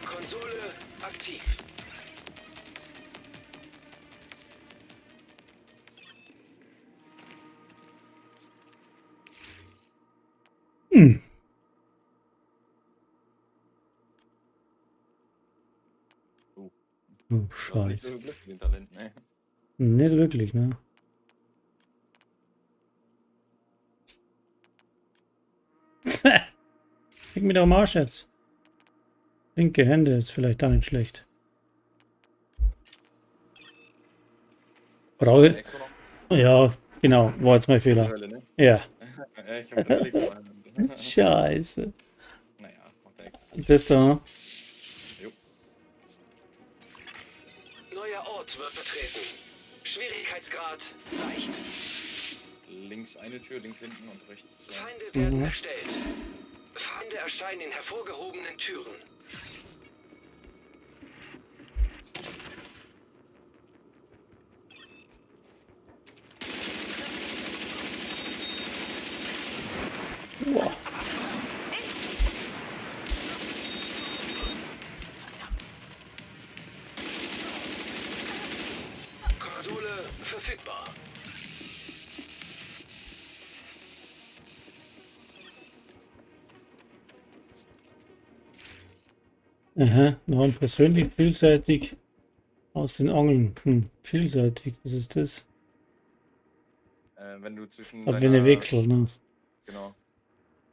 Konsole aktiv.
Hm.
Oh.
Oh,
Du hast nicht so
Scheiße.
viel Glück mit den Talenten, ne?
Nicht wirklich, ne? Leg mir doch am Arsch jetzt. Linke Hände ist vielleicht da nicht schlecht. Brauche ich.
Exo noch?
Ja, genau. War jetzt mein
Die
Fehler.
Hölle, ne?
Ja.
Ja, ich hab überlegt, aber-
Scheiße.
Naja, macht ja nichts.
Das da.
Jo.
Neuer Ort wird betreten. Schwierigkeitsgrad leicht.
Links eine Tür, links hinten und rechts zwei.
Feinde werden
Mhm.
erstellt. Feinde erscheinen in hervorgehobenen Türen.
Boah.
Konsole verfügbar.
Aha, noch ein persönlich vielseitig aus den Angeln. Vielseitig, was ist das?
Wenn du zwischen
Aber wenn ich wechsel, ne?
Genau.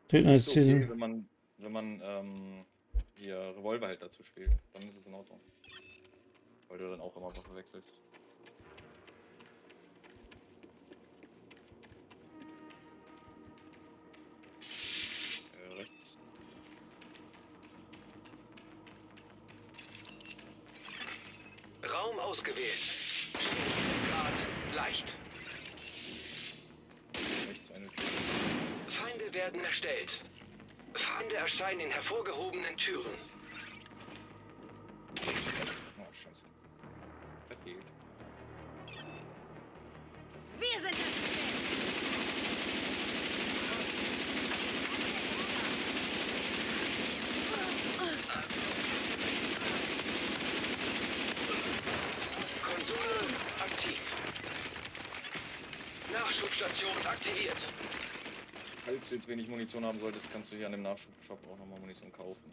Töten
Ist
als
okay,
Ziel.
wenn man hier Revolver halt dazu spielt, dann ist es in Ordnung. Weil du dann auch immer Waffe wechselst. Rechts.
Raum ausgewählt. Schwierigkeitsgrad leicht.
Rechts eine Tür.
Feinde werden erstellt. Feinde erscheinen in hervorgehobenen Türen.
Oh, scheiße. Verfehlt.
Wir sind das Problem.
Konsole aktiv. Nachschubstation aktiviert.
Falls du jetzt wenig Munition haben solltest, kannst du hier an dem Nachschubshop auch nochmal Munition kaufen.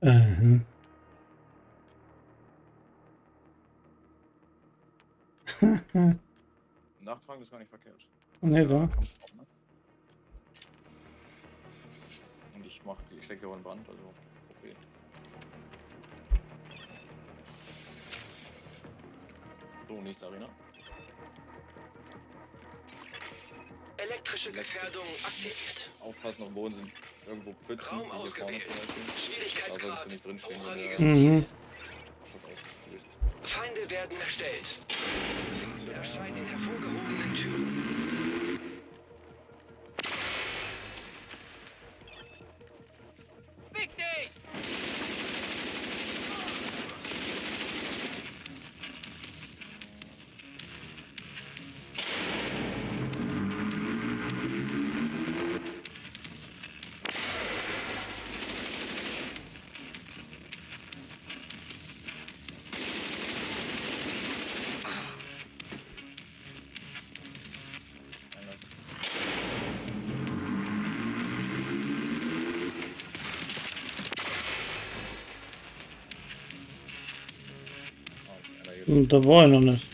Mhm.
Nachtragen ist gar nicht verkehrt.
Nee, da.
Kampfraum, ne? Und ich stecke dir auch in Brand, also okay. So, nächste Arena.
Elektrische Gefährdung aktiviert.
Aufpassen, auf dem Boden sind irgendwo Pfützen,
Raum
wie hier vorne
ausgewählt.
zum Beispiel. Da solltest
Schwierigkeitsgrad
du nicht drinstehen,
hochrangiges
wenn der
Ziel.
Mhm.
Shop auflöst.
Feinde werden erstellt. Feinde erscheinen in hervorgehobenen Türen.
Fick dich!
Anders. Ah, einer hier.
Und da war ich noch nicht.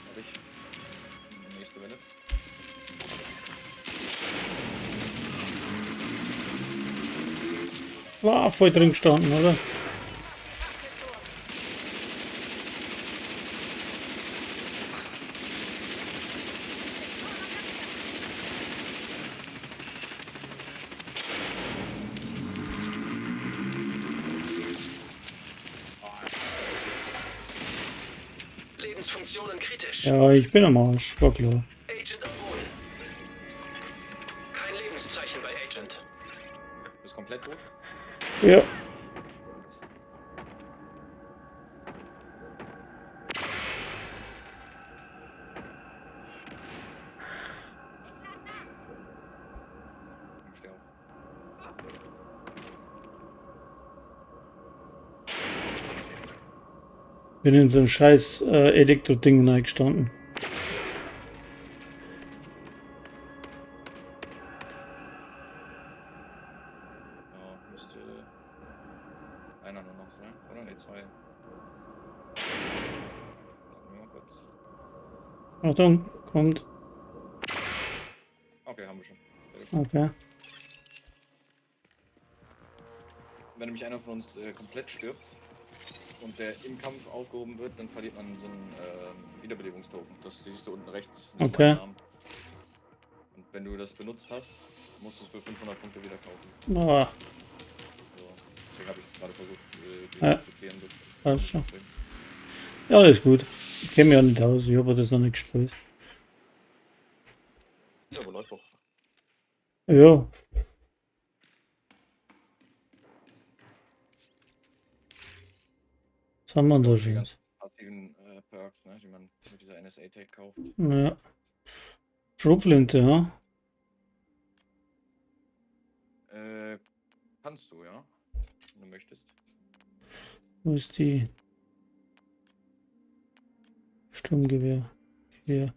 Hab ich. Nächste Welle.
War voll drin gestanden, oder?
Lebensfunktionen kritisch.
Ja, ich bin am Arsch, war klar.
Agent am Boden. Kein Lebenszeichen bei Agent.
Bist komplett tot?
Ja.
Steh auf.
Bin in so ein scheiß Elektro-Ding reingestanden.
Ja, müsste einer nur noch sein. Oder? Ne, zwei. Warten wir mal kurz.
Achtung, kommt.
Okay, haben wir schon. Sehr gut.
Okay.
Wenn nämlich einer von uns komplett stirbt und der im Kampf aufgehoben wird, dann verliert man so einen Wiederbelebungstoken. Das siehst du unten rechts neben
Okay.
meinem Namen. Und wenn du das benutzt hast, musst du es für 500 Punkte wieder kaufen.
Ah,
So. Deswegen habe ich es gerade versucht
Ja.
zu klären.
Alles klar. ja, alles gut. Ich kenne mich ja nicht aus, ich habe das noch nicht gespielt.
Ja, aber läuft doch.
Ja. Was haben wir da
Die
schon?
ganzen passiven Perks, ne, die man mit dieser NSA-Tag kauft.
Ja. Schrotflinte, ja?
Kannst du, ja? Wenn du möchtest.
Wo ist die? Sturmgewehr. Hier.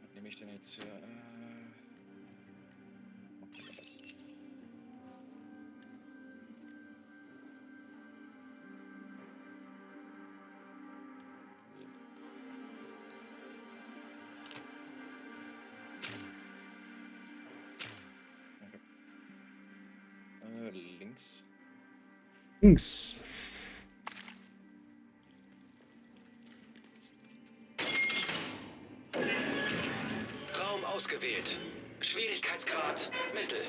Was nehme ich denn jetzt hier? Machen wir das. Links.
Links.
Raum ausgewählt. Schwierigkeitsgrad Mittel.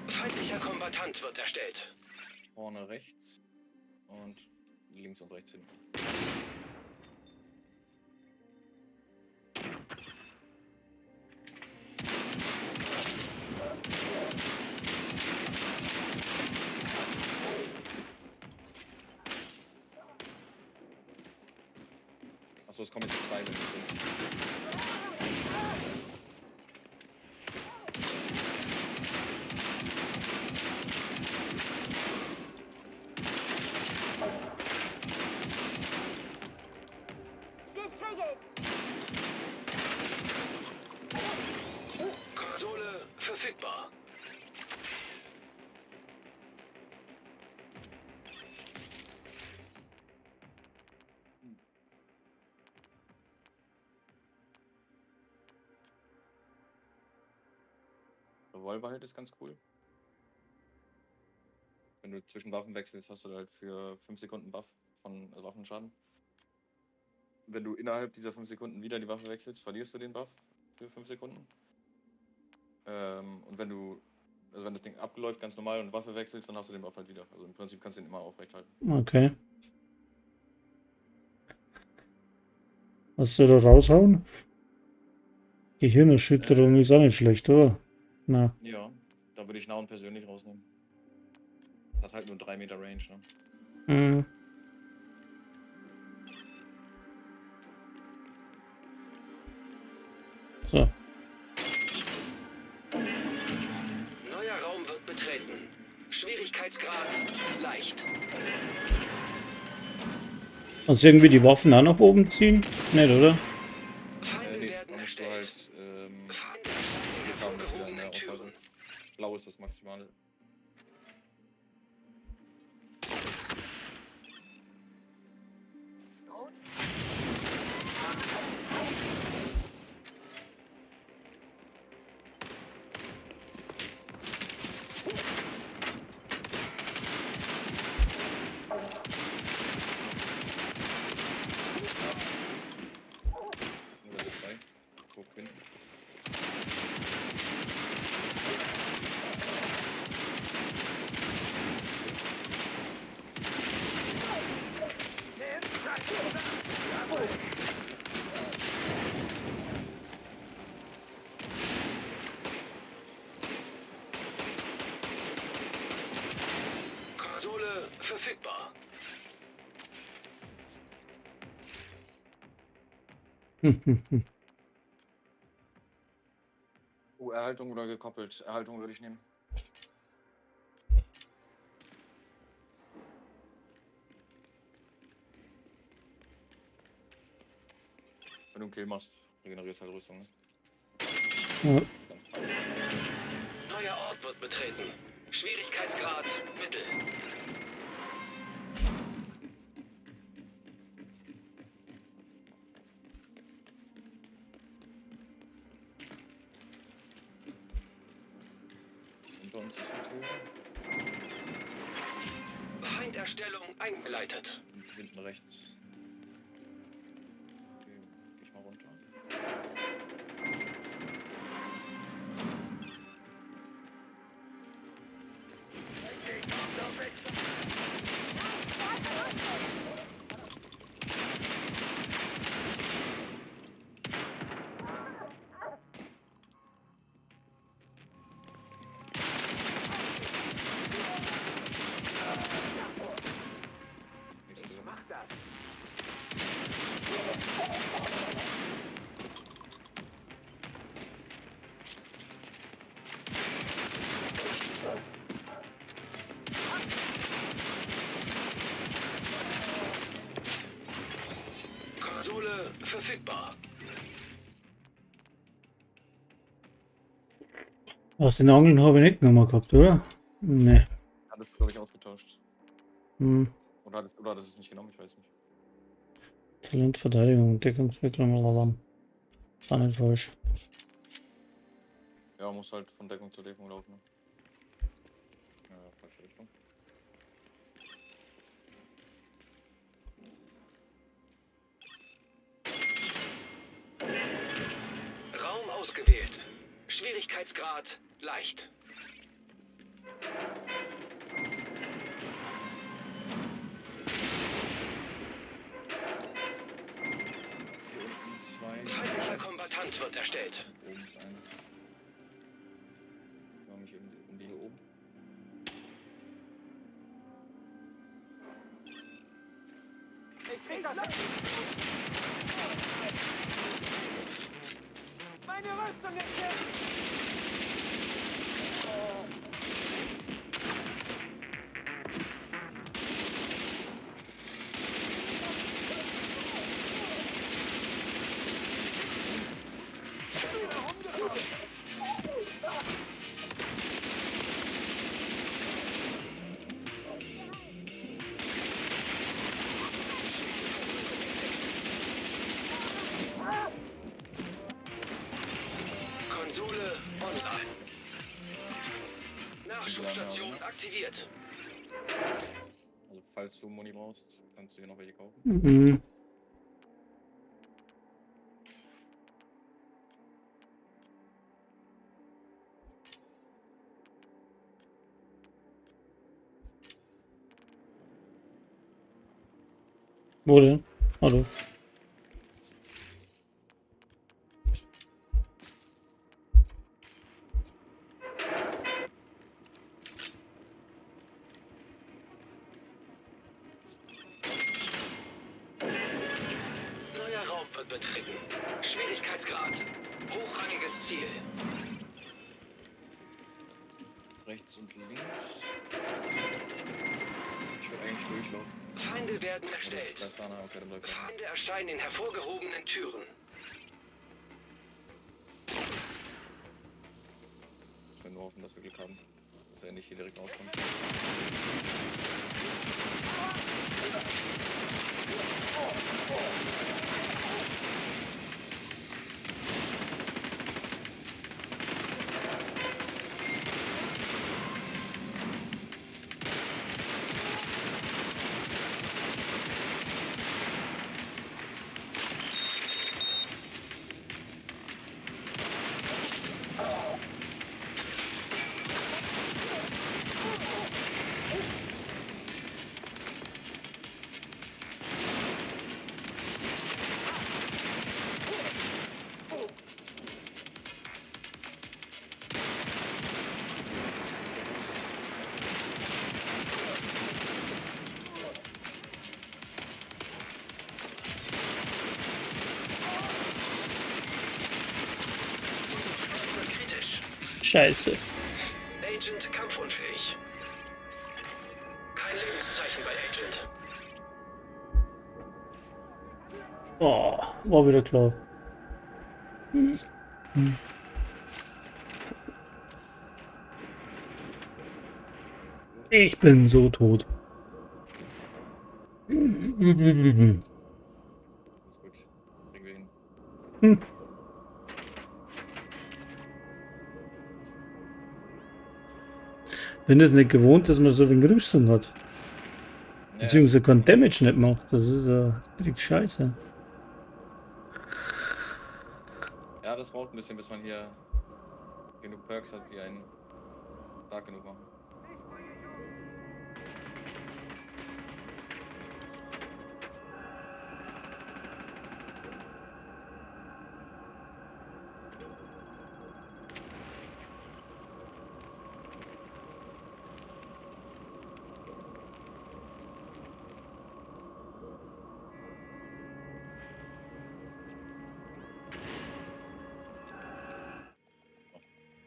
Feindlicher Kombattant wird erstellt.
Vorne rechts und links und rechts hinten. Achso, es kommen jetzt 2, wenn ich bin.
Konsole verfügbar.
Revolver halt ist ganz cool. Wenn du zwischen Waffen wechselst, hast du halt für 5 Sekunden Buff von Waffenschaden. Wenn du innerhalb dieser 5 Sekunden wieder die Waffe wechselst, verlierst du den Buff für 5 Sekunden. Und wenn das Ding abläuft ganz normal und Waffe wechselst, dann hast du den Buff halt wieder. Also im Prinzip kannst du ihn immer aufrechthalten.
Okay. Was soll da raushauen? Gehirnerschütterung ist auch nicht schlecht, oder? Na.
Ja, da würde ich Nauen persönlich rausnehmen. Hat halt nur 3 Meter Range, ne?
Mhm. So.
Neuer Raum wird betreten. Schwierigkeitsgrad leicht.
Also irgendwie die Waffen auch nach oben ziehen? Nicht, oder?
Feinde
Nee,
werden
da musst du
erstellt.
halt
Feinde erscheinen in
haben, dass wieder
hervorgehobenen
mehr Auswahl
Türen.
sind. Blau ist das Maximale. Level 2. Guck hinten.
Konsole verfügbar.
Erhaltung oder gekoppelt? Erhaltung würde ich nehmen. Wenn du einen Kill machst, regenerierst halt Rüstung. Ne?
Ja.
Ganz klar.
Neuer Ort wird betreten. Schwierigkeitsgrad Mittel.
Unter uns ist ein Tour.
Feinderstellung eingeleitet.
Und hinten rechts. Okay, geh ich mal runter.
Mach das.
Konsole verfügbar.
Aus den Angeln habe ich nicht genommen gehabt, oder? Ne.
Hat es, glaube ich, ausgetauscht.
Hm.
Oder hat es nicht genommen, ich weiß nicht.
Talent, Verteidigung, Deckungswicklung, lalalala. Ist auch nicht falsch.
Ja, muss halt von Deckung zu Deckung laufen. Ne? Ja, falsche Richtung.
Ausgewählt. Schwierigkeitsgrad leicht.
Hier unten zwei.
Feindlicher Kombattant wird erstellt.
Oben ist einer. Ich mache mich um die hier oben.
Ich krieg das. Meine Rüstung ist hier.
Konsole online. Nachschubstation aktiviert.
Also falls du Muni brauchst, kannst du hier noch welche kaufen.
Mhm. Wo denn? Hallo.
Neuer Raum wird betreten. Schwierigkeitsgrad. Hochrangiges Ziel.
Rechts und links. Ich würde eigentlich durchlaufen.
Feinde werden erstellt.
Bleib da, okay, dann bleib da.
Feinde erscheinen in hervorgehobenen Türen.
Ich will nur hoffen, dass wir Glück haben, dass er nicht hier direkt rauskommt.
Wird kritisch.
Scheiße.
Agent kampfunfähig. Kein Lebenszeichen bei Agent.
Oh, war wieder klar. Ich bin so tot.
Das ist gut. Kriegen wir hin.
Bin es nicht gewohnt, dass man so wenig Rüstung hat. Beziehungsweise kein Damage nicht macht. Das ist direkt scheiße.
Ja, das braucht ein bisschen, bis man hier genug Perks hat, die einen stark genug machen.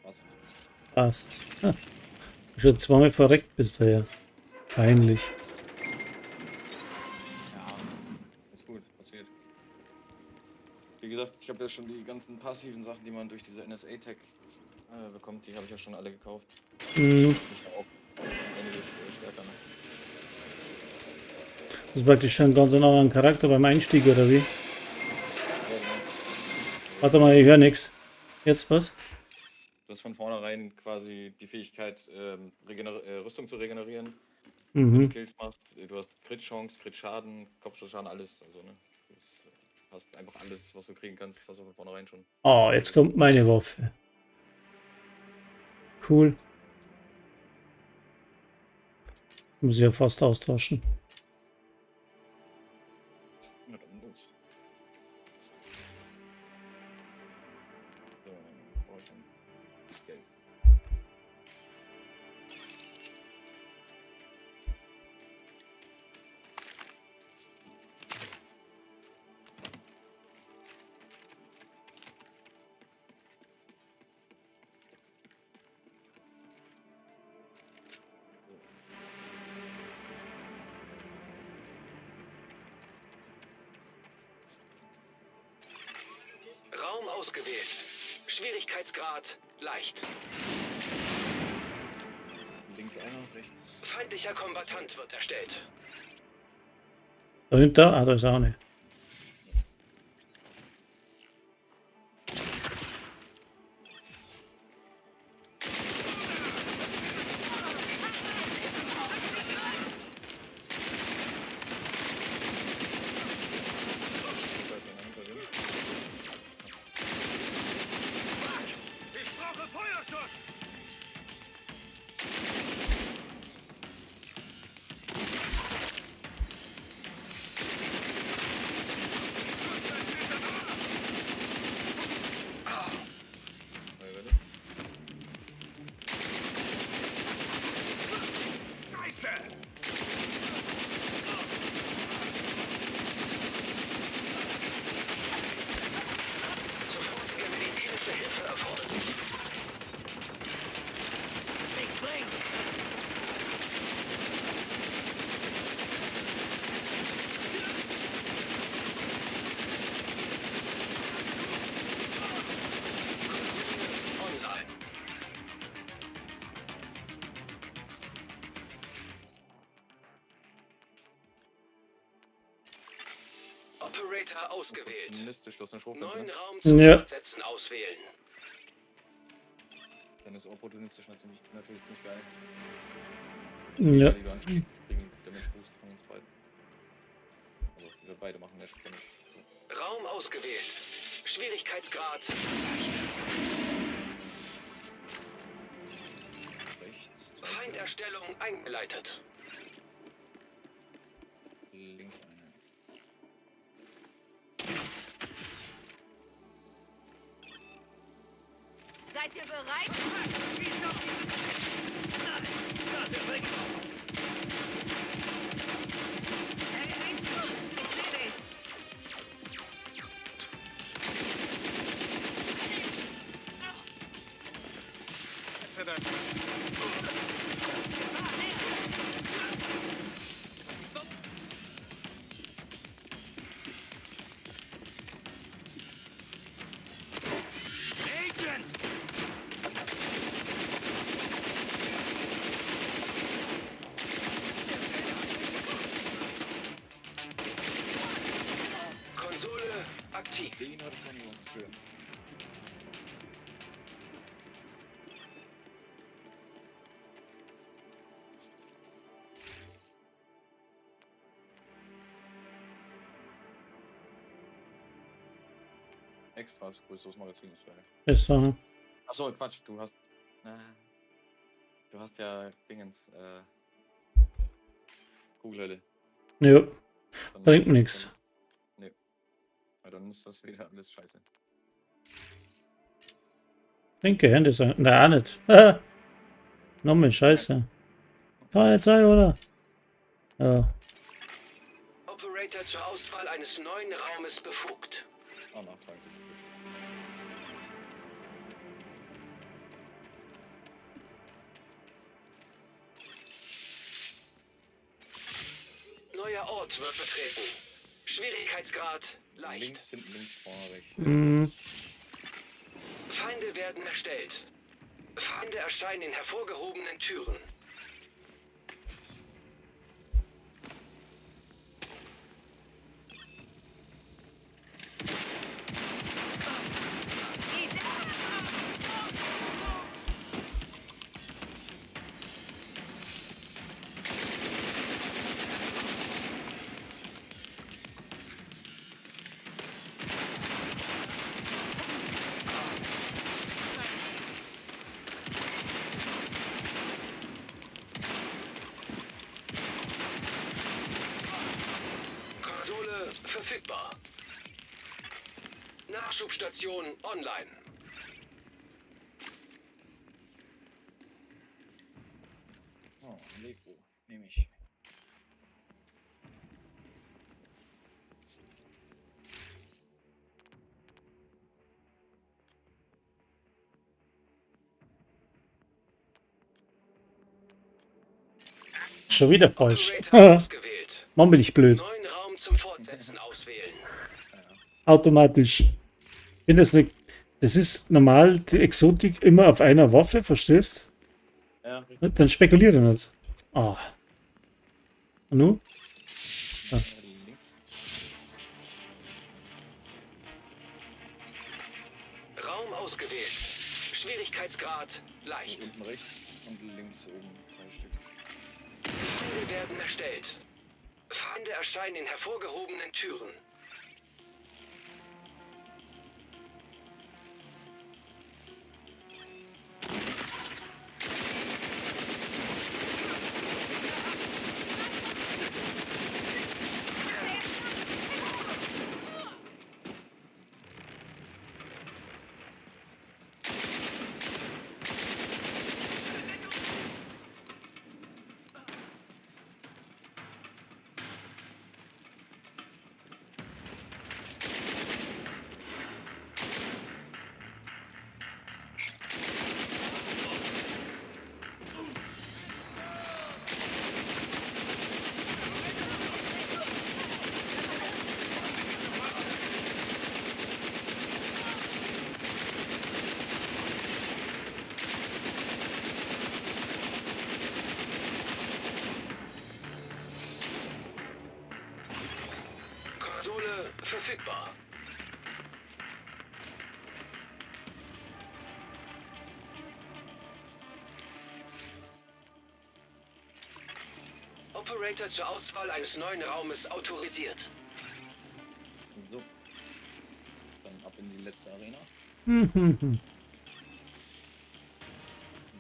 Passt.
Passt. Ha. Schon zweimal verreckt bist du ja. Peinlich.
Ja, ist gut, passiert. Wie gesagt, ich habe ja schon die ganzen passiven Sachen, die man durch diese NSA-Tag bekommt, die habe ich ja schon alle gekauft.
Mhm.
Ich auch einiges stärker. Ne?
Das ist praktisch schon ganz einen anderen Charakter beim Einstieg, oder wie?
Ja, genau.
Warte mal, ich höre nichts. Jetzt was?
Du hast von vornherein quasi die Fähigkeit, Rüstung zu regenerieren. Wenn du
Mhm.
Kills machst, du hast Crit-Chance, Crit-Schaden, Kopfschusschaden, alles. Also, ne? Das hast einfach alles, was du kriegen kannst, hast du von vornherein schon.
Oh, jetzt kommt meine Waffe. Cool. Muss ich ja fast austauschen.
Na dann los. So, dann brauche ich dann Geld.
Raum ausgewählt. Schwierigkeitsgrad leicht.
Links einer, rechts.
Feindlicher Kombattant wird erstellt.
Dahinter? Ah, da ist auch eine.
Ich brauche Feuerschutz!
Neue Welle.
Sofortige medizinische Hilfe erforderlich. Online. Operator ausgewählt.
Opportunistisch, du hast eine Schrotflinte,
Neuen
ne?
Raum zum
Ja.
Fortsetzen auswählen.
Dann ist opportunistisch natürlich ziemlich geil.
Ja.
Die du anschließt, kriegen Damage Boost von uns beiden. Also wir beide machen Damage.
Raum ausgewählt. Schwierigkeitsgrad leicht.
Rechts, zwei,
Feinderstellung eingeleitet.
links einer.
Seid ihr bereit? Hey, ich seh dich.
Konsole aktiv.
Den hat es noch nicht schön. Extra als größeres Magazin ist geil.
Ist so.
Achso, Quatsch, du hast ja Dingens, Kugelhölle.
Ja.
Dann-
Bringt nix.
Nee. Ja, dann ist das wieder alles scheiße.
Linke Hände sagen. Na, auch nicht. Nochmal Scheiße. War jetzt ein, oder? Ja.
Operator zur Auswahl eines neuen Raumes befugt.
Ah, Nachtrag ist gut.
Neuer Ort wird betreten. Schwierigkeitsgrad leicht.
Links, hinten, links, vorne, rechts.
Mhm.
Feinde werden erstellt. Feinde erscheinen in hervorgehobenen Türen. Nachschubstation online.
Oh, Lego, nehme ich.
Schon wieder falsch.
Operator ausgewählt.
Mann, bin ich blöd.
Neuen Raum zum Fortsetzen auswählen.
Automatisch. Ich finde das nicht. Das ist normal, die Exotik immer auf einer Waffe, verstehst?
Ja, richtig.
Dann spekuliere nicht. Ah. Und nun?
Links.
Raum ausgewählt. Schwierigkeitsgrad leicht.
Unten rechts und links oben 2 Stück.
Feinde werden erstellt. Feinde erscheinen in hervorgehobenen Türen. Konsole verfügbar. Operator zur Auswahl eines neuen Raumes autorisiert.
So. Dann ab in die letzte Arena
Mhm.
und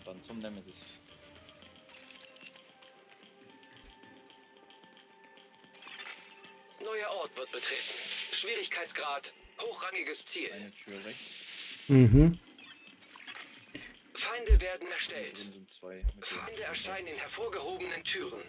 dann zum Nemesis.
Neuer Ort wird betreten. Schwierigkeitsgrad hochrangiges Ziel.
Eine Tür rechts.
Mhm.
Feinde werden erstellt.
Drin sind 2.
Feinde erscheinen in hervorgehobenen Türen.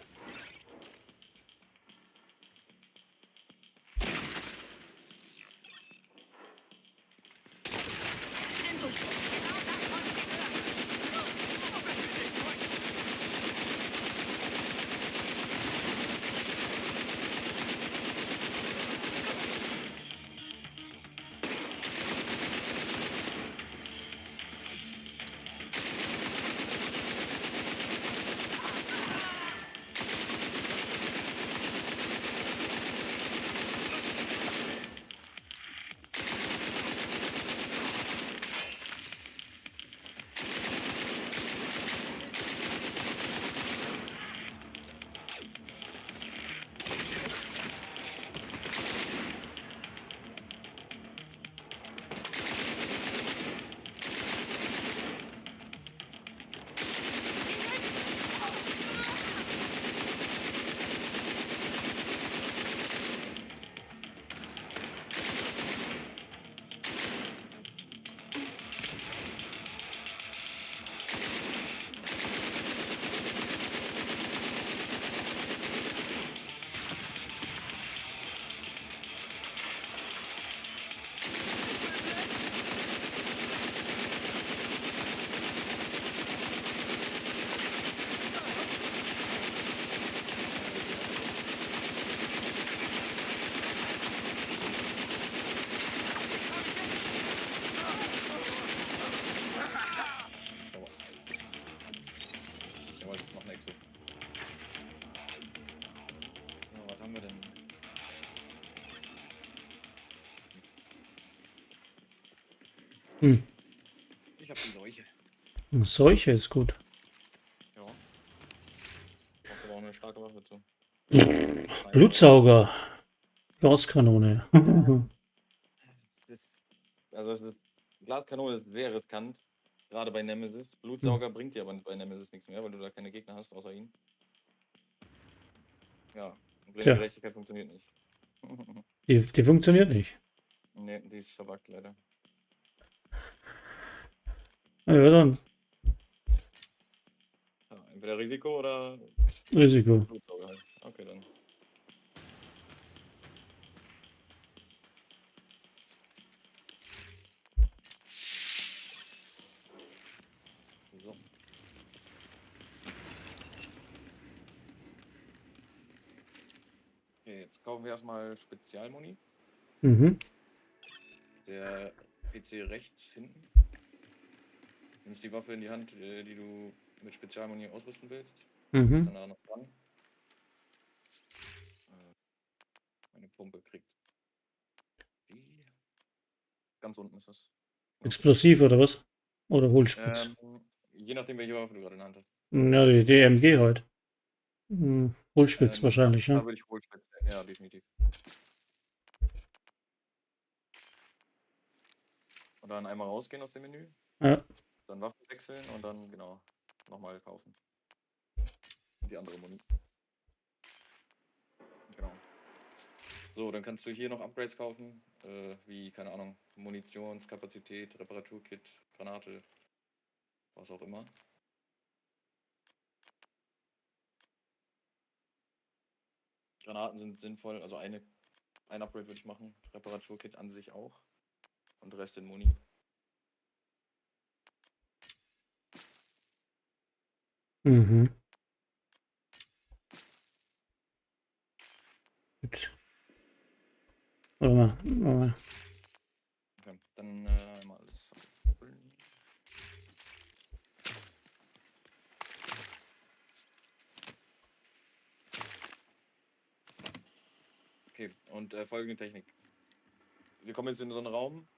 Jawohl, noch ein Exo. So, was haben wir denn?
Hm.
Ich hab die Seuche.
Seuche ist gut.
Ja. Brauchst aber auch eine starke Waffe zu.
Blutsauger. Gaskanone.
Also es ist, Glaskanone ist sehr riskant, gerade bei Nemesis. Blutsauger bringt dir aber bei Nemesis nichts mehr, weil du da keine Gegner hast, außer ihn. Ja, und
Tja.
Gerechtigkeit funktioniert nicht.
Die funktioniert nicht.
Ne, die ist verbuggt leider.
Na ja, dann.
Ja, entweder Risiko oder
Risiko.
Blutsauger halt. Okay, dann. So. Okay, jetzt kaufen wir erstmal Spezialmuni.
Mhm.
Der PC rechts hinten. Nimmst die Waffe in die Hand, die du mit Spezialmuni ausrüsten willst. Ist
Mhm.
dann da noch dran. Meine Pumpe kriegt die. Ganz unten ist das.
Explosiv oder was? Oder Hohlspitz?
Je nachdem, welche Waffe du gerade in der Hand hast.
Ja, die DMG halt. Hohlspitz wahrscheinlich,
Da
ne?
würde ich Hohlspitz. Ja, definitiv. Und dann einmal rausgehen aus dem Menü.
Ja.
Dann Waffen wechseln und dann, genau, nochmal kaufen. Die andere Muni. Genau. So, dann kannst du hier noch Upgrades kaufen, wie, keine Ahnung, Munitionskapazität, Reparaturkit, Granate, was auch immer. Granaten sind sinnvoll, also ein Upgrade würde ich machen, Reparaturkit an sich auch und Rest in Muni.
Mhm. Gut. Warte mal.
Okay, dann mal alles abfüllen. Okay, und folgende Technik. Wir kommen jetzt in so einen Raum,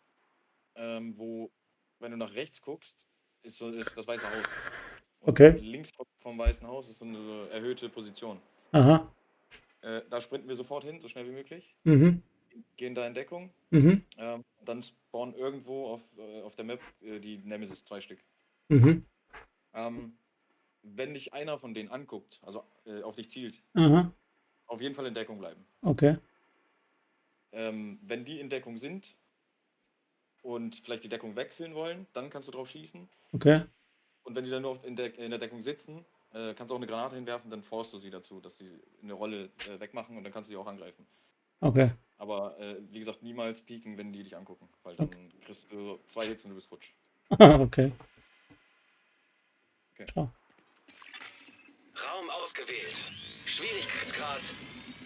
wo, wenn du nach rechts guckst, ist das Weiße Haus. Und
Okay.
links vom Weißen Haus ist so eine erhöhte Position.
Aha.
Da sprinten wir sofort hin, so schnell wie möglich.
Mhm.
Gehen da in Deckung.
Mhm.
Dann spawnen irgendwo auf der Map die Nemesis, 2 Stück.
Mhm.
Wenn dich einer von denen anguckt, also auf dich zielt,
Aha.
auf jeden Fall in Deckung bleiben.
Okay.
Wenn die in Deckung sind und vielleicht die Deckung wechseln wollen, dann kannst du drauf schießen.
Okay.
Und wenn die dann nur in der Deckung sitzen, kannst du auch eine Granate hinwerfen, dann forst du sie dazu, dass sie eine Rolle wegmachen und dann kannst du sie auch angreifen.
Okay.
Aber wie gesagt, niemals pieken, wenn die dich angucken, weil dann kriegst du 2 Hits und du bist futsch.
Okay.
Okay.
Ciao.
Raum ausgewählt. Schwierigkeitsgrad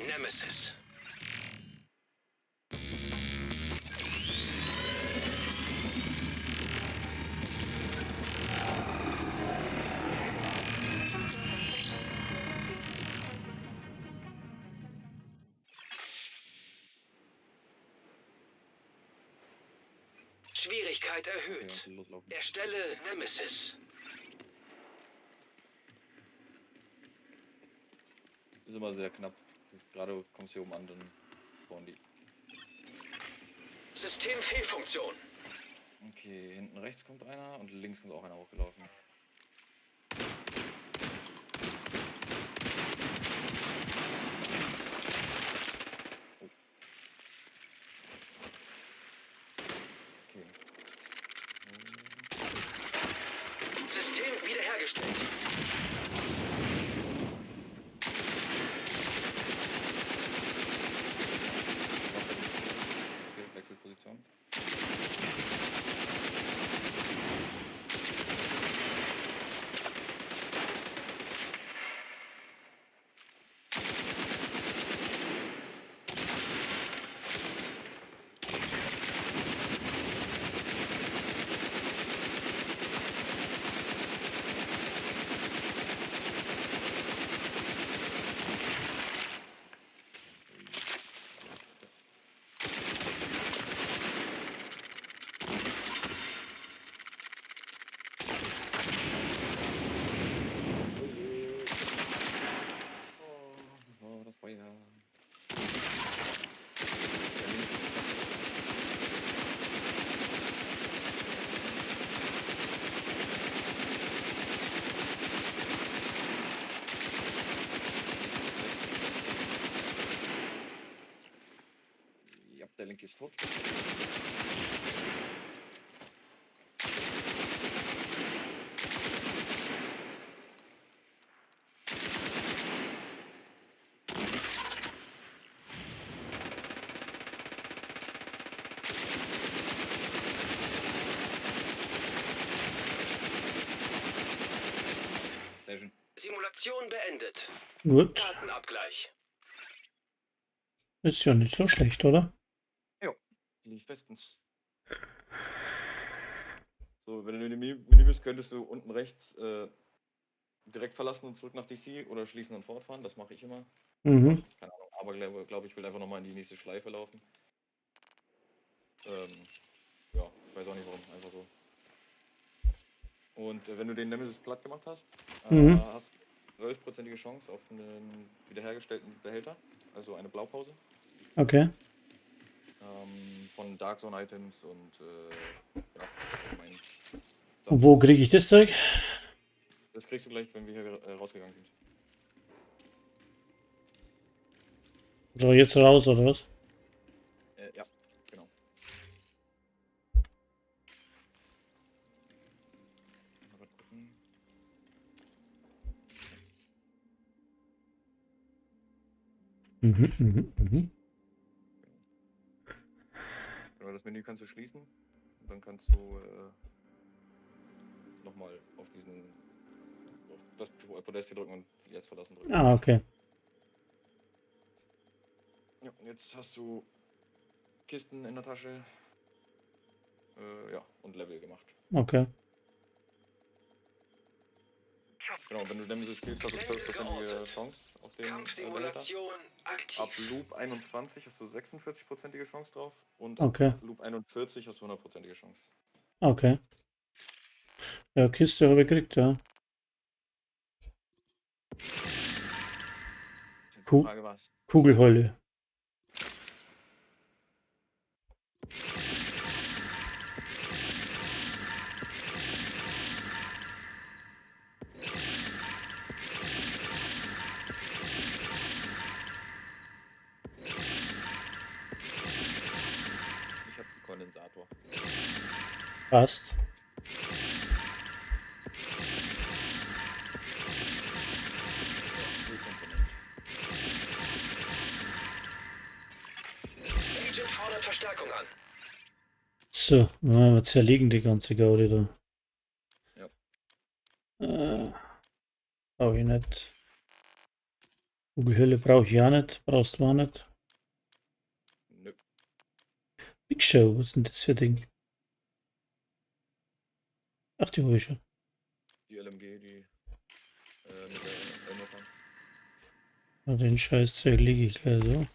Nemesis. Schwierigkeit erhöht.
Okay, loslaufen.
Erstelle Nemesis.
Ist immer sehr knapp. Gerade kommst du hier oben an, dann bauen die.
Systemfehlfunktion.
Okay, hinten rechts kommt einer und links kommt auch einer hochgelaufen. Okay.
System wiederhergestellt.
Okay, Wechselposition. Oh, das Feuer. Ja, der linke ist tot.
Mission beendet.
Gut.
Datenabgleich.
Ist ja nicht so schlecht, oder?
Lief bestens. So, wenn du in die Menü bist, könntest du unten rechts direkt verlassen und zurück nach DC oder schließen und fortfahren. Das mache ich immer.
Mhm.
Keine Ahnung, aber glaube ich will einfach nochmal in die nächste Schleife laufen. Ja, ich weiß auch nicht warum, einfach so. Und wenn du den Nemesis platt gemacht hast, hast du 12%ige Chance auf einen wiederhergestellten Behälter, also eine Blaupause.
Okay.
Von Dark Zone Items und ja, allgemein.
Und wo kriege ich das Zeug?
Das kriegst du gleich, wenn wir hier rausgegangen sind.
So, jetzt raus, oder was?
Ja, genau. Mal gucken. Genau, das Menü kannst du schließen und dann kannst du nochmal auf das Podest hier drücken und jetzt verlassen drücken.
Ah, okay.
Ja, jetzt hast du Kisten in der Tasche. Ja, und Level gemacht.
Okay.
Genau, wenn du Nemesis killst, hast du 12%ige Chance auf den Behälter.
Kampfsimulation aktiv.
Ab Loop 21 hast du 46%ige Chance drauf und
Okay.
ab Loop 41 hast du 100%ige Chance.
Okay. Ja, Kiste habe ich gekriegt, ja.
Jetzt die
Cool.
Frage was?
Kugelheule.
Ich habe einen Kondensator.
Passt.
Agent fordert Verstärkung an.
So, wir zerlegen die ganze Gaude da.
Ja.
Brauche ich nicht. Kugelhülle brauche ich auch nicht. Brauchst du auch nicht.
Nö.
Big Show, was ist denn das für ein Ding? Ach, die habe ich schon.
Die LMG, die mit der Elmokam.
Na, den Scheißzeug lege ich gleich so.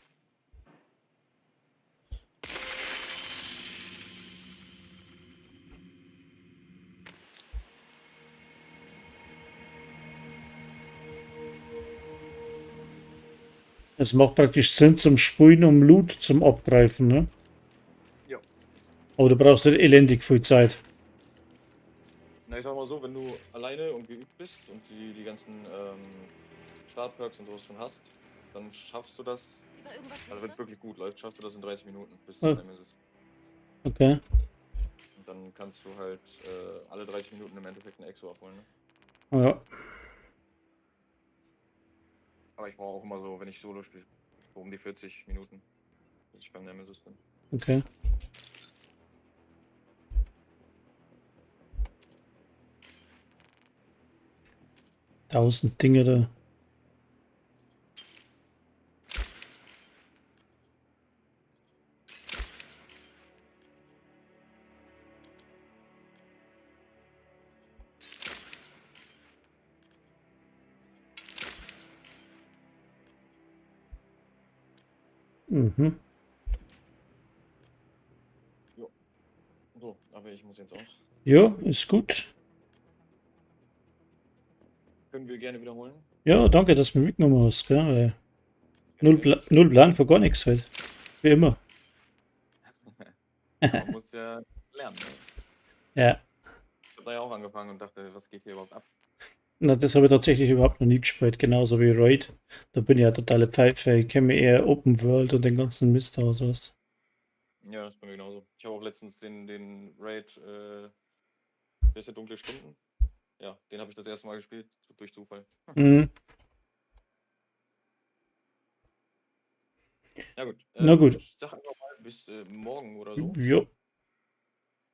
Es macht praktisch Sinn zum Sprühen, um Loot zum Abgreifen, ne?
Ja.
Aber du brauchst nicht elendig viel Zeit.
Na, ich sag mal so, wenn du alleine und geübt bist und die ganzen Startperks und sowas schon hast, dann schaffst du das, also wenn es wirklich gut läuft, schaffst du das in 30 Minuten bis zum Nemesis.
Okay.
Und dann kannst du halt alle 30 Minuten im Endeffekt eine Exo abholen, ne?
Ja.
Aber ich brauche auch immer so, wenn ich Solo spiele, so um die 40 Minuten, bis ich beim Nemesis bin.
Okay. Tausend Dinge da. Mhm.
So, aber ich muss jetzt auch.
Ja, ist gut.
Können wir gerne wiederholen.
Ja, danke, dass du mich mitgenommen hast. Gell? Null Plan für gar nichts halt. Wie immer.
Man muss ja lernen. Ne?
Ja.
Ich habe da ja auch angefangen und dachte, was geht hier überhaupt ab?
Na, das habe ich tatsächlich überhaupt noch nie gespielt, genauso wie Raid. Da bin ich ja totale Pfeife. Ich kenne mir eher Open World und den ganzen Mist aus, weißt.
Ja, das ist bei mir genauso. Ich habe auch letztens den Raid, der ist ja dunkle Stunden. Ja, den habe ich das erste Mal gespielt, durch Zufall.
Mhm.
Ja gut.
Na gut.
Ich sag einfach mal bis morgen oder so.
Ja,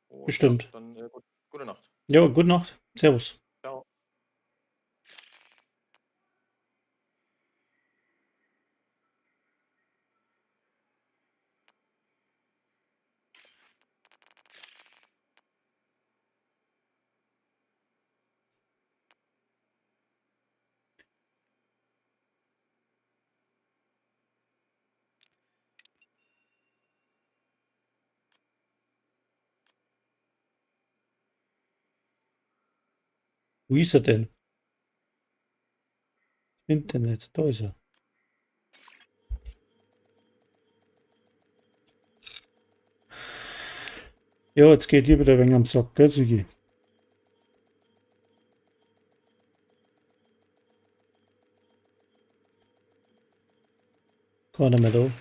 Und
bestimmt.
Ja, dann gute Nacht.
Ja, gute Nacht. Servus.
Ciao.
Wo ist er denn? Internet, da ist er. Ja, jetzt geht ihr wieder ein wenig am Sack, gell, Sigi? Keiner mehr da.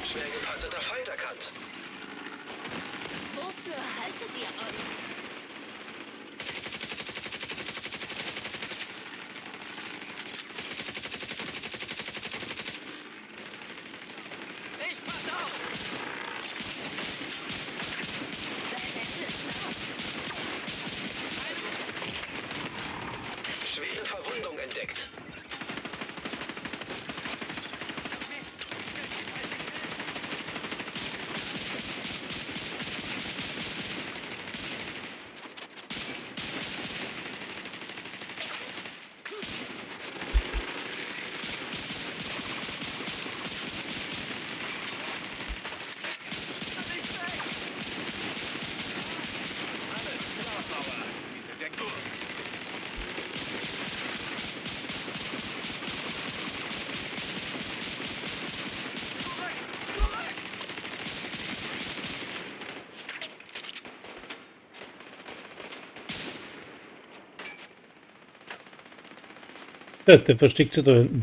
Schwer gepanzerter Feind erkannt.
Wofür haltet ihr euch? Ich pass auf!
Schwere Verwundung entdeckt.
Ja, der versteckt sich da hinten.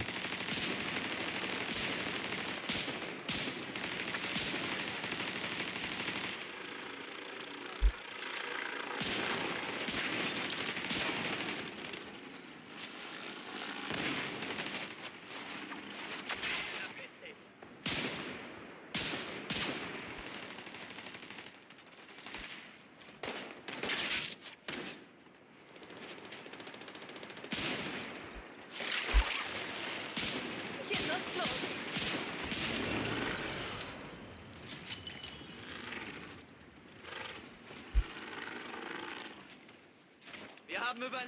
Hier nutzlos!
Wir haben über...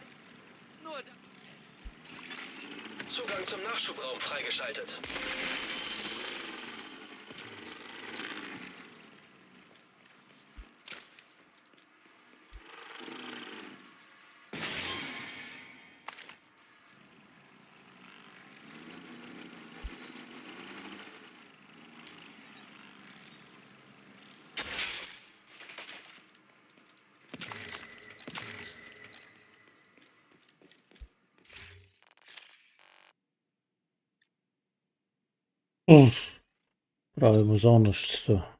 Nur...
Zugang zum Nachschubraum freigeschaltet.
Brauche ich was anderes da.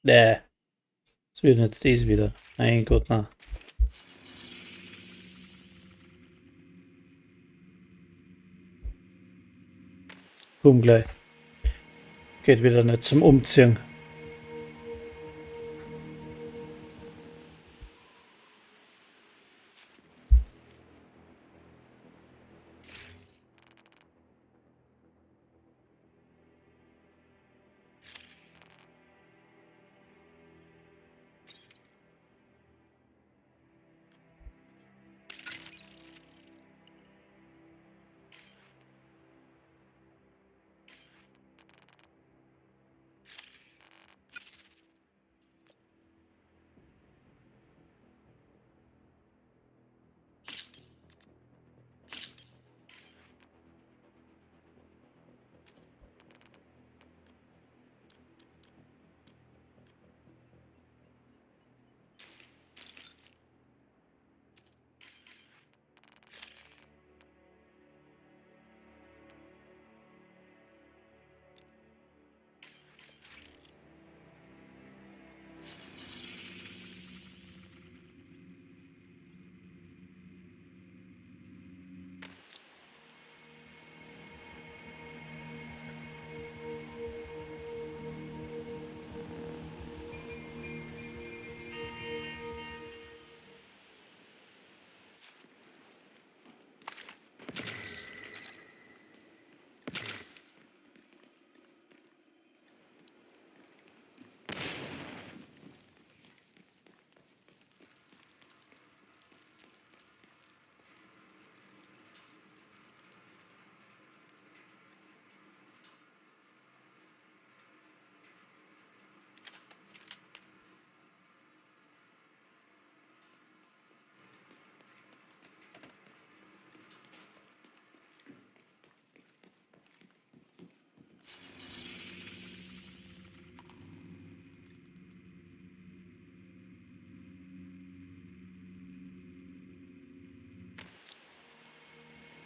Nee. Was wird denn jetzt das wieder? Mein Gott, nein. Komm gleich. Geht wieder nicht zum Umziehen.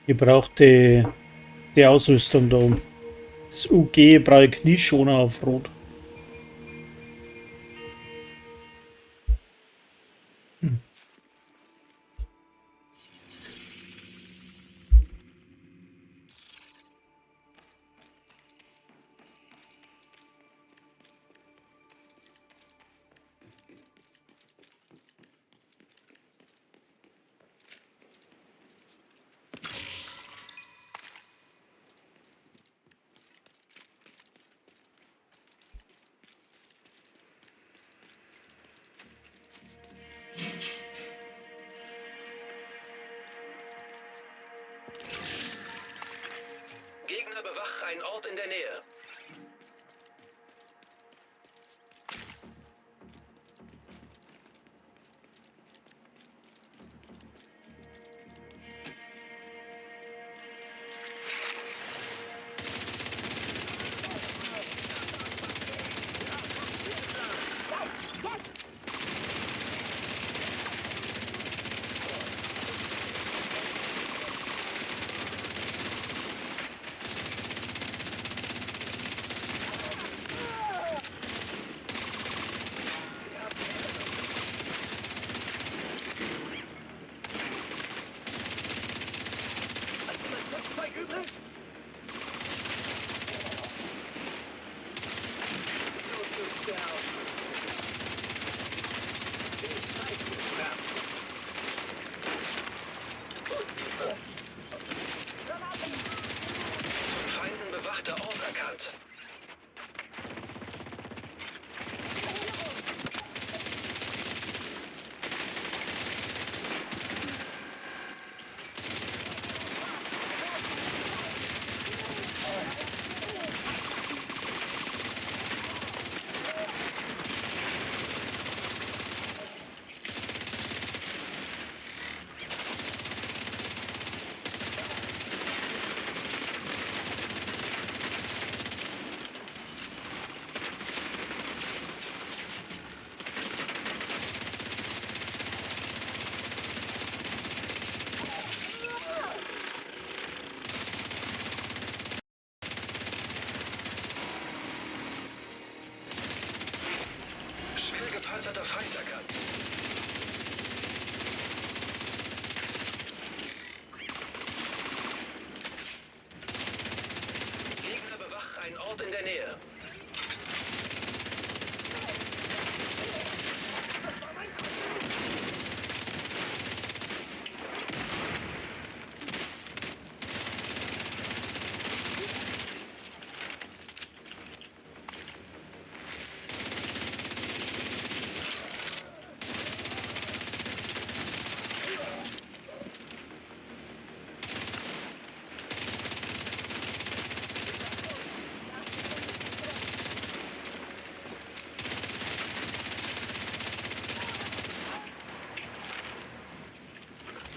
Ihr braucht die Ausrüstung da oben. Das UG brauche ich Knieschoner auf Rot.
Gegner bewacht einen Ort in der Nähe. Feinden bewachter Ort erkannt. Schwer gepanzerter Feind erkannt. Gegner bewacht einen Ort in der Nähe.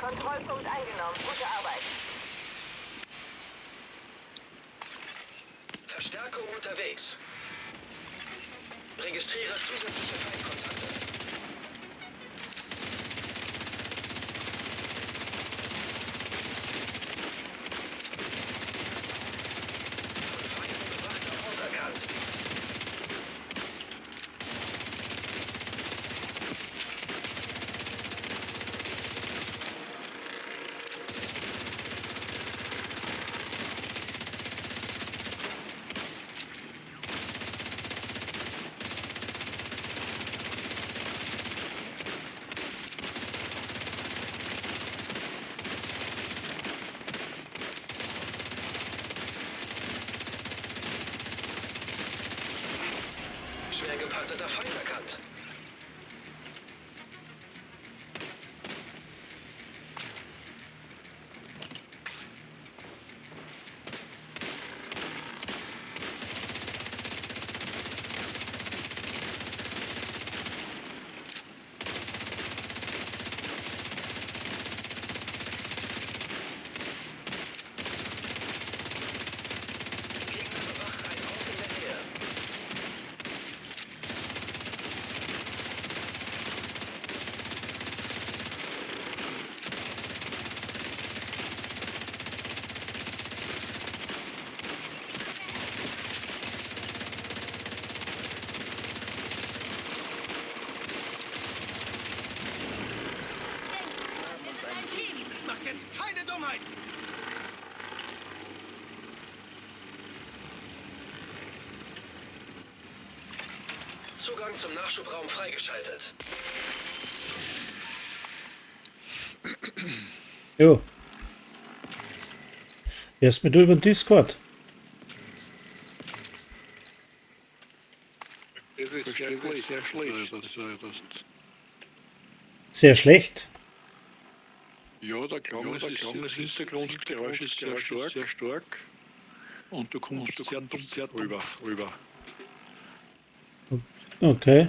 Kontrollpunkt eingenommen. Gute Arbeit.
Verstärkung unterwegs. Registriere zusätzliche Feindkontakte. Von Feinden bewachter Ort erkannt. Schwer gepanzerter Feind erkannt. Gegner bewacht einen Ort in der Nähe. Zugang zum Nachschubraum freigeschaltet.
Jo. Erst mit über den Discord.
Das ist sehr schlecht.
Sehr schlecht.
Ja, der Klang, das Hintergrundgeräusch ist sehr stark. Und du kommst sehr rüber.
Okay.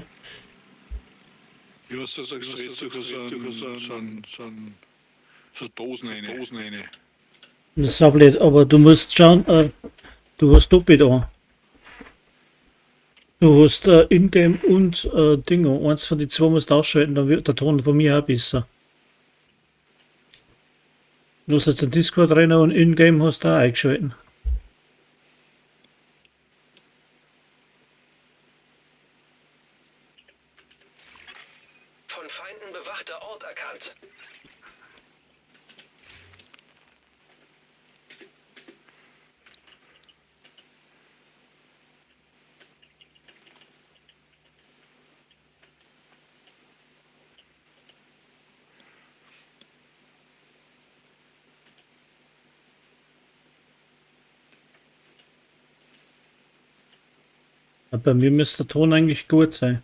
Ja, so Dosen rein.
Das ist aber nicht, aber du musst schauen, du hast doppelt an. Du hast Ingame und Dinge. Eins von die zwei musst du ausschalten, dann wird der Ton von mir auch besser. Du hast jetzt den Discord rein und Ingame hast du auch eingeschalten.
Von Feinden bewachter Ort erkannt.
Bei mir müsste der Ton eigentlich gut sein.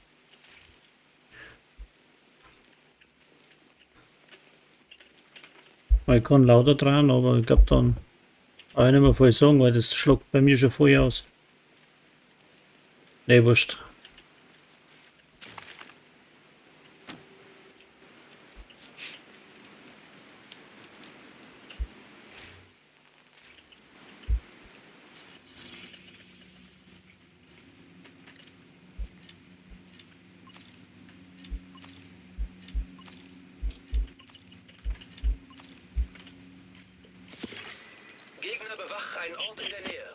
Ich kann lauter dran, aber ich glaube dann auch nicht mehr voll sagen, weil das schlägt bei mir schon voll aus. Ne, wurscht.
Gegner bewacht einen Ort in der Nähe.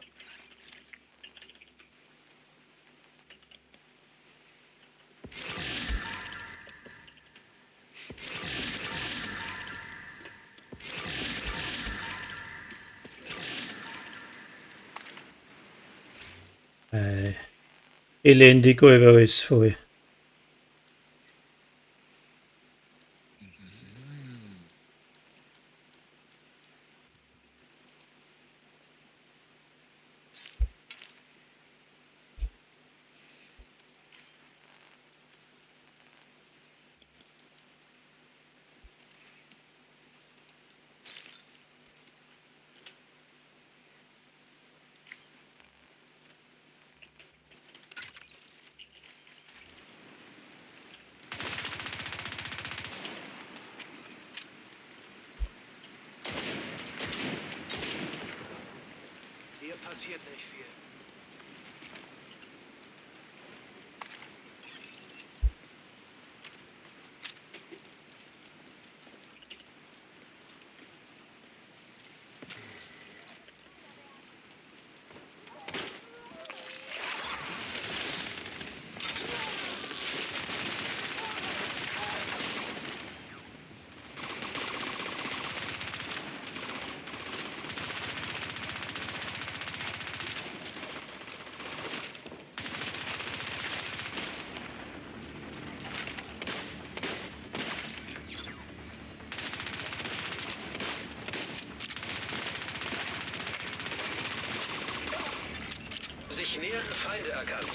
Elendig über alles voll.
Hier passiert nicht viel. Sich nähernde Feinde erkannt.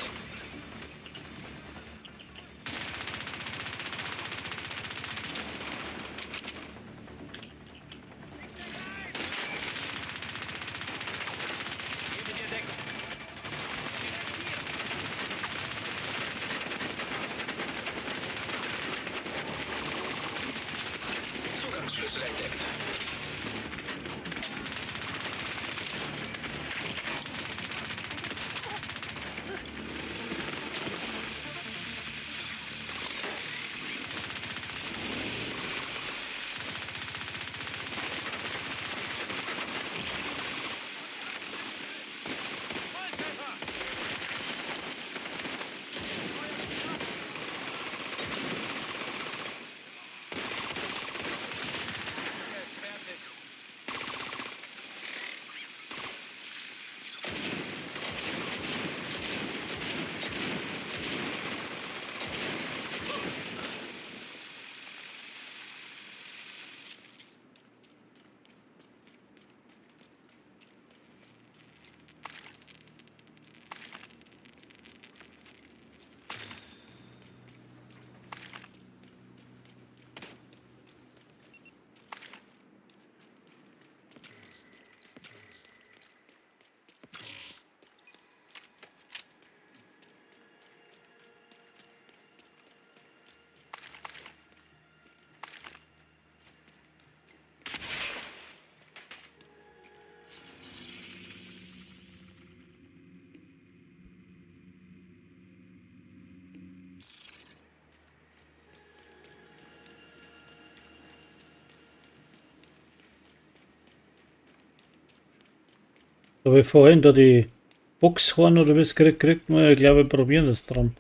Gebe dir Deckung.
Zugangsschlüssel entdeckt.
So wie vorhin da die Boxhorn oder was kriegt man, ich glaube, wir probieren das dran.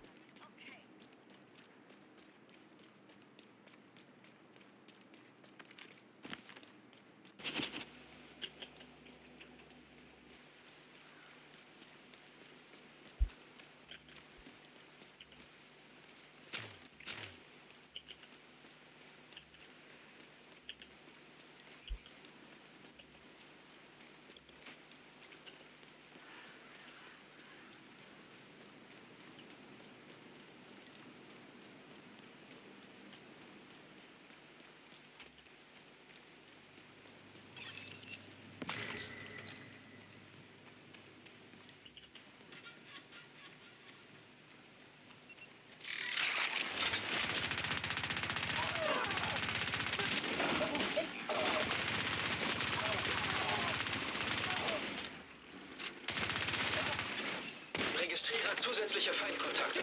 Registriere zusätzliche Feindkontakte.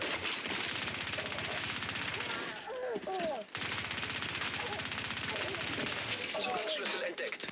Zugangsschlüssel entdeckt.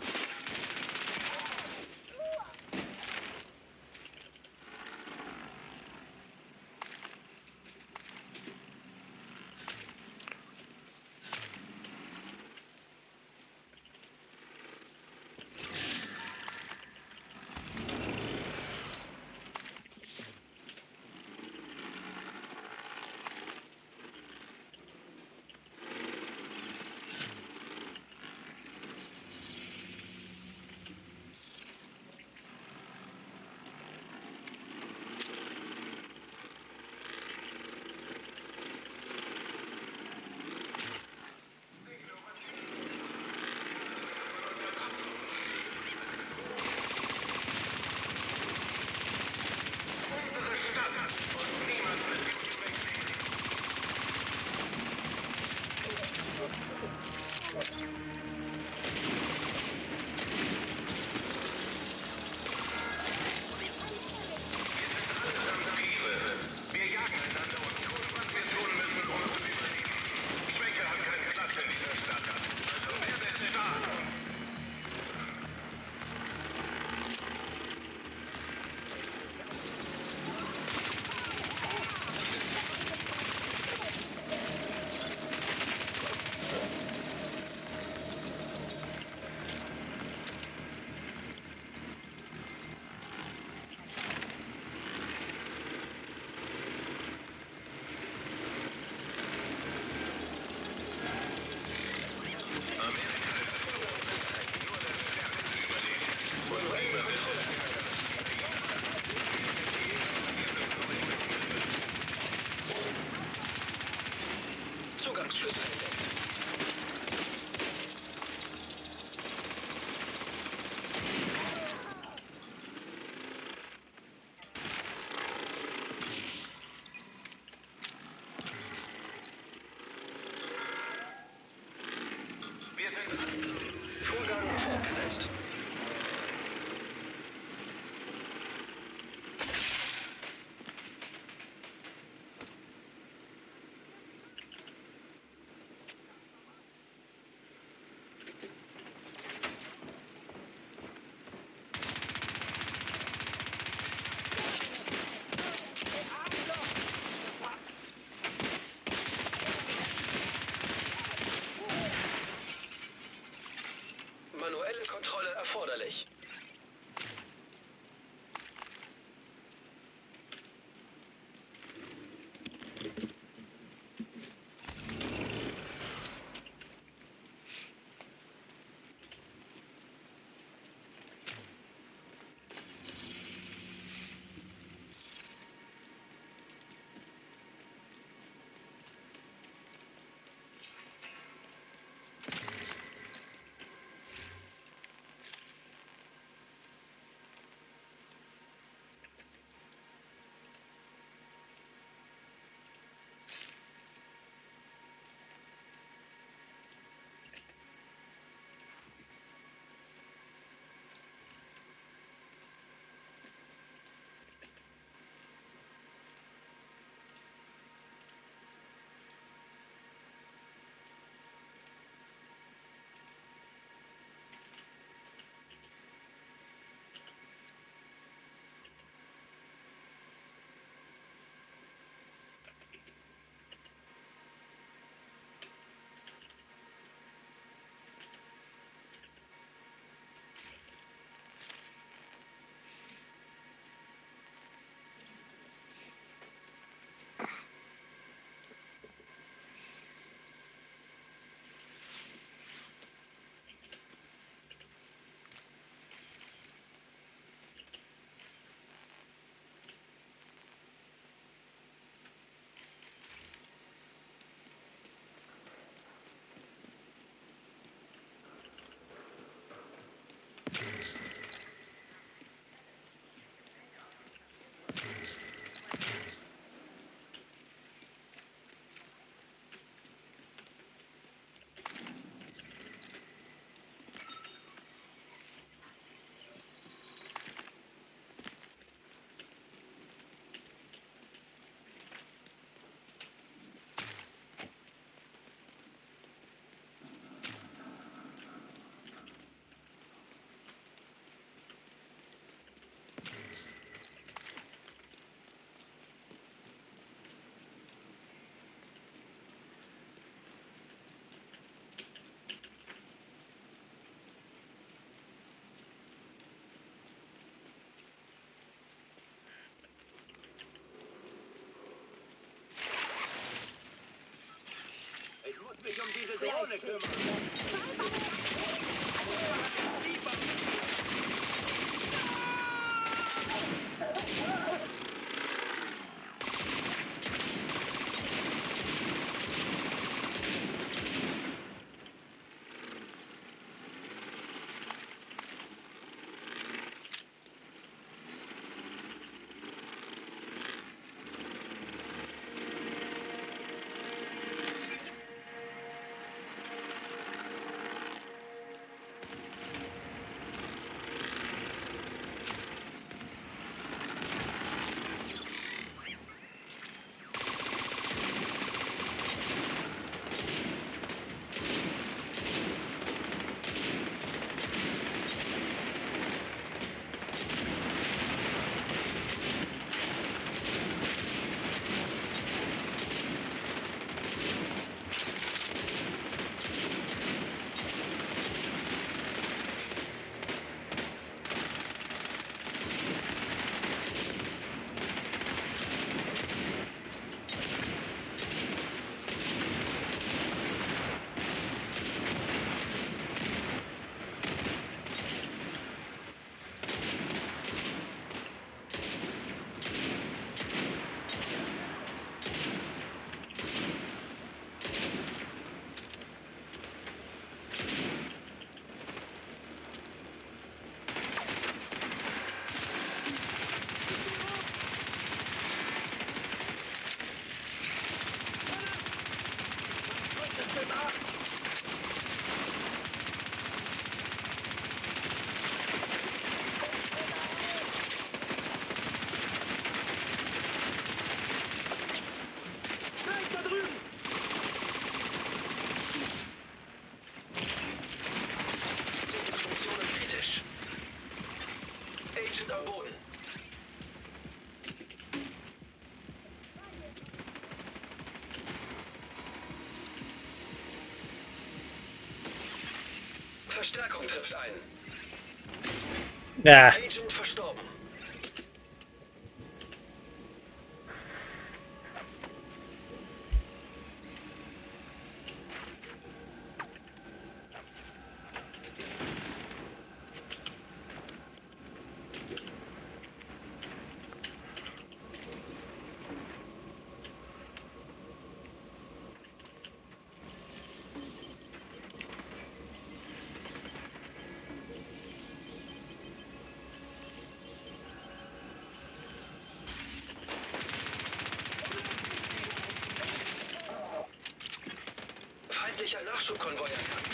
Agent am Boden. Verstärkung trifft ein.
Ja.
Agent verstorben. Feindlicher Nachschubkonvoi erkannt.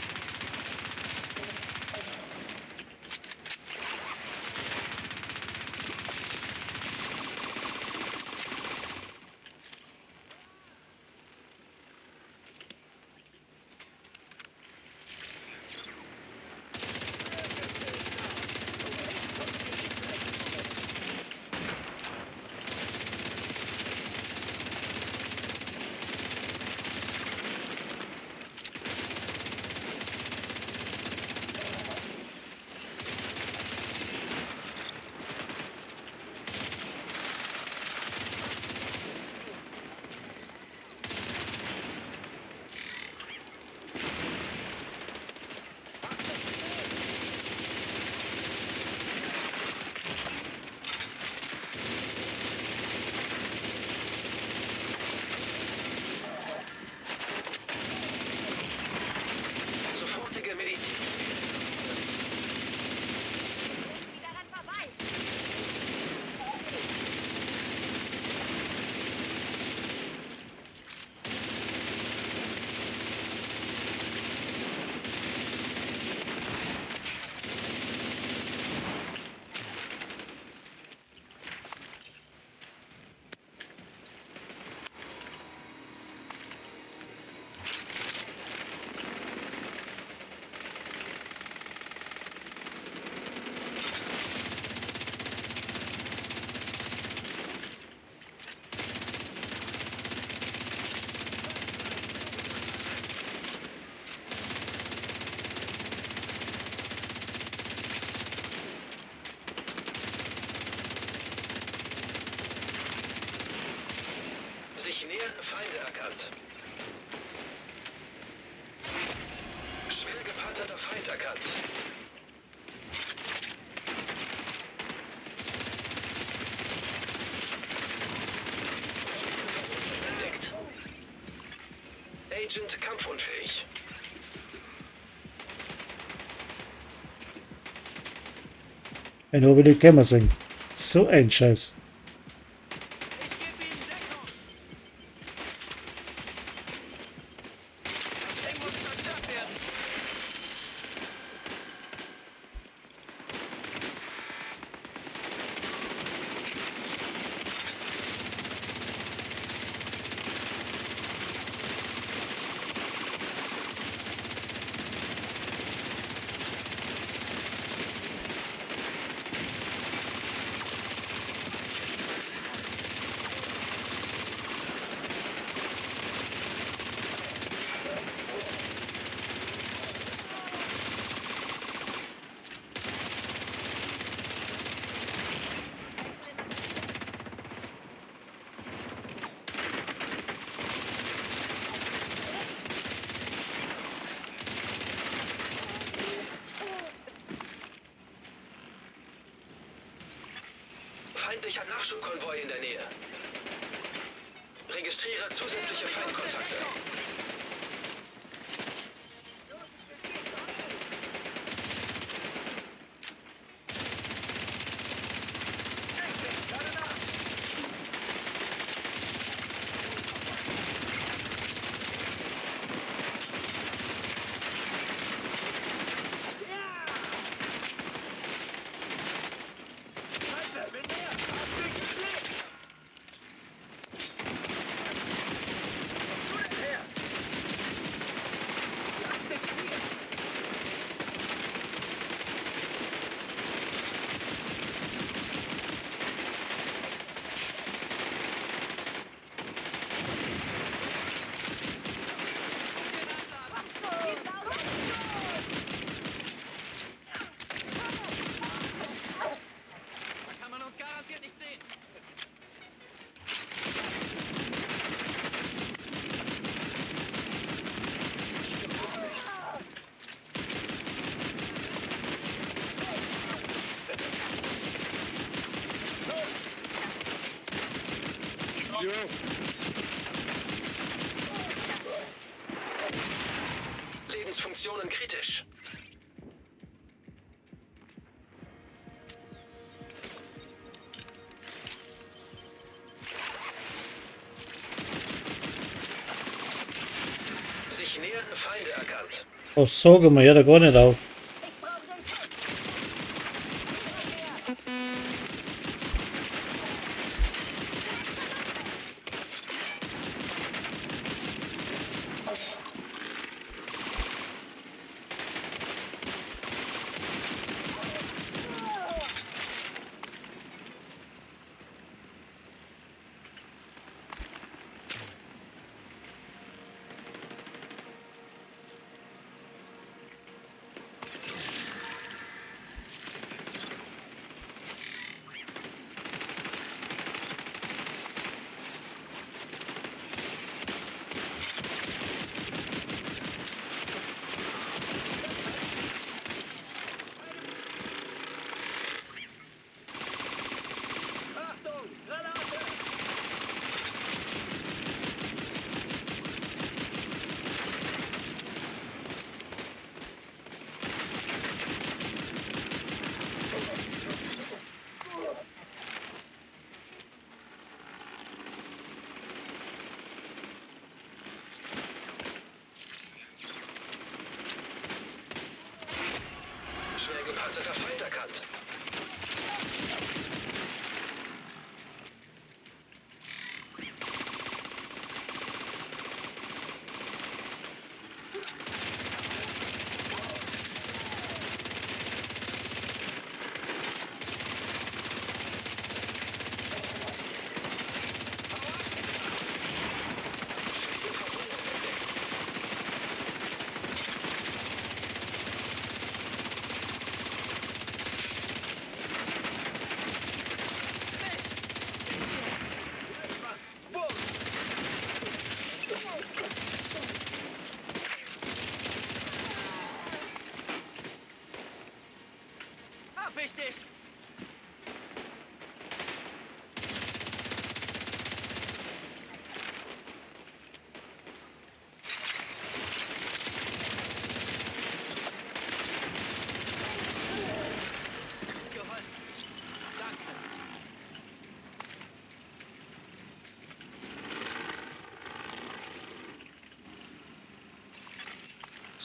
Sofortige Medizin.
Wieder ran vorbei.
Sich nähernde Feinde erkannt. Feind erkannt. Entdeckt. Agent kampfunfähig.
En hoe wil ik Kämmer singen? So ein Scheiß.
Ich gebe Ihnen Deckung. Das Ding muss zerstört werden.
Feindlicher Nachschubkonvoi in der Nähe. Registriere zusätzliche Feindkontakte.
Da kann man uns garantiert nicht sehen.
Ja.
Lebensfunktionen kritisch. Sich nähernde Feinde erkannt.
Oh, sorgen maar, ja, dat gaat niet auf.
Schwer gepanzerter Feind erkannt.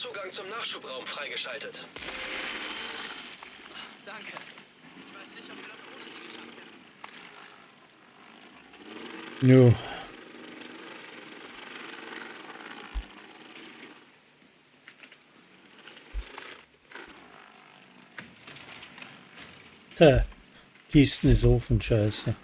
Zugang zum Nachschubraum freigeschaltet.
Danke. Ich weiß nicht, ob wir das ohne sie geschafft hätten.
Jo. Der Kisten ist offen, scheiße.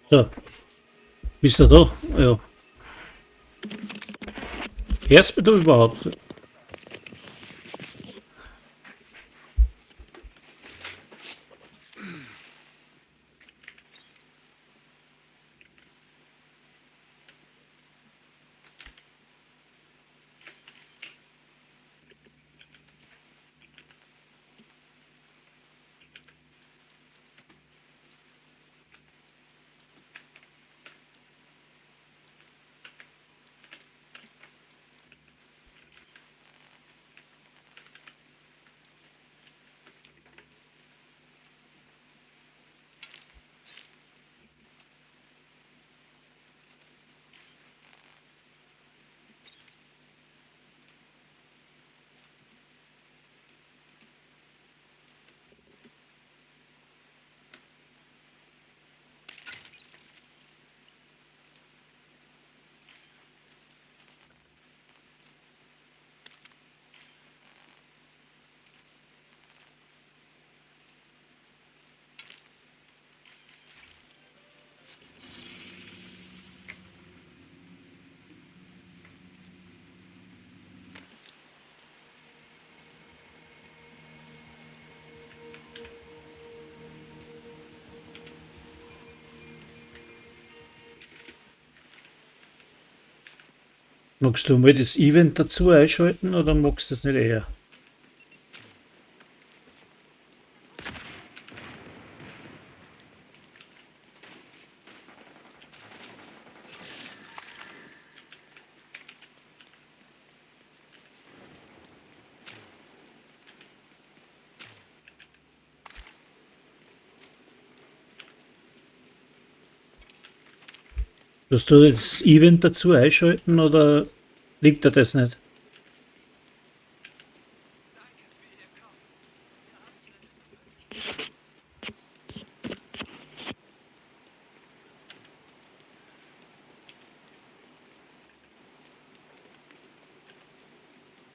So. Bist du da? Ja. Hörst du mich überhaupt? Magst du mal das Event dazu einschalten oder magst du das nicht eher? Willst du das Event dazu einschalten oder liegt dir das nicht?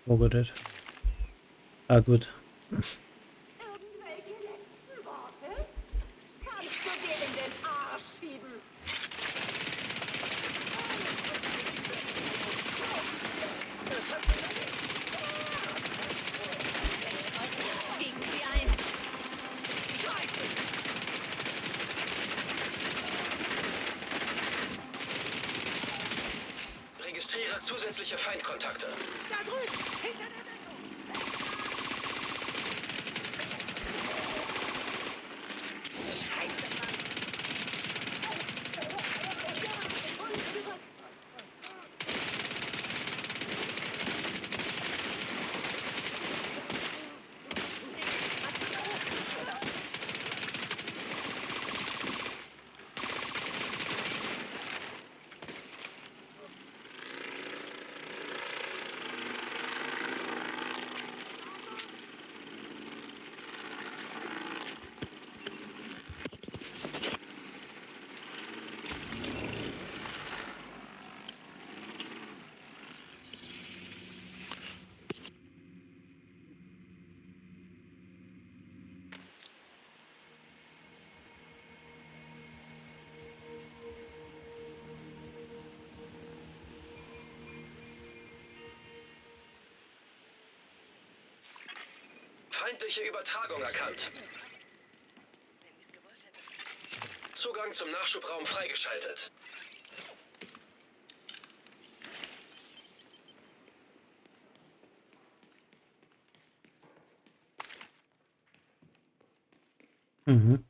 Aber nicht. Ah gut.
Irgendwelche letzten Worte? Kannst du dir in den Arsch schieben?
Gegen sie ein.
Registriere zusätzliche Feindkontakte. Feindliche Übertragung erkannt. Zugang zum Nachschubraum freigeschaltet.
Mhm.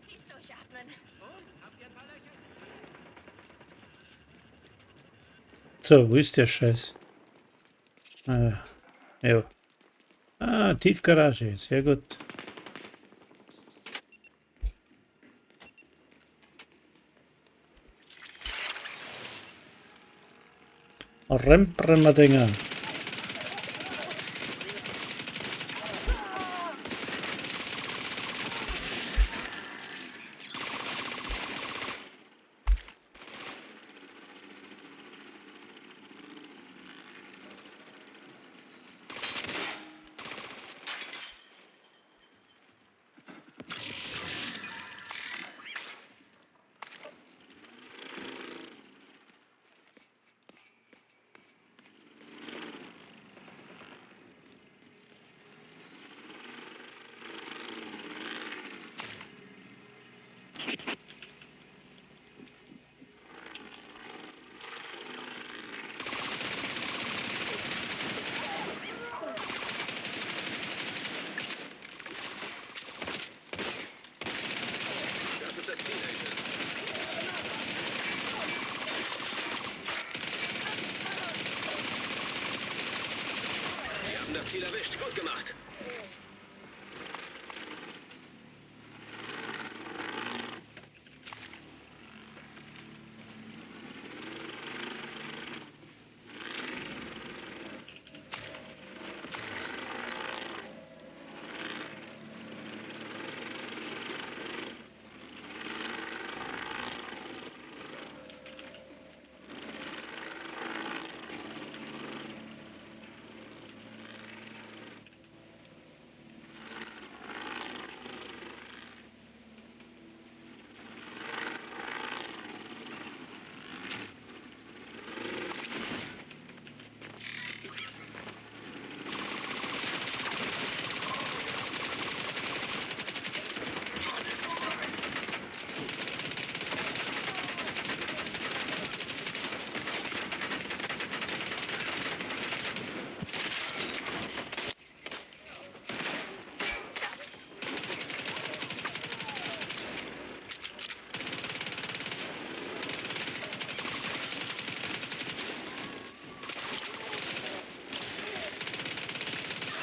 Tief durchatmen.
So, wo ist der Scheiß? Ja. Ah, Tiefgarage, sehr gut. Rempremadinger.
Das ist das Ziel, Agent. Sie haben das Ziel erwischt. Gut gemacht.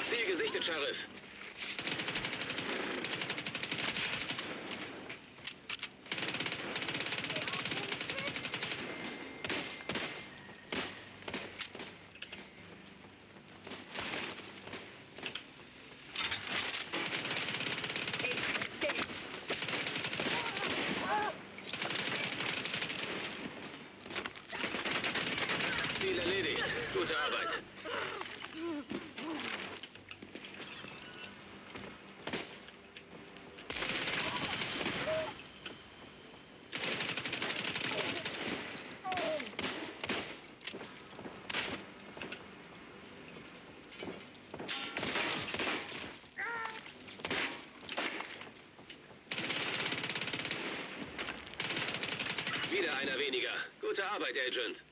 Ziel gesichtet, Sheriff. Ziel erledigt. Gute Arbeit. Wieder einer weniger. Gute Arbeit, Agent.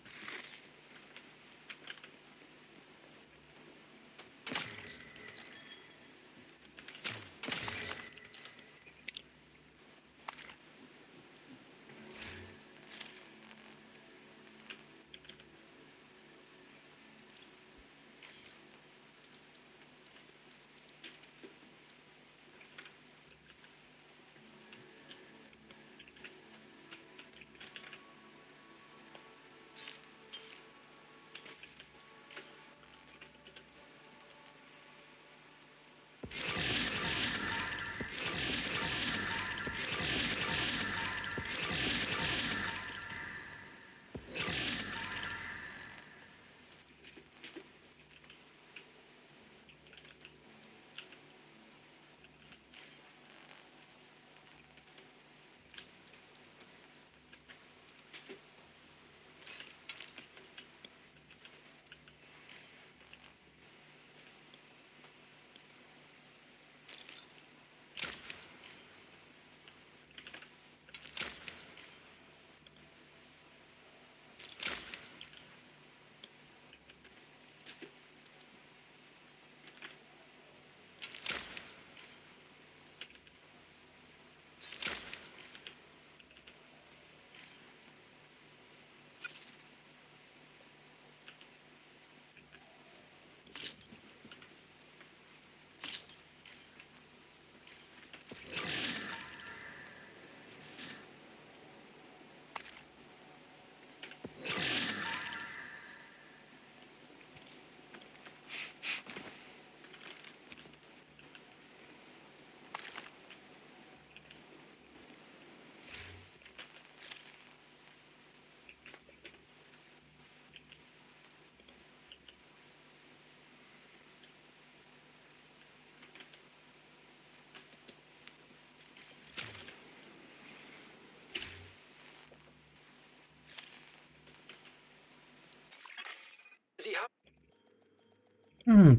Sie haben...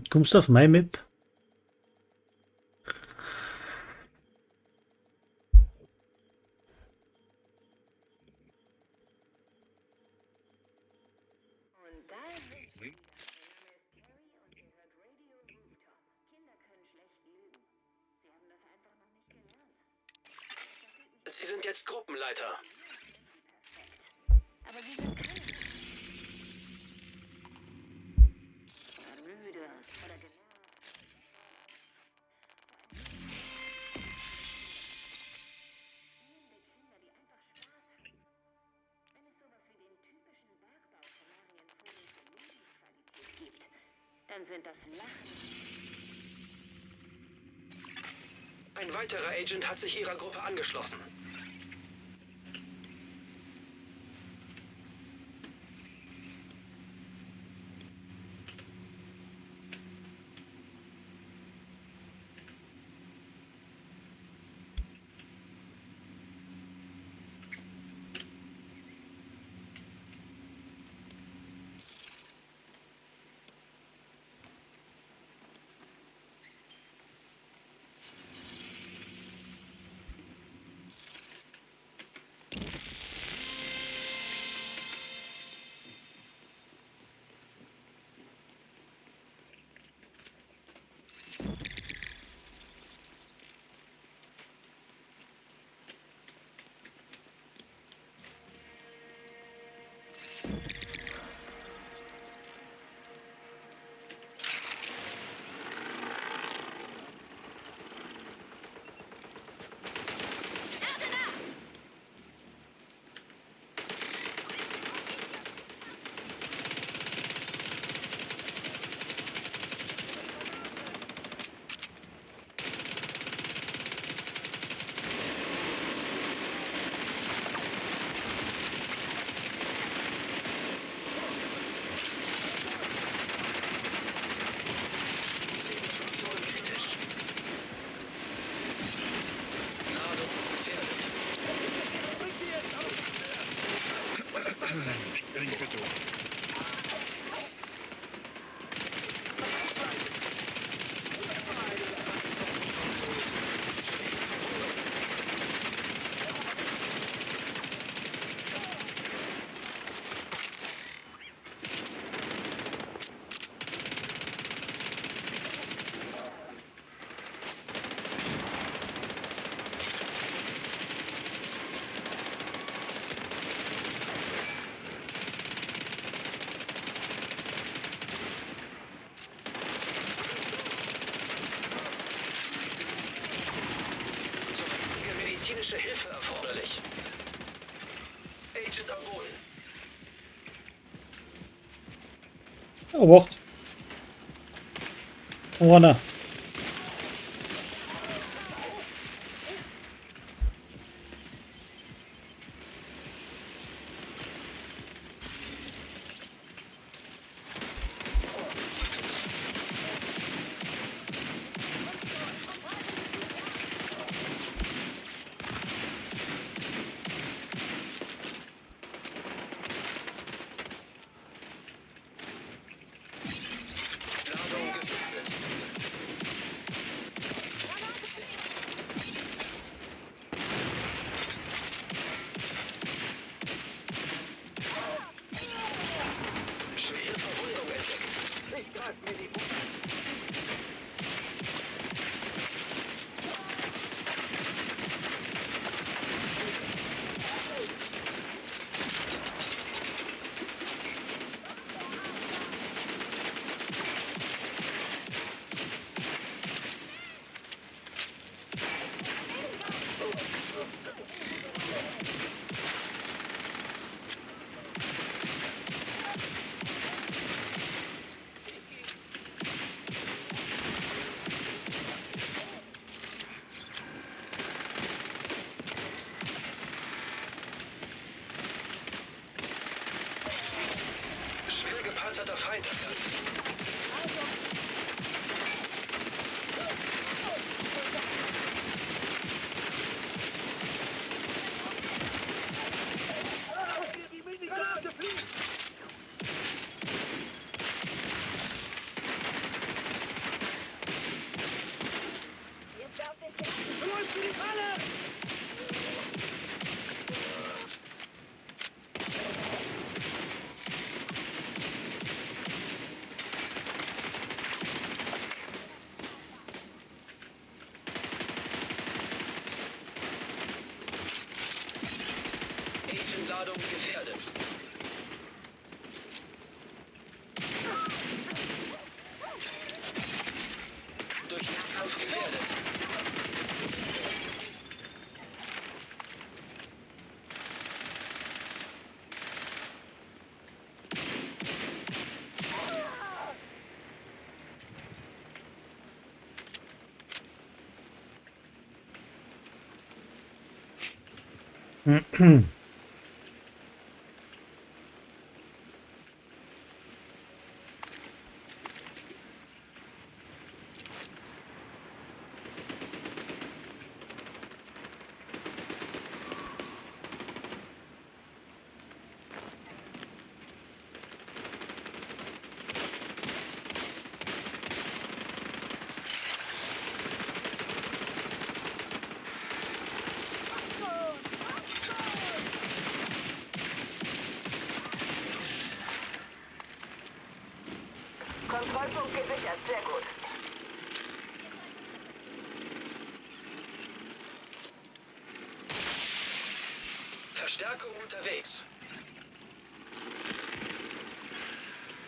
Kommst du auf meine Map?
Und da sind wir. Mein Name ist Carrie und ihr hört Radio Rooftop. Kinder können schlecht lügen. Sie haben das einfach noch nicht gelernt.
Sie sind jetzt Gruppenleiter.
Aber sie sind krank. Oder müde. Oder genervt. Spielende Kinder, die einfach Spaß haben. Wenn es sowas wie den typischen Bergbau-Kanarienvogel für Lebensqualität gibt, dann sind das Lachen.
Ein weiterer Agent hat sich Ihrer Gruppe angeschlossen. Medizinische Hilfe erforderlich. Agent am Boden.
Oh, wacht. Warner.
Ladung geführt. durch Nahkampf gefährdet.
Kontrollpunkt gesichert, sehr gut.
Verstärkung unterwegs.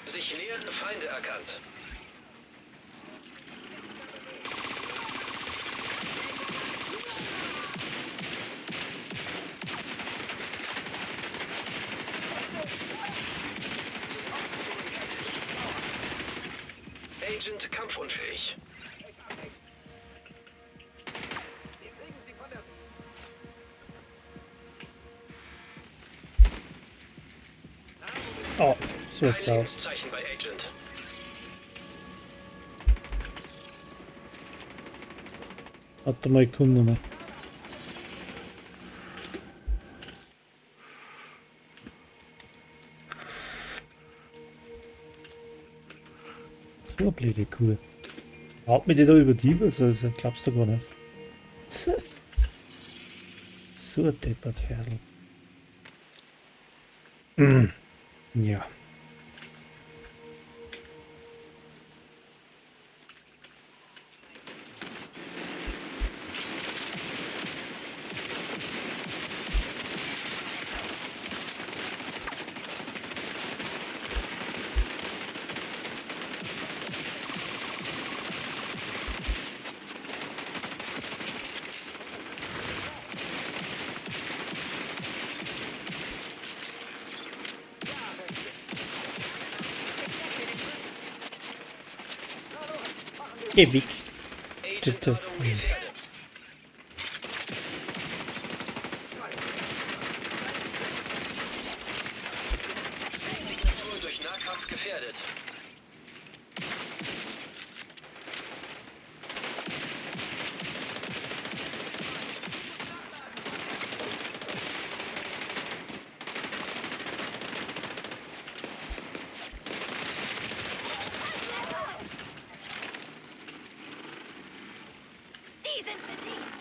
Sich nähernde Feinde erkannt. Agent kampfunfähig.
Oh, so ist es aus.
Heiligungszeichen bei Agent.
Warte mal, ich komm nochmal. So eine blöde Kuh. Haut mir die da über die was? Also, glaubst du gar nicht. Tse. So ein Deppertherl. Ja. Ewig. Bitte.
Agent-Ladung gefährdet. Signatur durch Nahkampf gefährdet.
Die sind bedient.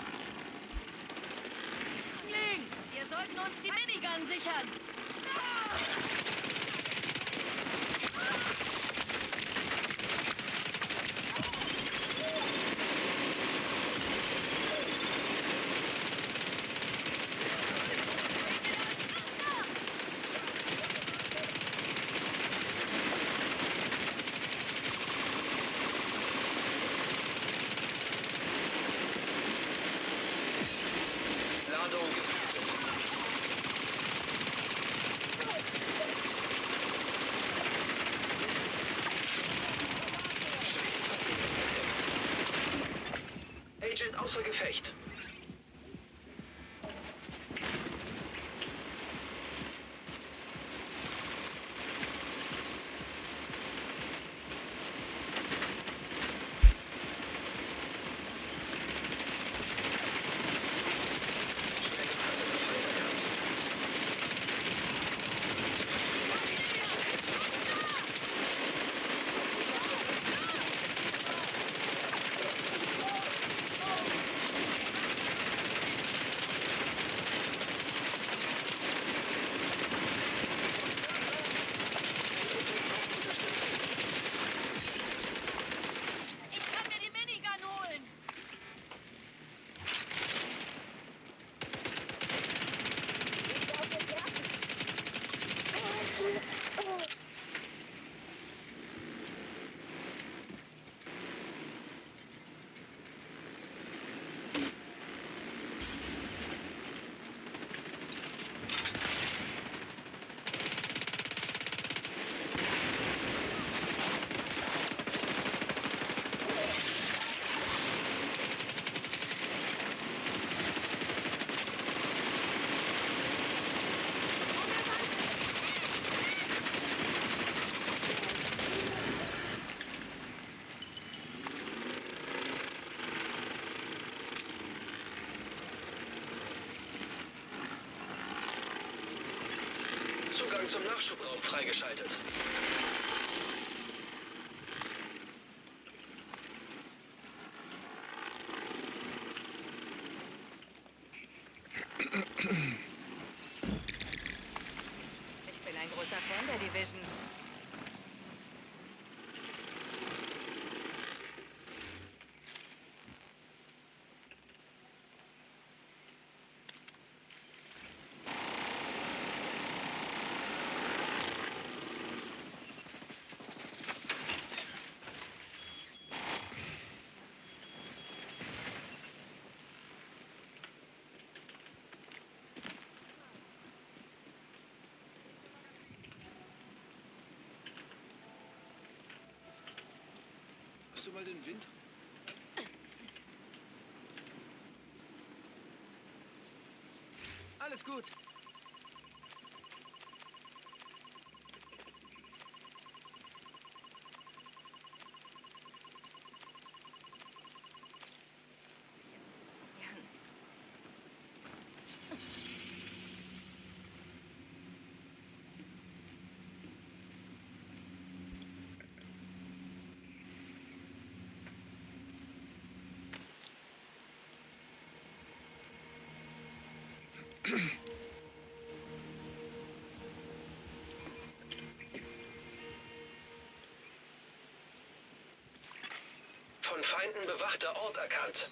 Wir sollten uns die Minigun sichern.
Ladung gefährdet. Agent außer Gefecht. Zugang zum Nachschubraum freigeschaltet.
Ich bin ein großer Fan der Division.
Hast du mal den Wind? Alles gut. Von Feinden bewachter Ort erkannt.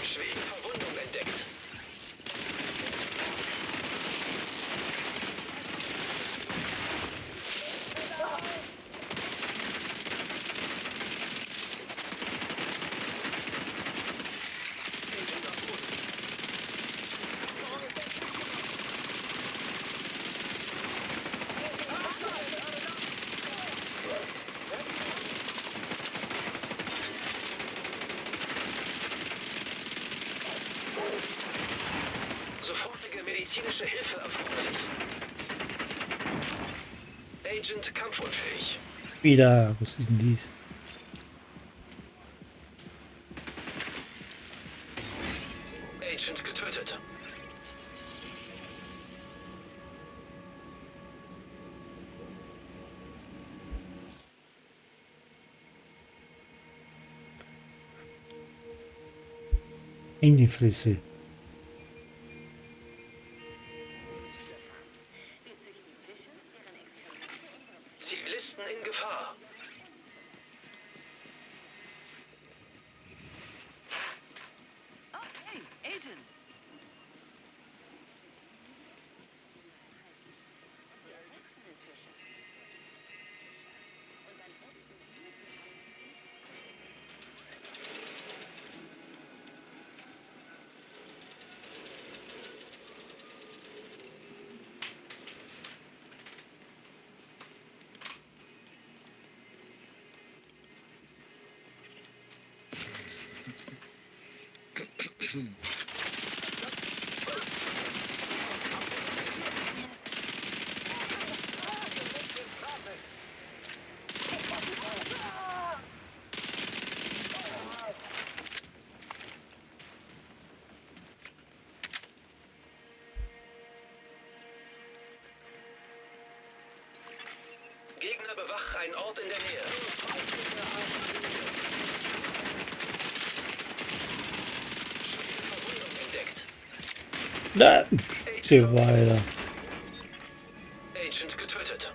Schwere Verwundung entdeckt. Sofortige medizinische Hilfe erforderlich. Agent kampfunfähig.
Wieder, was ist denn dies?
Agent getötet.
In die Fresse.
Zivilisten in Gefahr.
Oh, hey, Agent.
Gegner bewacht einen Ort in der Nähe. Verwundung entdeckt.
Nein, geh weiter.
Agent getötet.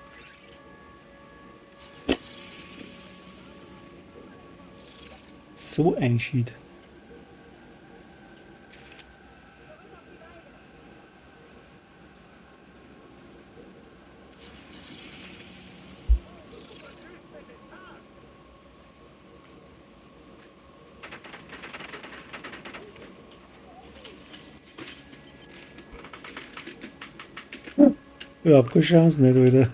so einschied. Überhaupt keine Chance nicht wieder.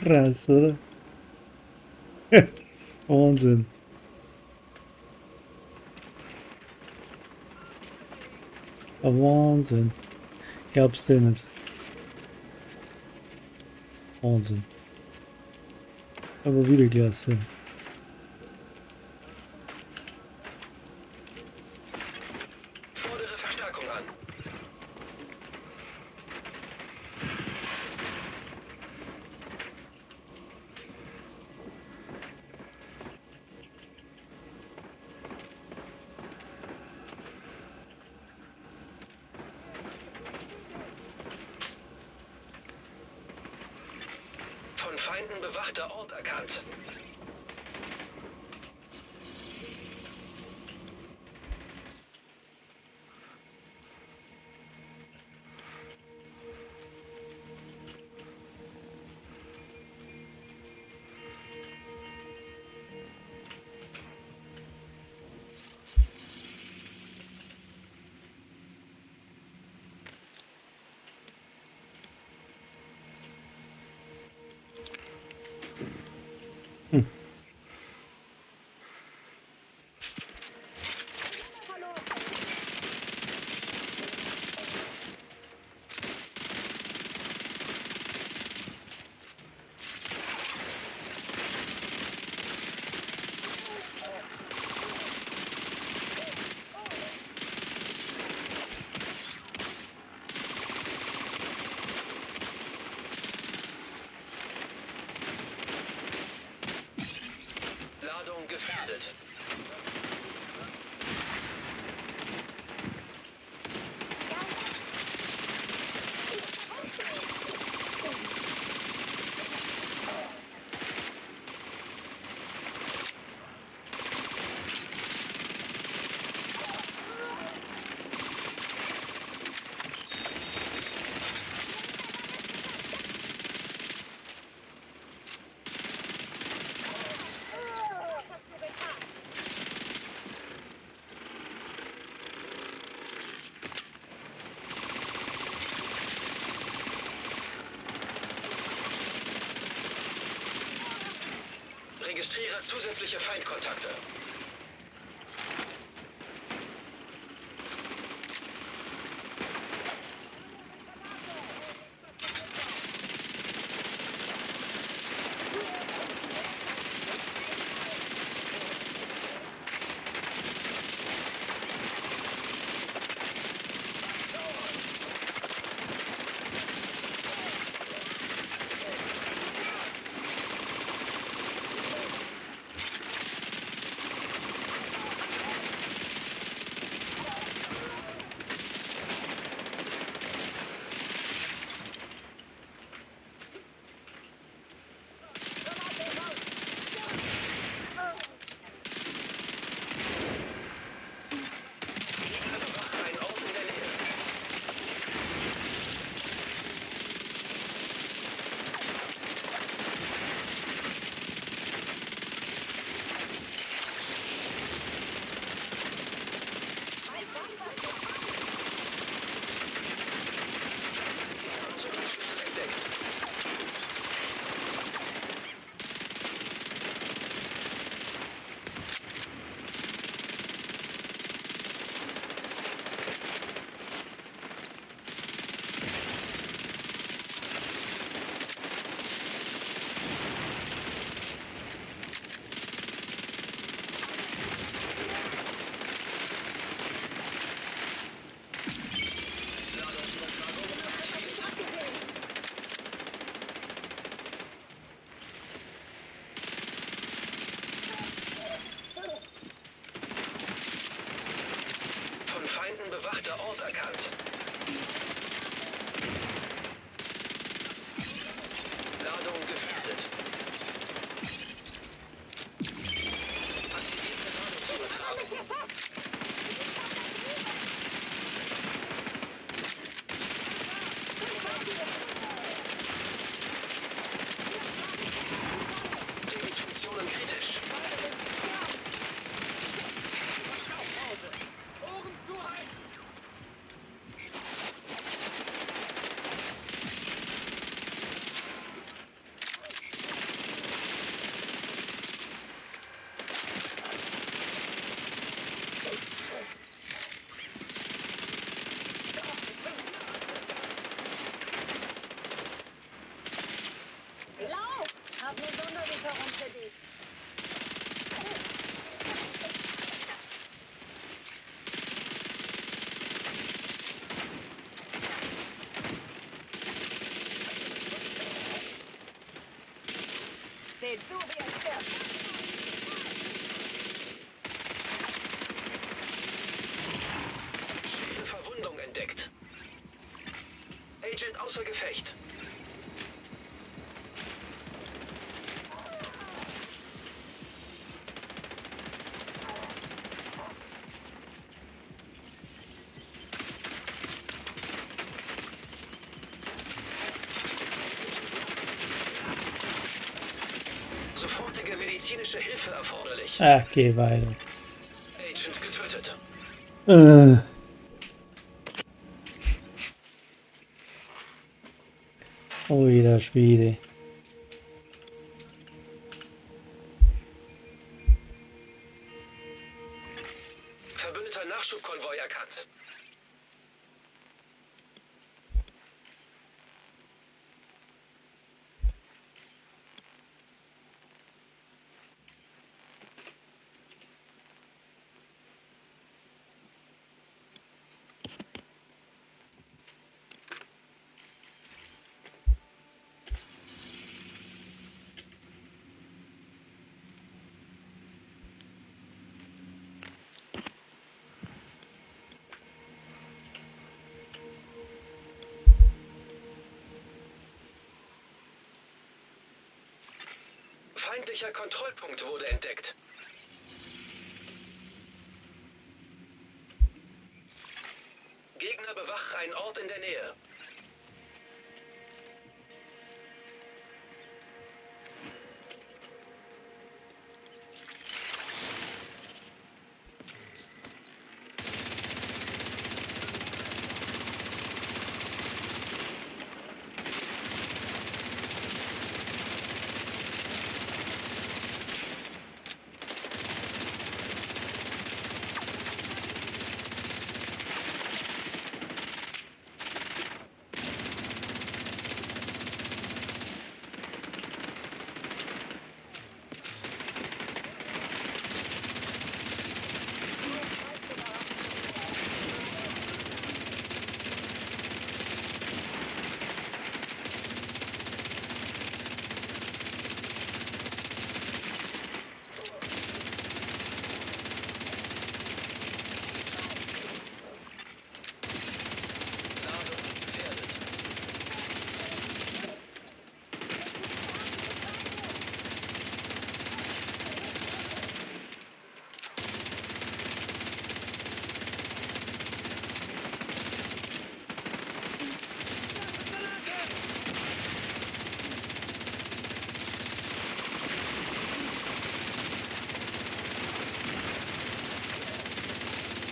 Krass, oder? Wahnsinn. Wahnsinn. Glaub's dir nicht. Wahnsinn. Aber wieder klasse.
Fordere Verstärkung an. Von Feinden bewachter Ort erkannt. Ladung gefährdet. Registriere zusätzliche Feindkontakte. Ein Ort in der Nähe. Zugangsschlüssel entdeckt. Von Feinden bewachter Ort erkannt. Ladung gefährdet. Gefecht. Sofortige medizinische Hilfe erforderlich.
Ach, geh weiter.
Agent getötet.
Oh, jeder Schwede.
Verbündeter Nachschubkonvoi erkannt. Feindlicher Kontrollpunkt wurde entdeckt. Gegner bewacht einen Ort in der Nähe.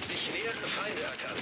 Sich nähernde Feinde erkannt.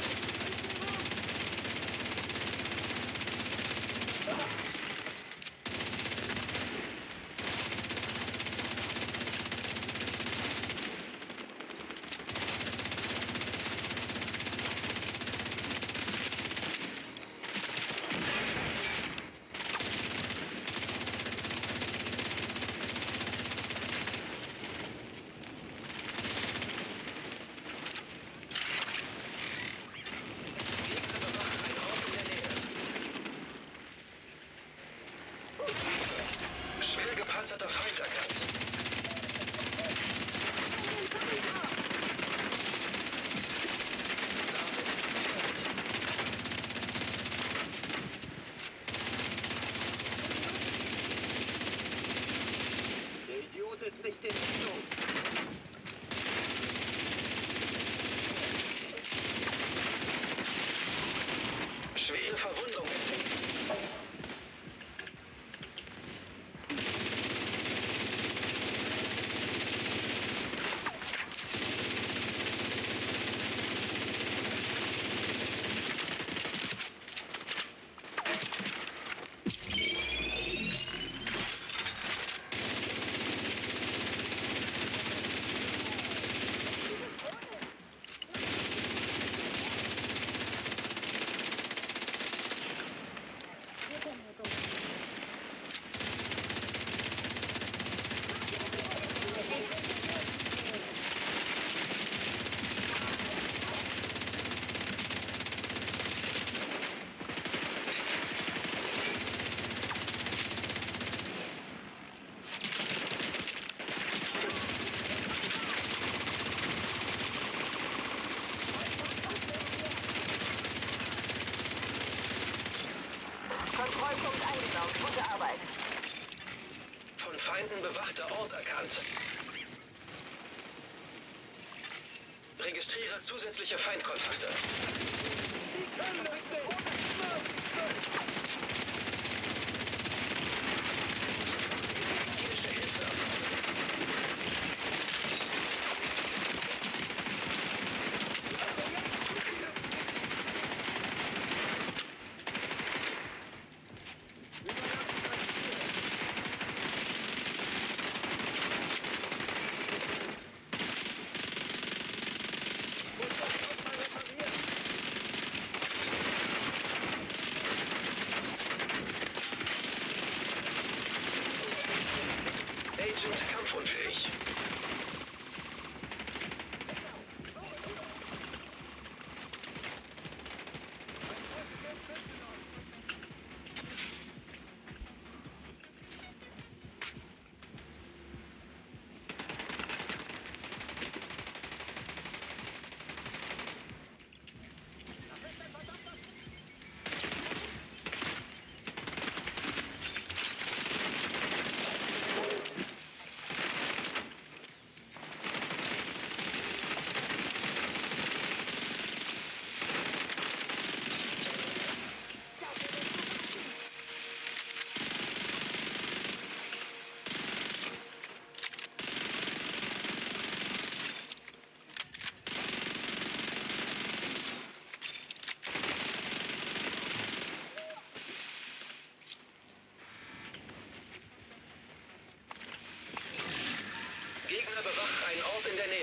Kontrollpunkt eingenommen. Gute Arbeit.
Von Feinden bewachter Ort erkannt. Registriere zusätzliche Feindkontakte. Medizinische Hilfe. Agent kampfunfähig. Gegner bewacht einen Ort in der Nähe.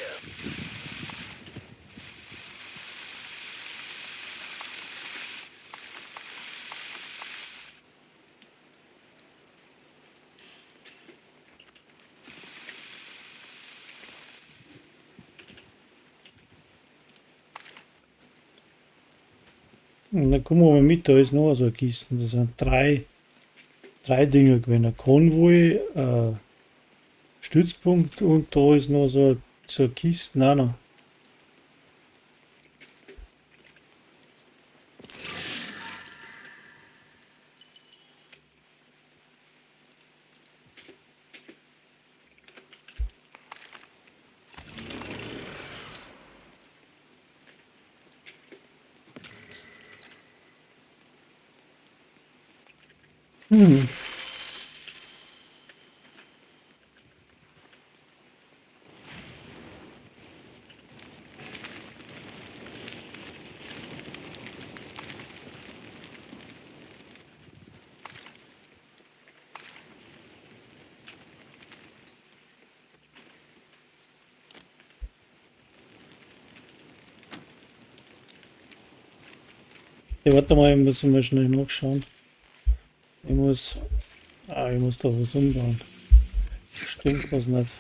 Und dann kommen wir mal mit, da ist noch so eine Kiste. Das sind drei Dinger gewesen. Ein Konvoi, Stützpunkt und da ist noch so eine Kiste auch noch. Hm. Ja, warte mal, müssen wir schnell nachschauen. Ich muss da was umbauen. Stimmt was nicht.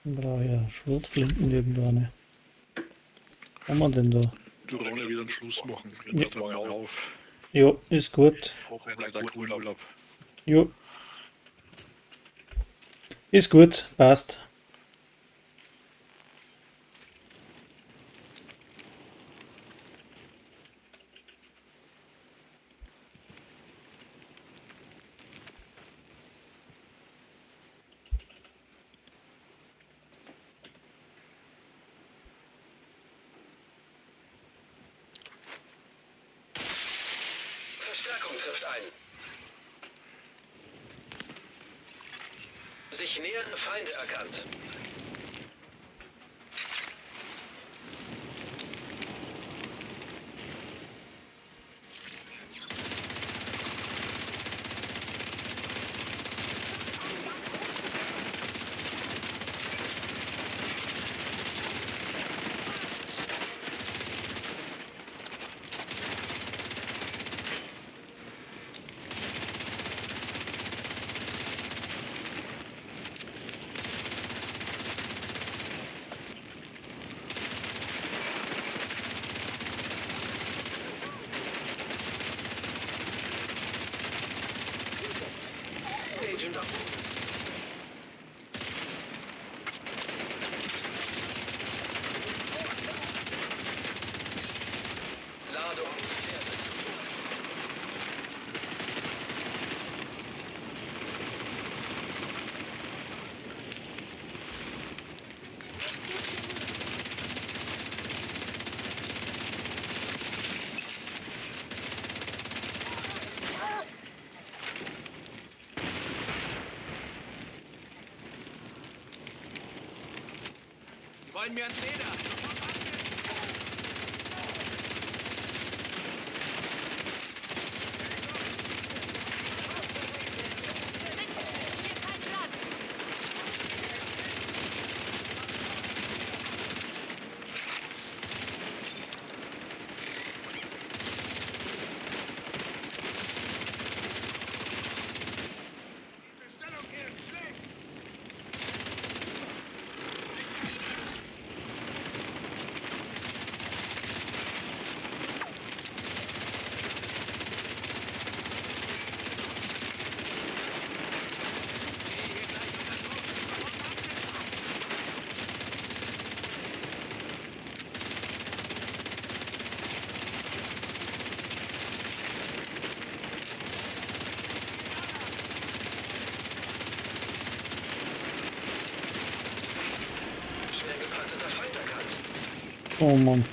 Ich brauche ja Schrotflinten irgendwann. Was haben wir denn da?
Du brauchst ja wieder einen Schluss machen.
Ja.
Dann mal auf.
Jo, ist gut.
Auch einen guten Urlaub.
Jo. Ist gut, passt.
Verstärkung trifft ein. Sich nähernde Feinde erkannt.
Wollen wir ans Leder?
Schwer gepanzerter Feind erkannt.
Oh Mann.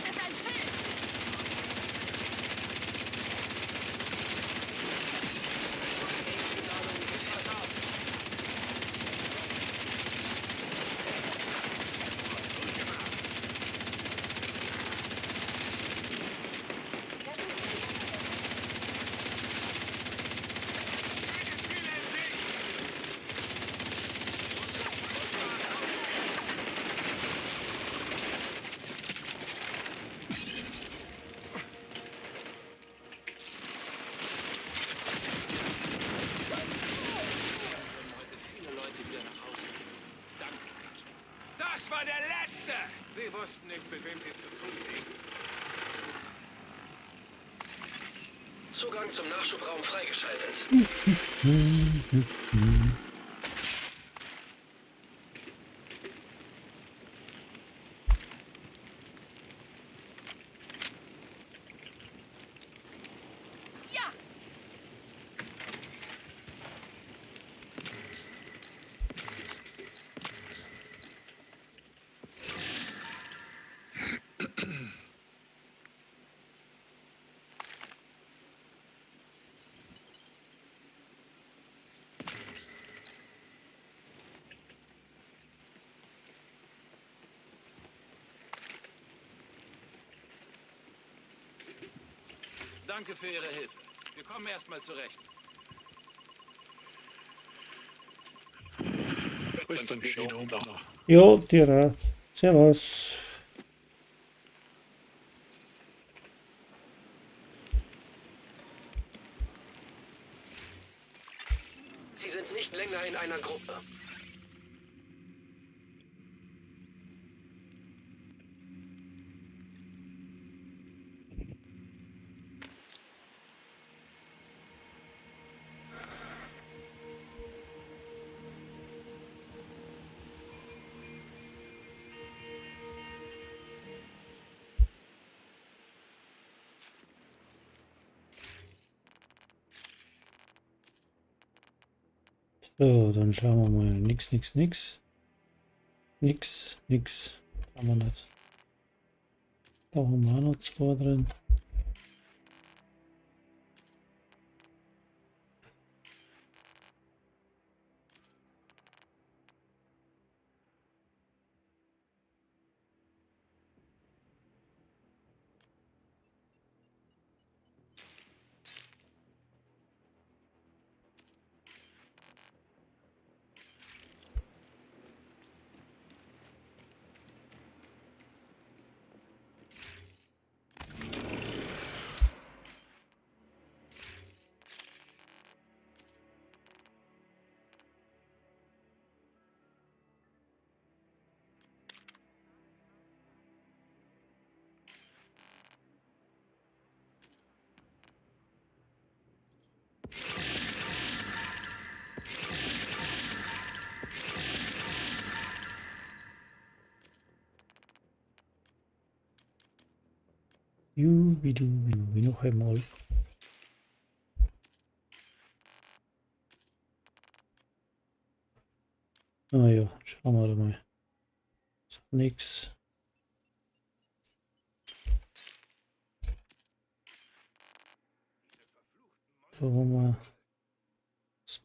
Das ist ein Schild.
Das war der Letzte! Sie wussten nicht, mit wem sie es zu tun hatten.
Zugang zum Nachschubraum freigeschaltet.
Ja!
Danke für Ihre Hilfe. Wir kommen erstmal zurecht.
Bis dann, schönen Abend noch.
Jo, dir. Servus.
Sie sind nicht länger in einer Gruppe.
So, dann schauen wir mal. Nix. Haben wir nicht. Da haben wir auch noch zwei drin. Jubidu, noch einmal. Ah ja, schauen wir mal. So, nix. Da haben wir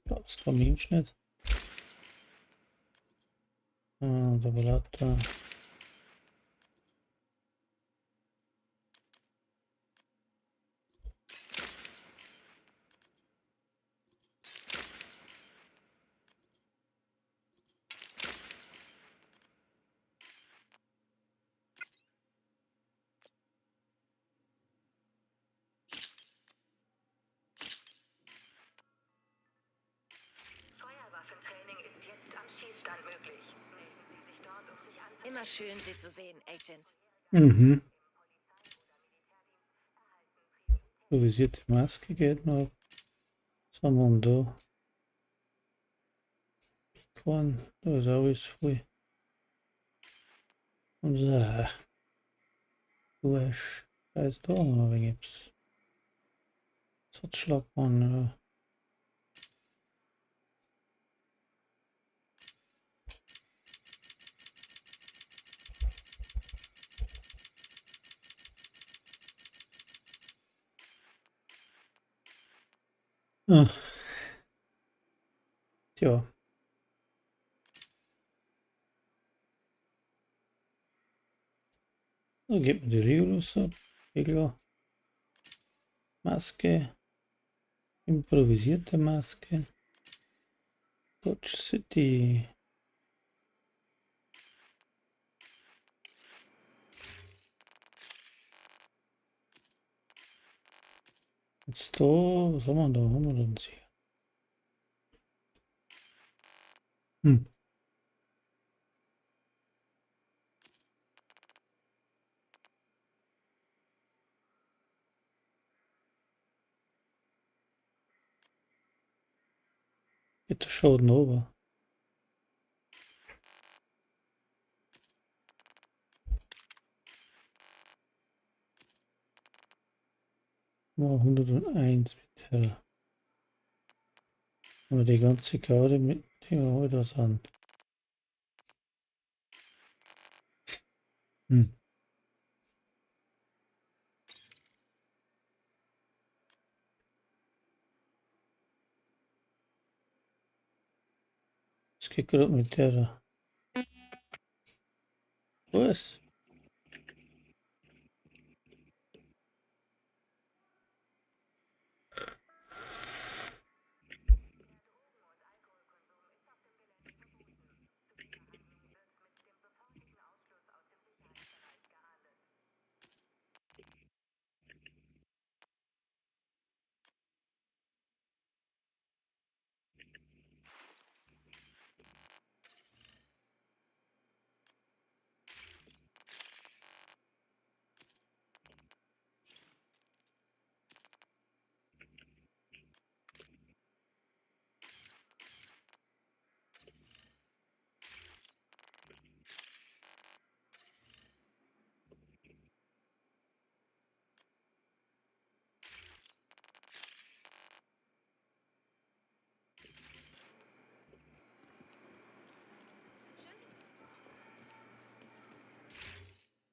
das Kaminschnitt. Der Blatter.
Feuerwaffentraining ist jetzt am Schießstand möglich. Melden Sie sich dort, um sich anzumelden.
Immer schön, Sie zu sehen, Agent.
Mhm. Improvisierte Maske geht noch. Was haben wir denn da? Korn, da ist alles voll. Und so. Wurscht. Da ist da auch noch ein wenig was. Satzschlagmann, ja. Ah, tja. Da gibt man die Regulus ab. Regler. Maske. Improvisierte Maske. Dodge City. Jetzt da, was haben wir da? Haben wir denn hier? Hm. Geht der Schaden over. Mal 101 mit der. Aber die ganze Garde mit dem wir das an. Hm. Was geht gerade mit der da? Was?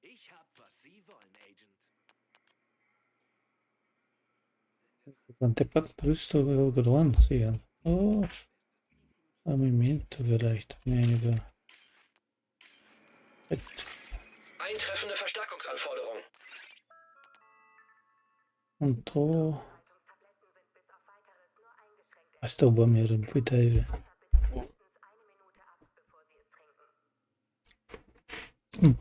Ich hab, was Sie wollen, Agent.
Quante Brüste avevo gewonnen sehen. Oh, Armamento vielleicht. Nee, da.
Eintreffende Verstärkungsanforderung.
Und da. Was da oben mehr im Detail. Hm.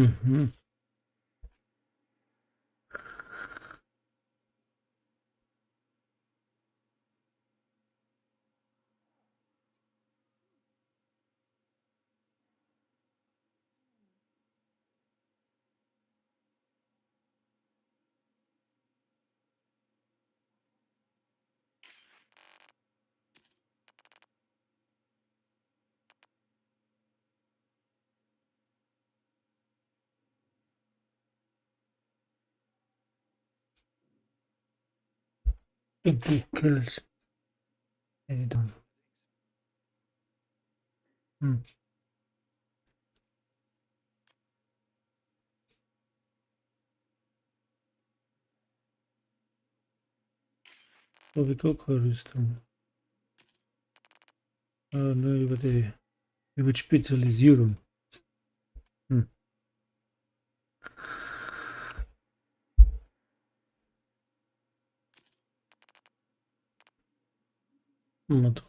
Mhm. Kills. Done. So, wie Rüstung. Nur über die Spezialisierung. Warte.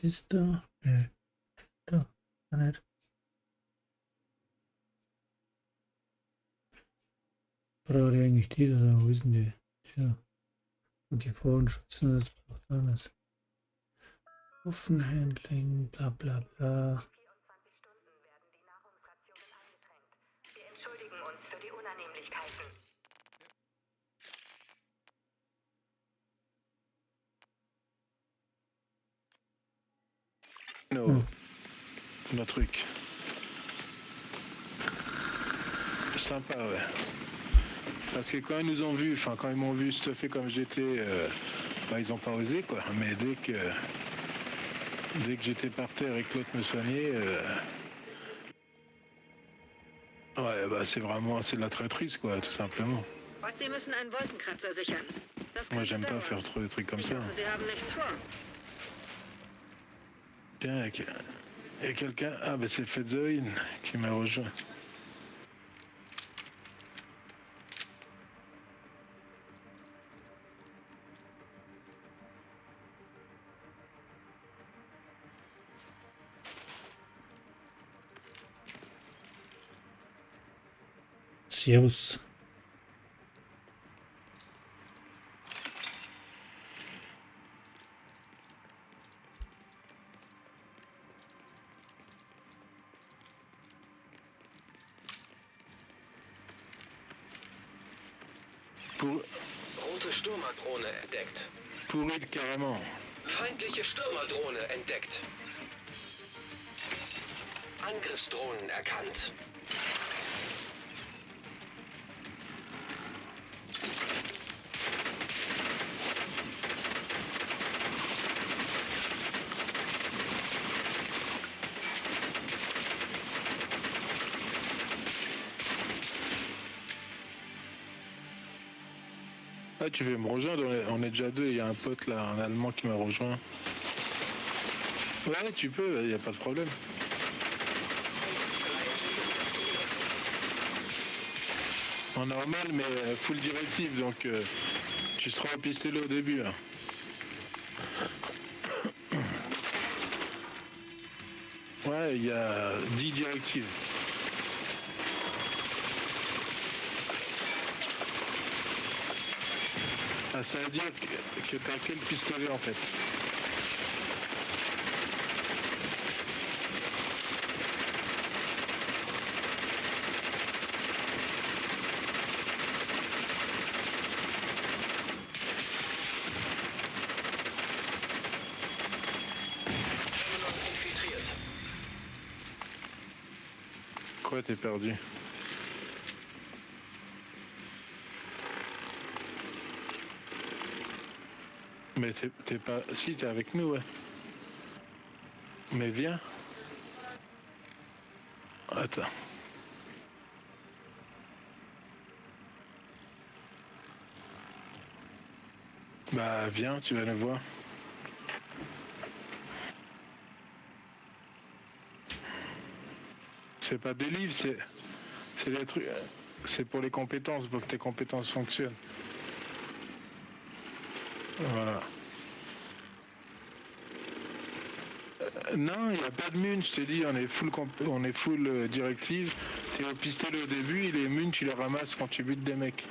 Das da. Da. Nicht. Brauche ich eigentlich die da? Wo ist denn die? Ja. Gefahrenschutz, das braucht alles. Waffenhandling, bla bla bla.
24 Stunden werden die Nahrungsrationen eingetränkt. Wir entschuldigen uns für die Unannehmlichkeiten.
Notre truc. Sympa, ouais. Parce que quand ils nous ont vu, enfin quand ils m'ont vu stuffé comme j'étais, bah, ils ont pas osé quoi. Mais dès que j'étais par terre et que l'autre me soignait, ouais bah c'est de la traîtrise quoi, tout simplement.
Sie müssen einen Wolkenkratzer sichern. Das
Moi
könnte
j'aime pas
dauern.
faire trop de trucs comme
Ich
ça.
hoffe, Sie haben nichts vor.
Tiens, il y a quelqu'un. Ah bah c'est Fedzoin qui m'a rejoint.
Servus.
Rote Stürmerdrohne entdeckt.
Pourri carrément.
Feindliche Stürmerdrohne entdeckt. Angriffsdrohnen erkannt.
Ah tu veux me rejoindre, on est déjà deux, il y a un pote là, un Allemand qui m'a rejoint. Ouais tu peux, il n'y a pas de problème. En normal mais full directive donc tu seras en pisté au début. Hein. Ouais il y a 10 directives. Ah, ça veut dire que t'as quel pistolet en fait? Quoi t'es perdu? Mais t'es pas... Si, t'es avec nous, ouais. Mais viens. Attends. Bah, viens, tu vas le voir. C'est pas des livres, c'est des trucs. C'est pour les compétences, pour que tes compétences fonctionnent. Voilà. Non, il n'y a pas de mun, je t'ai dit, on est full directive. T'es au pistolet au début, et les muns, tu les ramasses quand tu butes des mecs.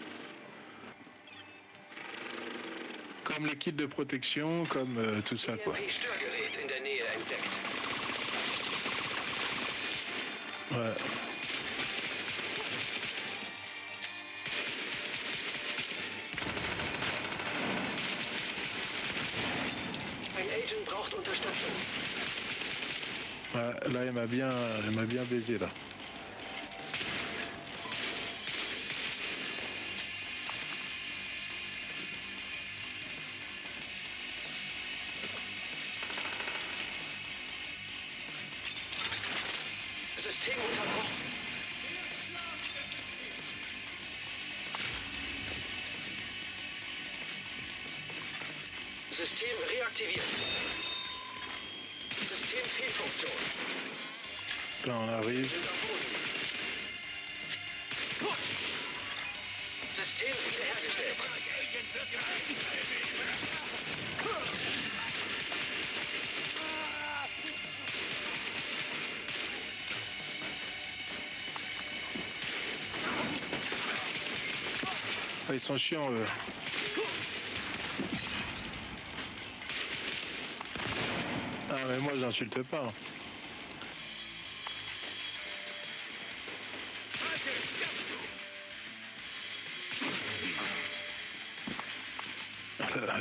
Comme les kits de protection, comme tout ça, quoi.
EMP-Störgerät in der Nähe entdeckt.
Ouais.
Ein Agent braucht Unterstützung.
Ouais, là, il m'a bien baisé, là.
System unterbrochen. System reaktiviert. System Fehlfunktion.
Là, on arrive.
Sind am Boden. System wiederhergestellt.
Ah, ils sont chiants, eux. Ah, mais moi, j'insulte pas.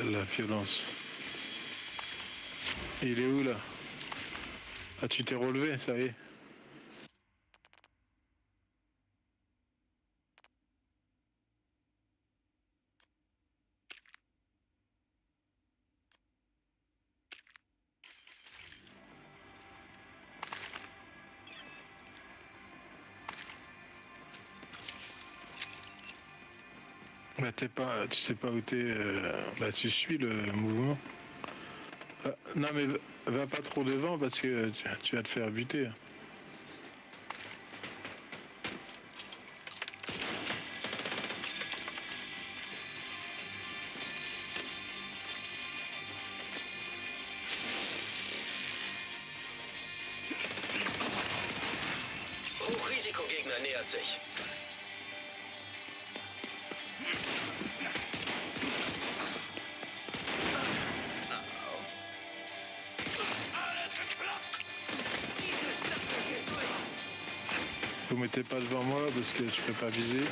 La violence. Il est où, là? Ah, tu t'es relevé, ça y est. Bah tu sais pas où t'es, bah tu suis le mouvement. Non mais va pas trop devant parce que tu vas te faire buter.
Hochrisikogegner nähert sich.
Vous mettez pas devant moi parce que je peux pas viser.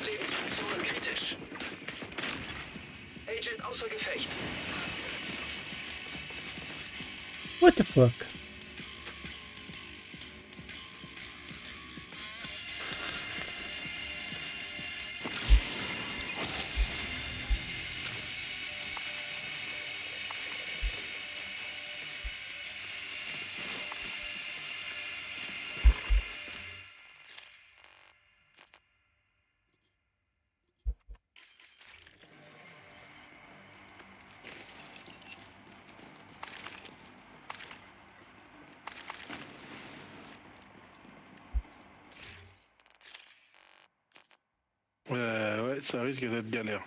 Lebensfunktionen kritisch. Agent außer Gefecht.
What the fuck?
Ouais, ça risque d'être galère.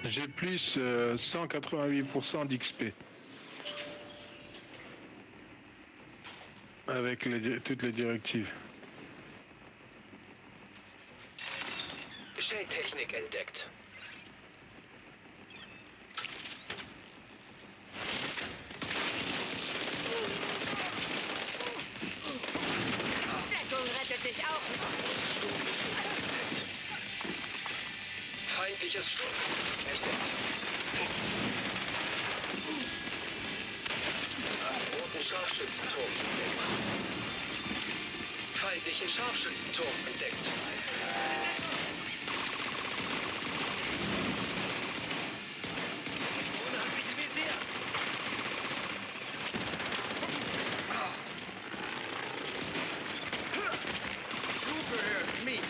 J'ai plus 188% d'XP. avec toutes les directives.
Schädtechnik entdeckt.
Deckung rettet dich auch.
Feindliches Sturmgebiet entdeckt. Roten Scharfschützenturm entdeckt. Feindlichen Scharfschützenturm entdeckt. Unheimliche Visier. Du gehörst mir.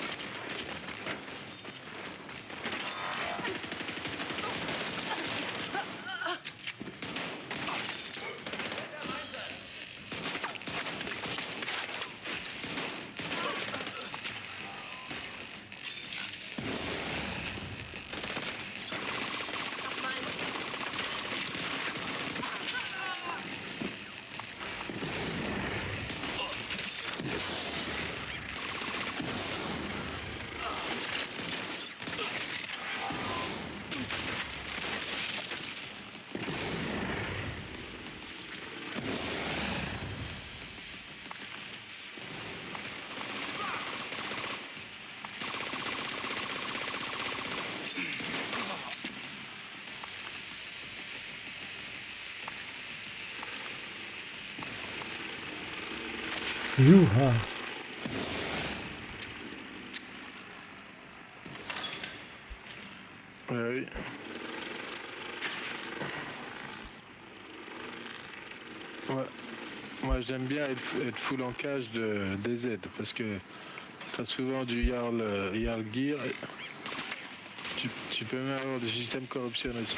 Juha.
Oui. Ouais. Moi j'aime bien être full en cage de DZ parce que t'as souvent du Jarl Gear. Tu peux même avoir des systèmes corruption aussi.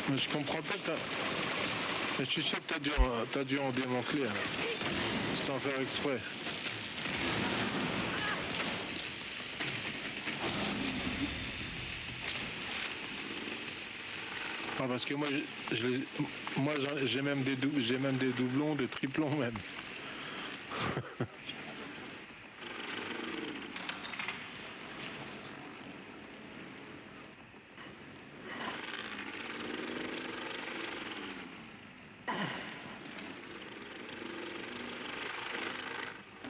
Mais je comprends pas. Mais je suis sûr que t'as dû en démanteler sans faire exprès. Ah, parce que moi j'ai même des doublons, des triplons même.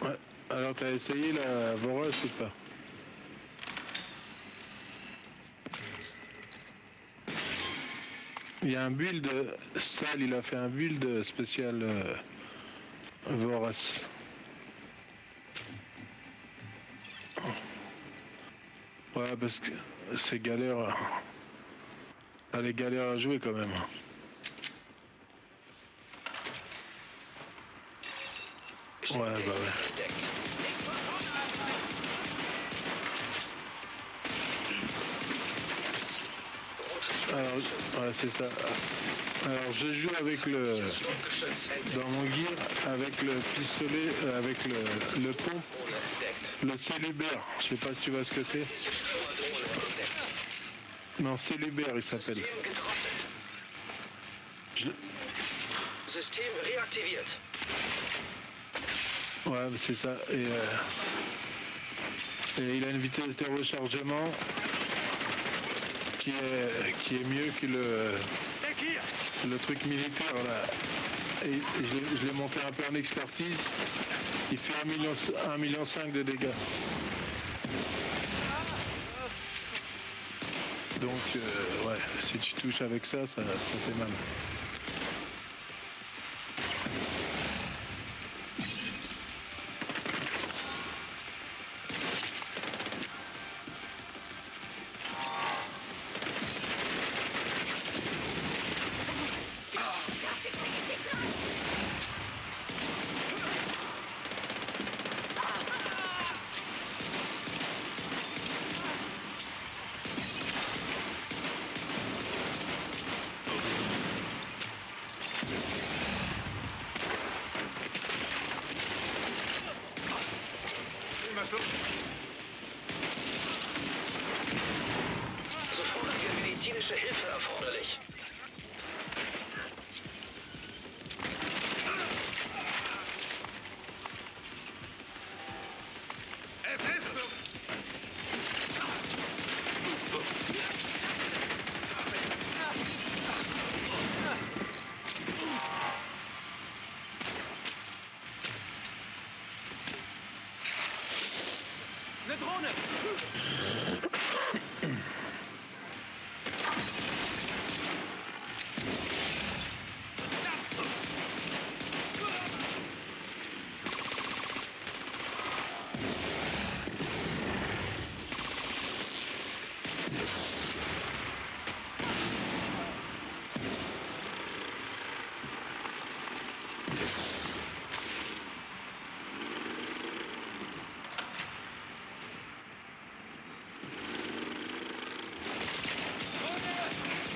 Ouais. Alors t'as essayé la Voros ou pas? Il y a un build, Stal, il a fait un build spécial Vorace. Ouais, parce que c'est galère. Elle est galère à jouer quand même. Ouais, bah ouais. Alors, ouais, c'est ça. Alors, je joue avec dans mon gear, avec le pistolet, avec le pompe, le célibère. Je sais pas si tu vois ce que c'est. Non, célibère, il s'appelle.
System réactiviert.
Ouais, c'est ça. Et il a une vitesse de rechargement qui est mieux que le truc militaire là. Et je l'ai monté un peu en expertise. Il fait 1,5 million de dégâts. Donc ouais, si tu touches avec ça fait mal.
Sofortige medizinische Hilfe erforderlich.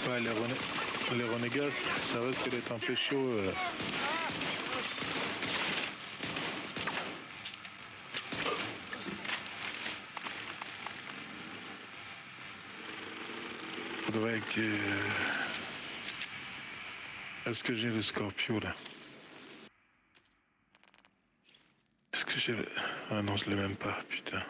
Ouais, les renégats, ça risque d'être un peu chaud. Faudrait que... Est-ce que j'ai le Scorpio là? Est-ce que j'ai le... Ah non, je l'ai même pas, putain.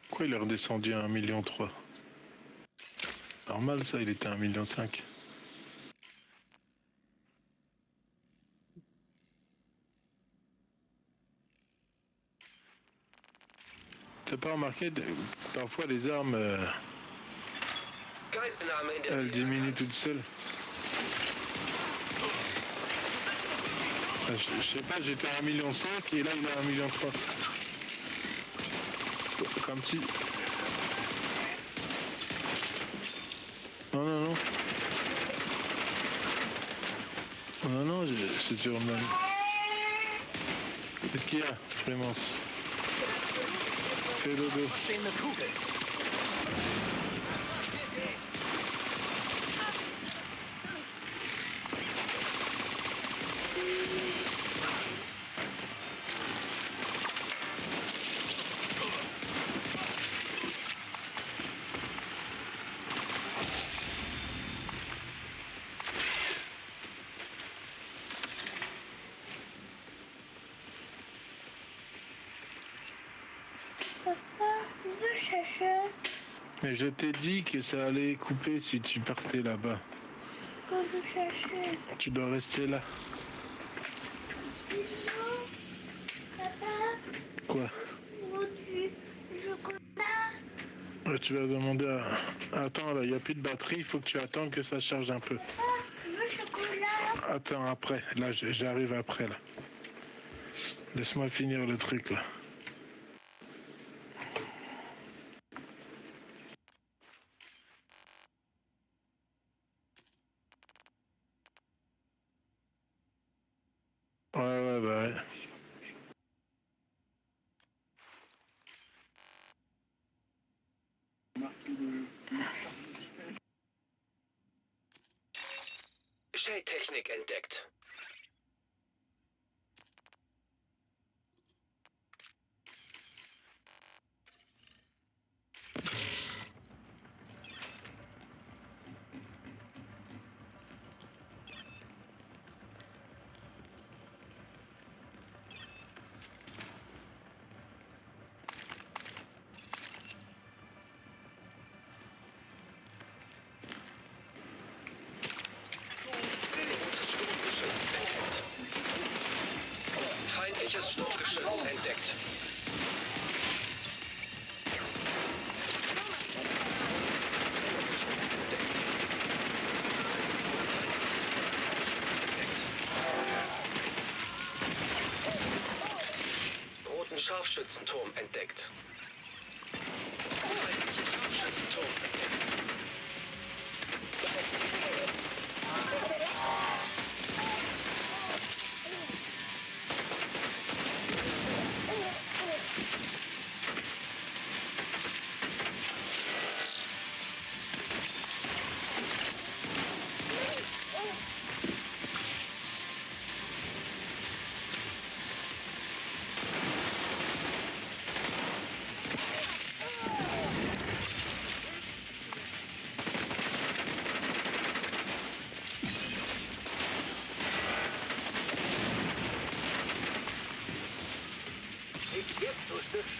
Pourquoi il est redescendu à 1,3 million? Normal ça, il était à 1,5 million. T'as pas remarqué, parfois les armes,
Geiselnahme in der
elles
Nähe.
diminuent toutes seules. Je sais pas, j'étais à 1,5 million et là il est à 1,3 million. Comme si... Non, non, non. Non, non, c'est sur le même. Qu'est-ce qu'il y a, Clémence? Fais dodo.
Stehende Kugel.
Mais je t'ai dit que ça allait couper si tu partais là-bas.
Quand vous cherchez.
Tu dois rester là.
Papa,
Quoi?
où du chocolat?
Tu vas demander à... Attends, là, il n'y a plus de batterie, il faut que tu attendes que ça charge un peu.
Papa, je veux chocolat.
Attends, après. Là, j'arrive après, là. Laisse-moi finir le truc, là. Ouais, bah ouais.
Shade-Technik entdeckt. Feindliches Sturmgeschütz entdeckt. Roten Scharfschützenturm entdeckt. Feindlichen Scharfschützenturm entdeckt.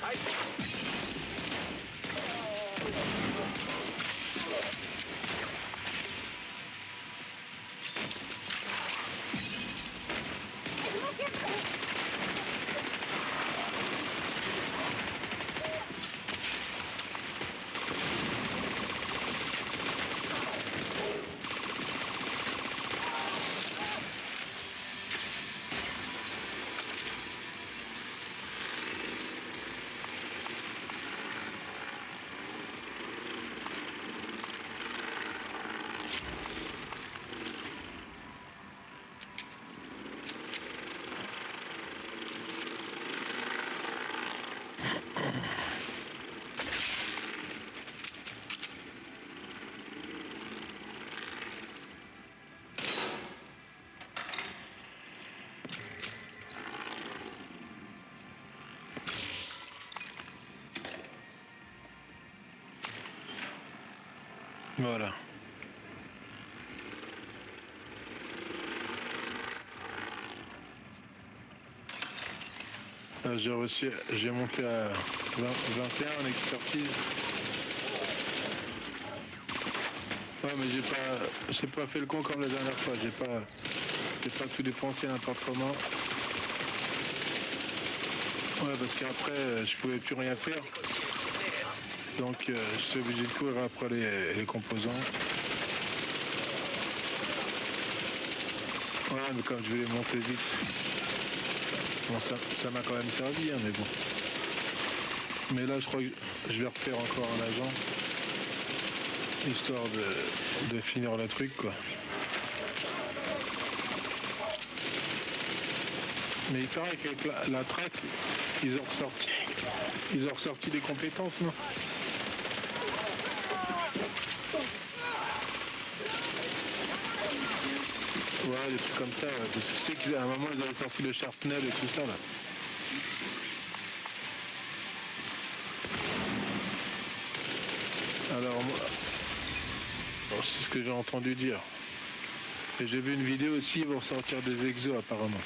Bereit?
Voilà. J'ai monté à 21 en expertise. Ouais, mais j'ai pas fait le con comme la dernière fois. J'ai pas tout dépensé n'importe comment. Ouais, parce qu'après, je pouvais plus rien faire. Donc, j'étais obligé de courir après les composants. Ouais, mais comme je voulais monter vite. Bon, ça m'a quand même servi, hein, mais bon. Mais là, je crois que je vais refaire encore un agent. Histoire de finir le truc, quoi. Mais il paraît qu'avec la track, ils ont ressorti des compétences, non? Ouais, des trucs comme ça. Ouais. Je sais qu'à un moment, ils avaient sorti le Sharpnel et tout ça, là. Alors, moi, c'est ce que j'ai entendu dire. Et j'ai vu une vidéo aussi, ils vont sortir des exos, apparemment.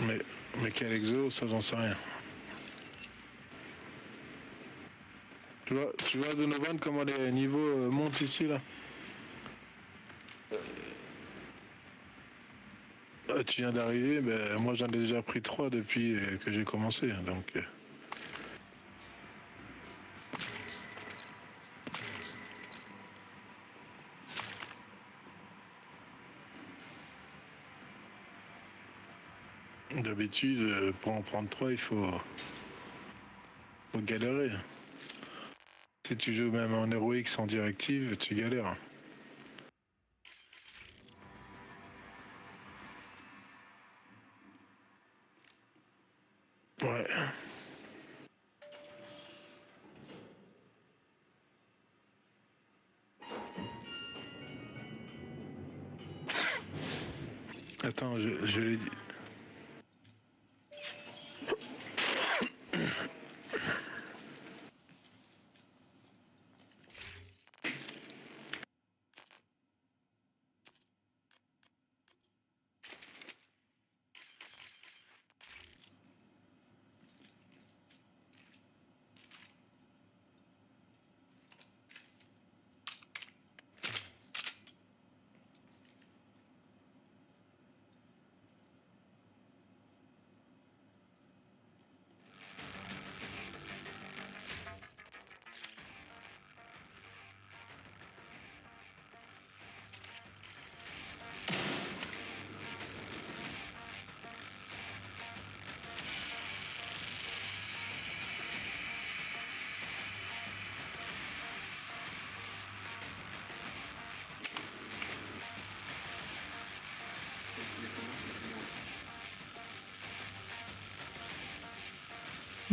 Mais quel exo, ça j'en sais rien. Tu vois Donovan, comment les niveaux montent ici, là? Tu viens d'arriver, ben, moi j'en ai déjà pris 3 depuis que j'ai commencé, donc... D'habitude, pour en prendre 3, il faut galérer. Si tu joues même en héroïque en directive, tu galères. Ouais. Attends, je l'ai dit.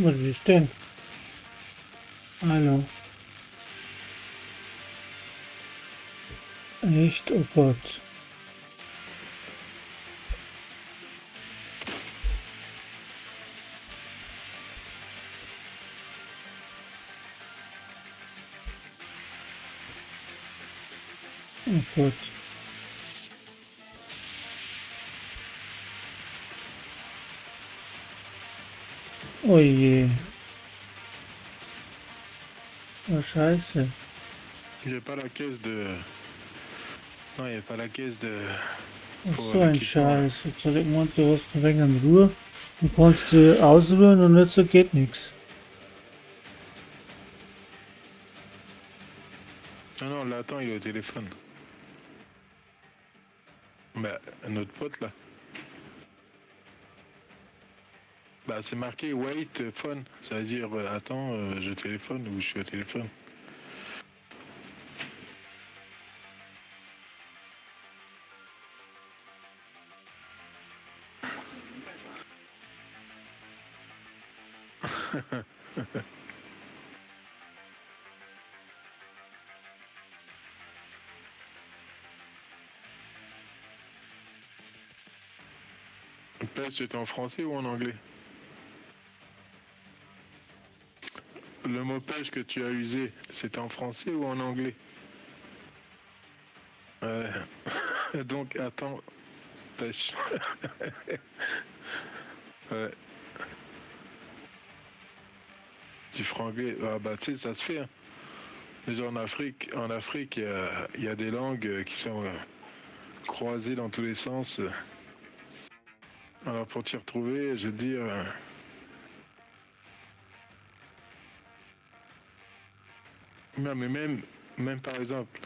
Was ist denn? Hallo. Echt? Oh Gott. Oh Gott. Oh je. Oh scheiße.
Il n'y a pas la caisse de... Non, il n'y a pas la caisse de...
Oh,
Pour
so ein
l'équipement, là.
Scheiß. Jetzt hat ich gemeint, du hast ein wenig an Ruhe. Du kannst ausruhen und nicht so geht nichts.
Non, non, là, attends, il est au téléphone. Bah, notre pote, là. Bah, c'est marqué wait phone. Ça veut dire, attends, je téléphone ou je suis au téléphone. Pêche, c'était en français ou en anglais? Le mot pêche que tu as usé, c'était en français ou en anglais? Donc, attends, pêche. Ouais. Du franglais, ah bah tu sais, ça se fait. Hein. Déjà en Afrique, il y a des langues qui sont croisées dans tous les sens. Alors pour t'y retrouver, je veux dire... Non, mais même par exemple,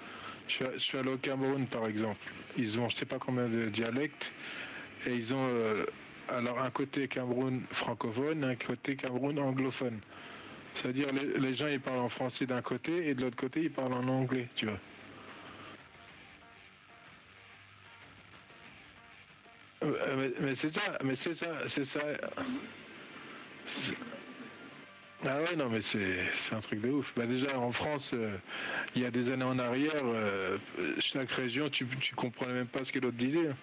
je suis allé au Cameroun par exemple. Ils ont je sais pas combien de dialectes et ils ont alors un côté Cameroun francophone, un côté Cameroun anglophone. C'est-à-dire les gens ils parlent en français d'un côté et de l'autre côté ils parlent en anglais, tu vois. Mais c'est ça. Ah ouais, non, mais c'est un truc de ouf. Bah déjà, en France, il y a des années en arrière, chaque région, tu comprenais même pas ce que l'autre disait. Hein.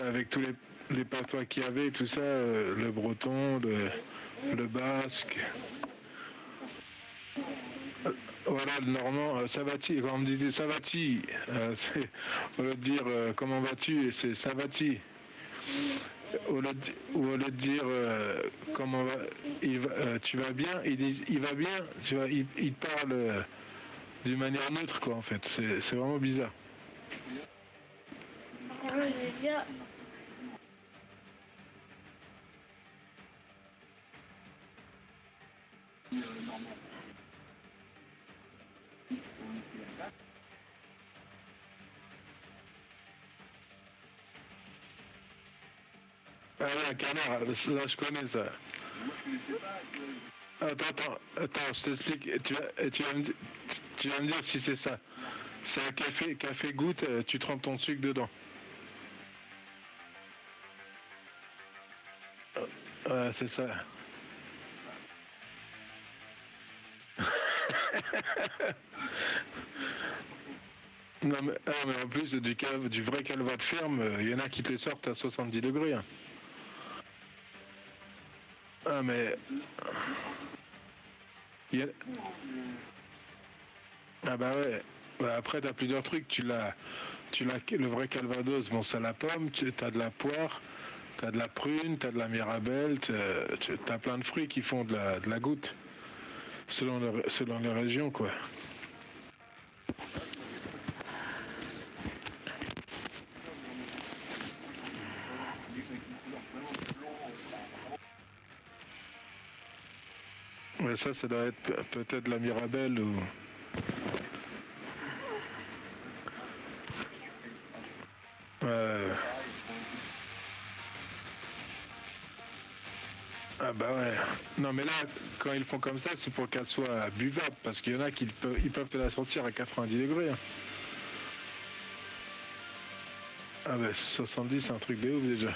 Avec tous les patois qu'il y avait et tout ça, le breton, le basque. Voilà, le normand, Savati, quand on me disait Savati, au lieu de dire comment vas-tu, c'est Savati. Au lieu de dire comment va, tu vas bien, ils disent il va bien, tu vois, ils parlent d'une manière neutre quoi en fait, c'est vraiment bizarre. Ah ouais, un canard, ça je connais ça. Attends, je t'explique. Tu vas me dire si c'est ça. C'est un café goutte, tu trempes ton sucre dedans. Ouais, c'est ça. Non mais en plus du vrai calva de ferme, il y en a qui te le sortent à 70 degrés. Hein. Ah mais... Ah bah ouais. Bah après t'as plusieurs trucs. Tu l'as le vrai calvados, bon c'est la pomme, t'as de la poire, t'as de la prune, t'as de la mirabelle, t'as plein de fruits qui font de la goutte. Selon les régions quoi. Mais ça doit être peut-être la mirabelle ou... Ah bah ouais. Non mais là, quand ils font comme ça, c'est pour qu'elle soit buvable, parce qu'il y en a qui ils peuvent te la sortir à 90 degrés. Hein. Ah bah 70 c'est un truc de ouf déjà.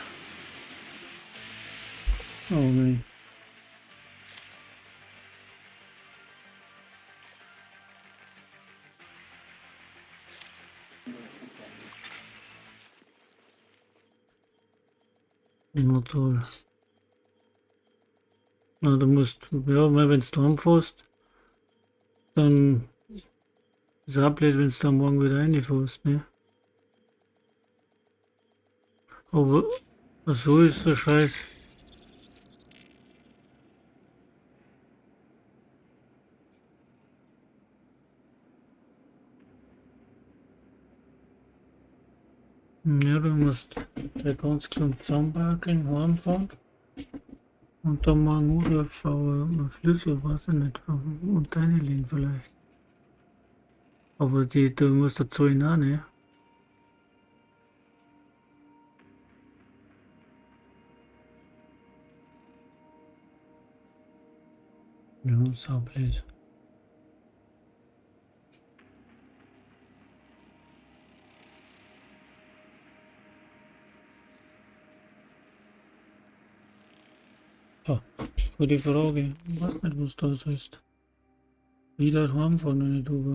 Oh oui. Na toll. Na, du musst, ja, wenn du heimfährst, dann ist auch blöd, wenn du da morgen wieder reinfährst, ne? Aber so ist der Scheiß. Ja, du musst da ganz klein zusammenbakeln, heimfahren und dann mal einen Anruf einen Schlüssel, weiß ich nicht, und reinlegen vielleicht. Aber du musst da zahlen auch, ne? Ja, saublöd. Ja, gute Frage. Ich weiß nicht, was das ist. Wieder heimfahren, wenn ich da war.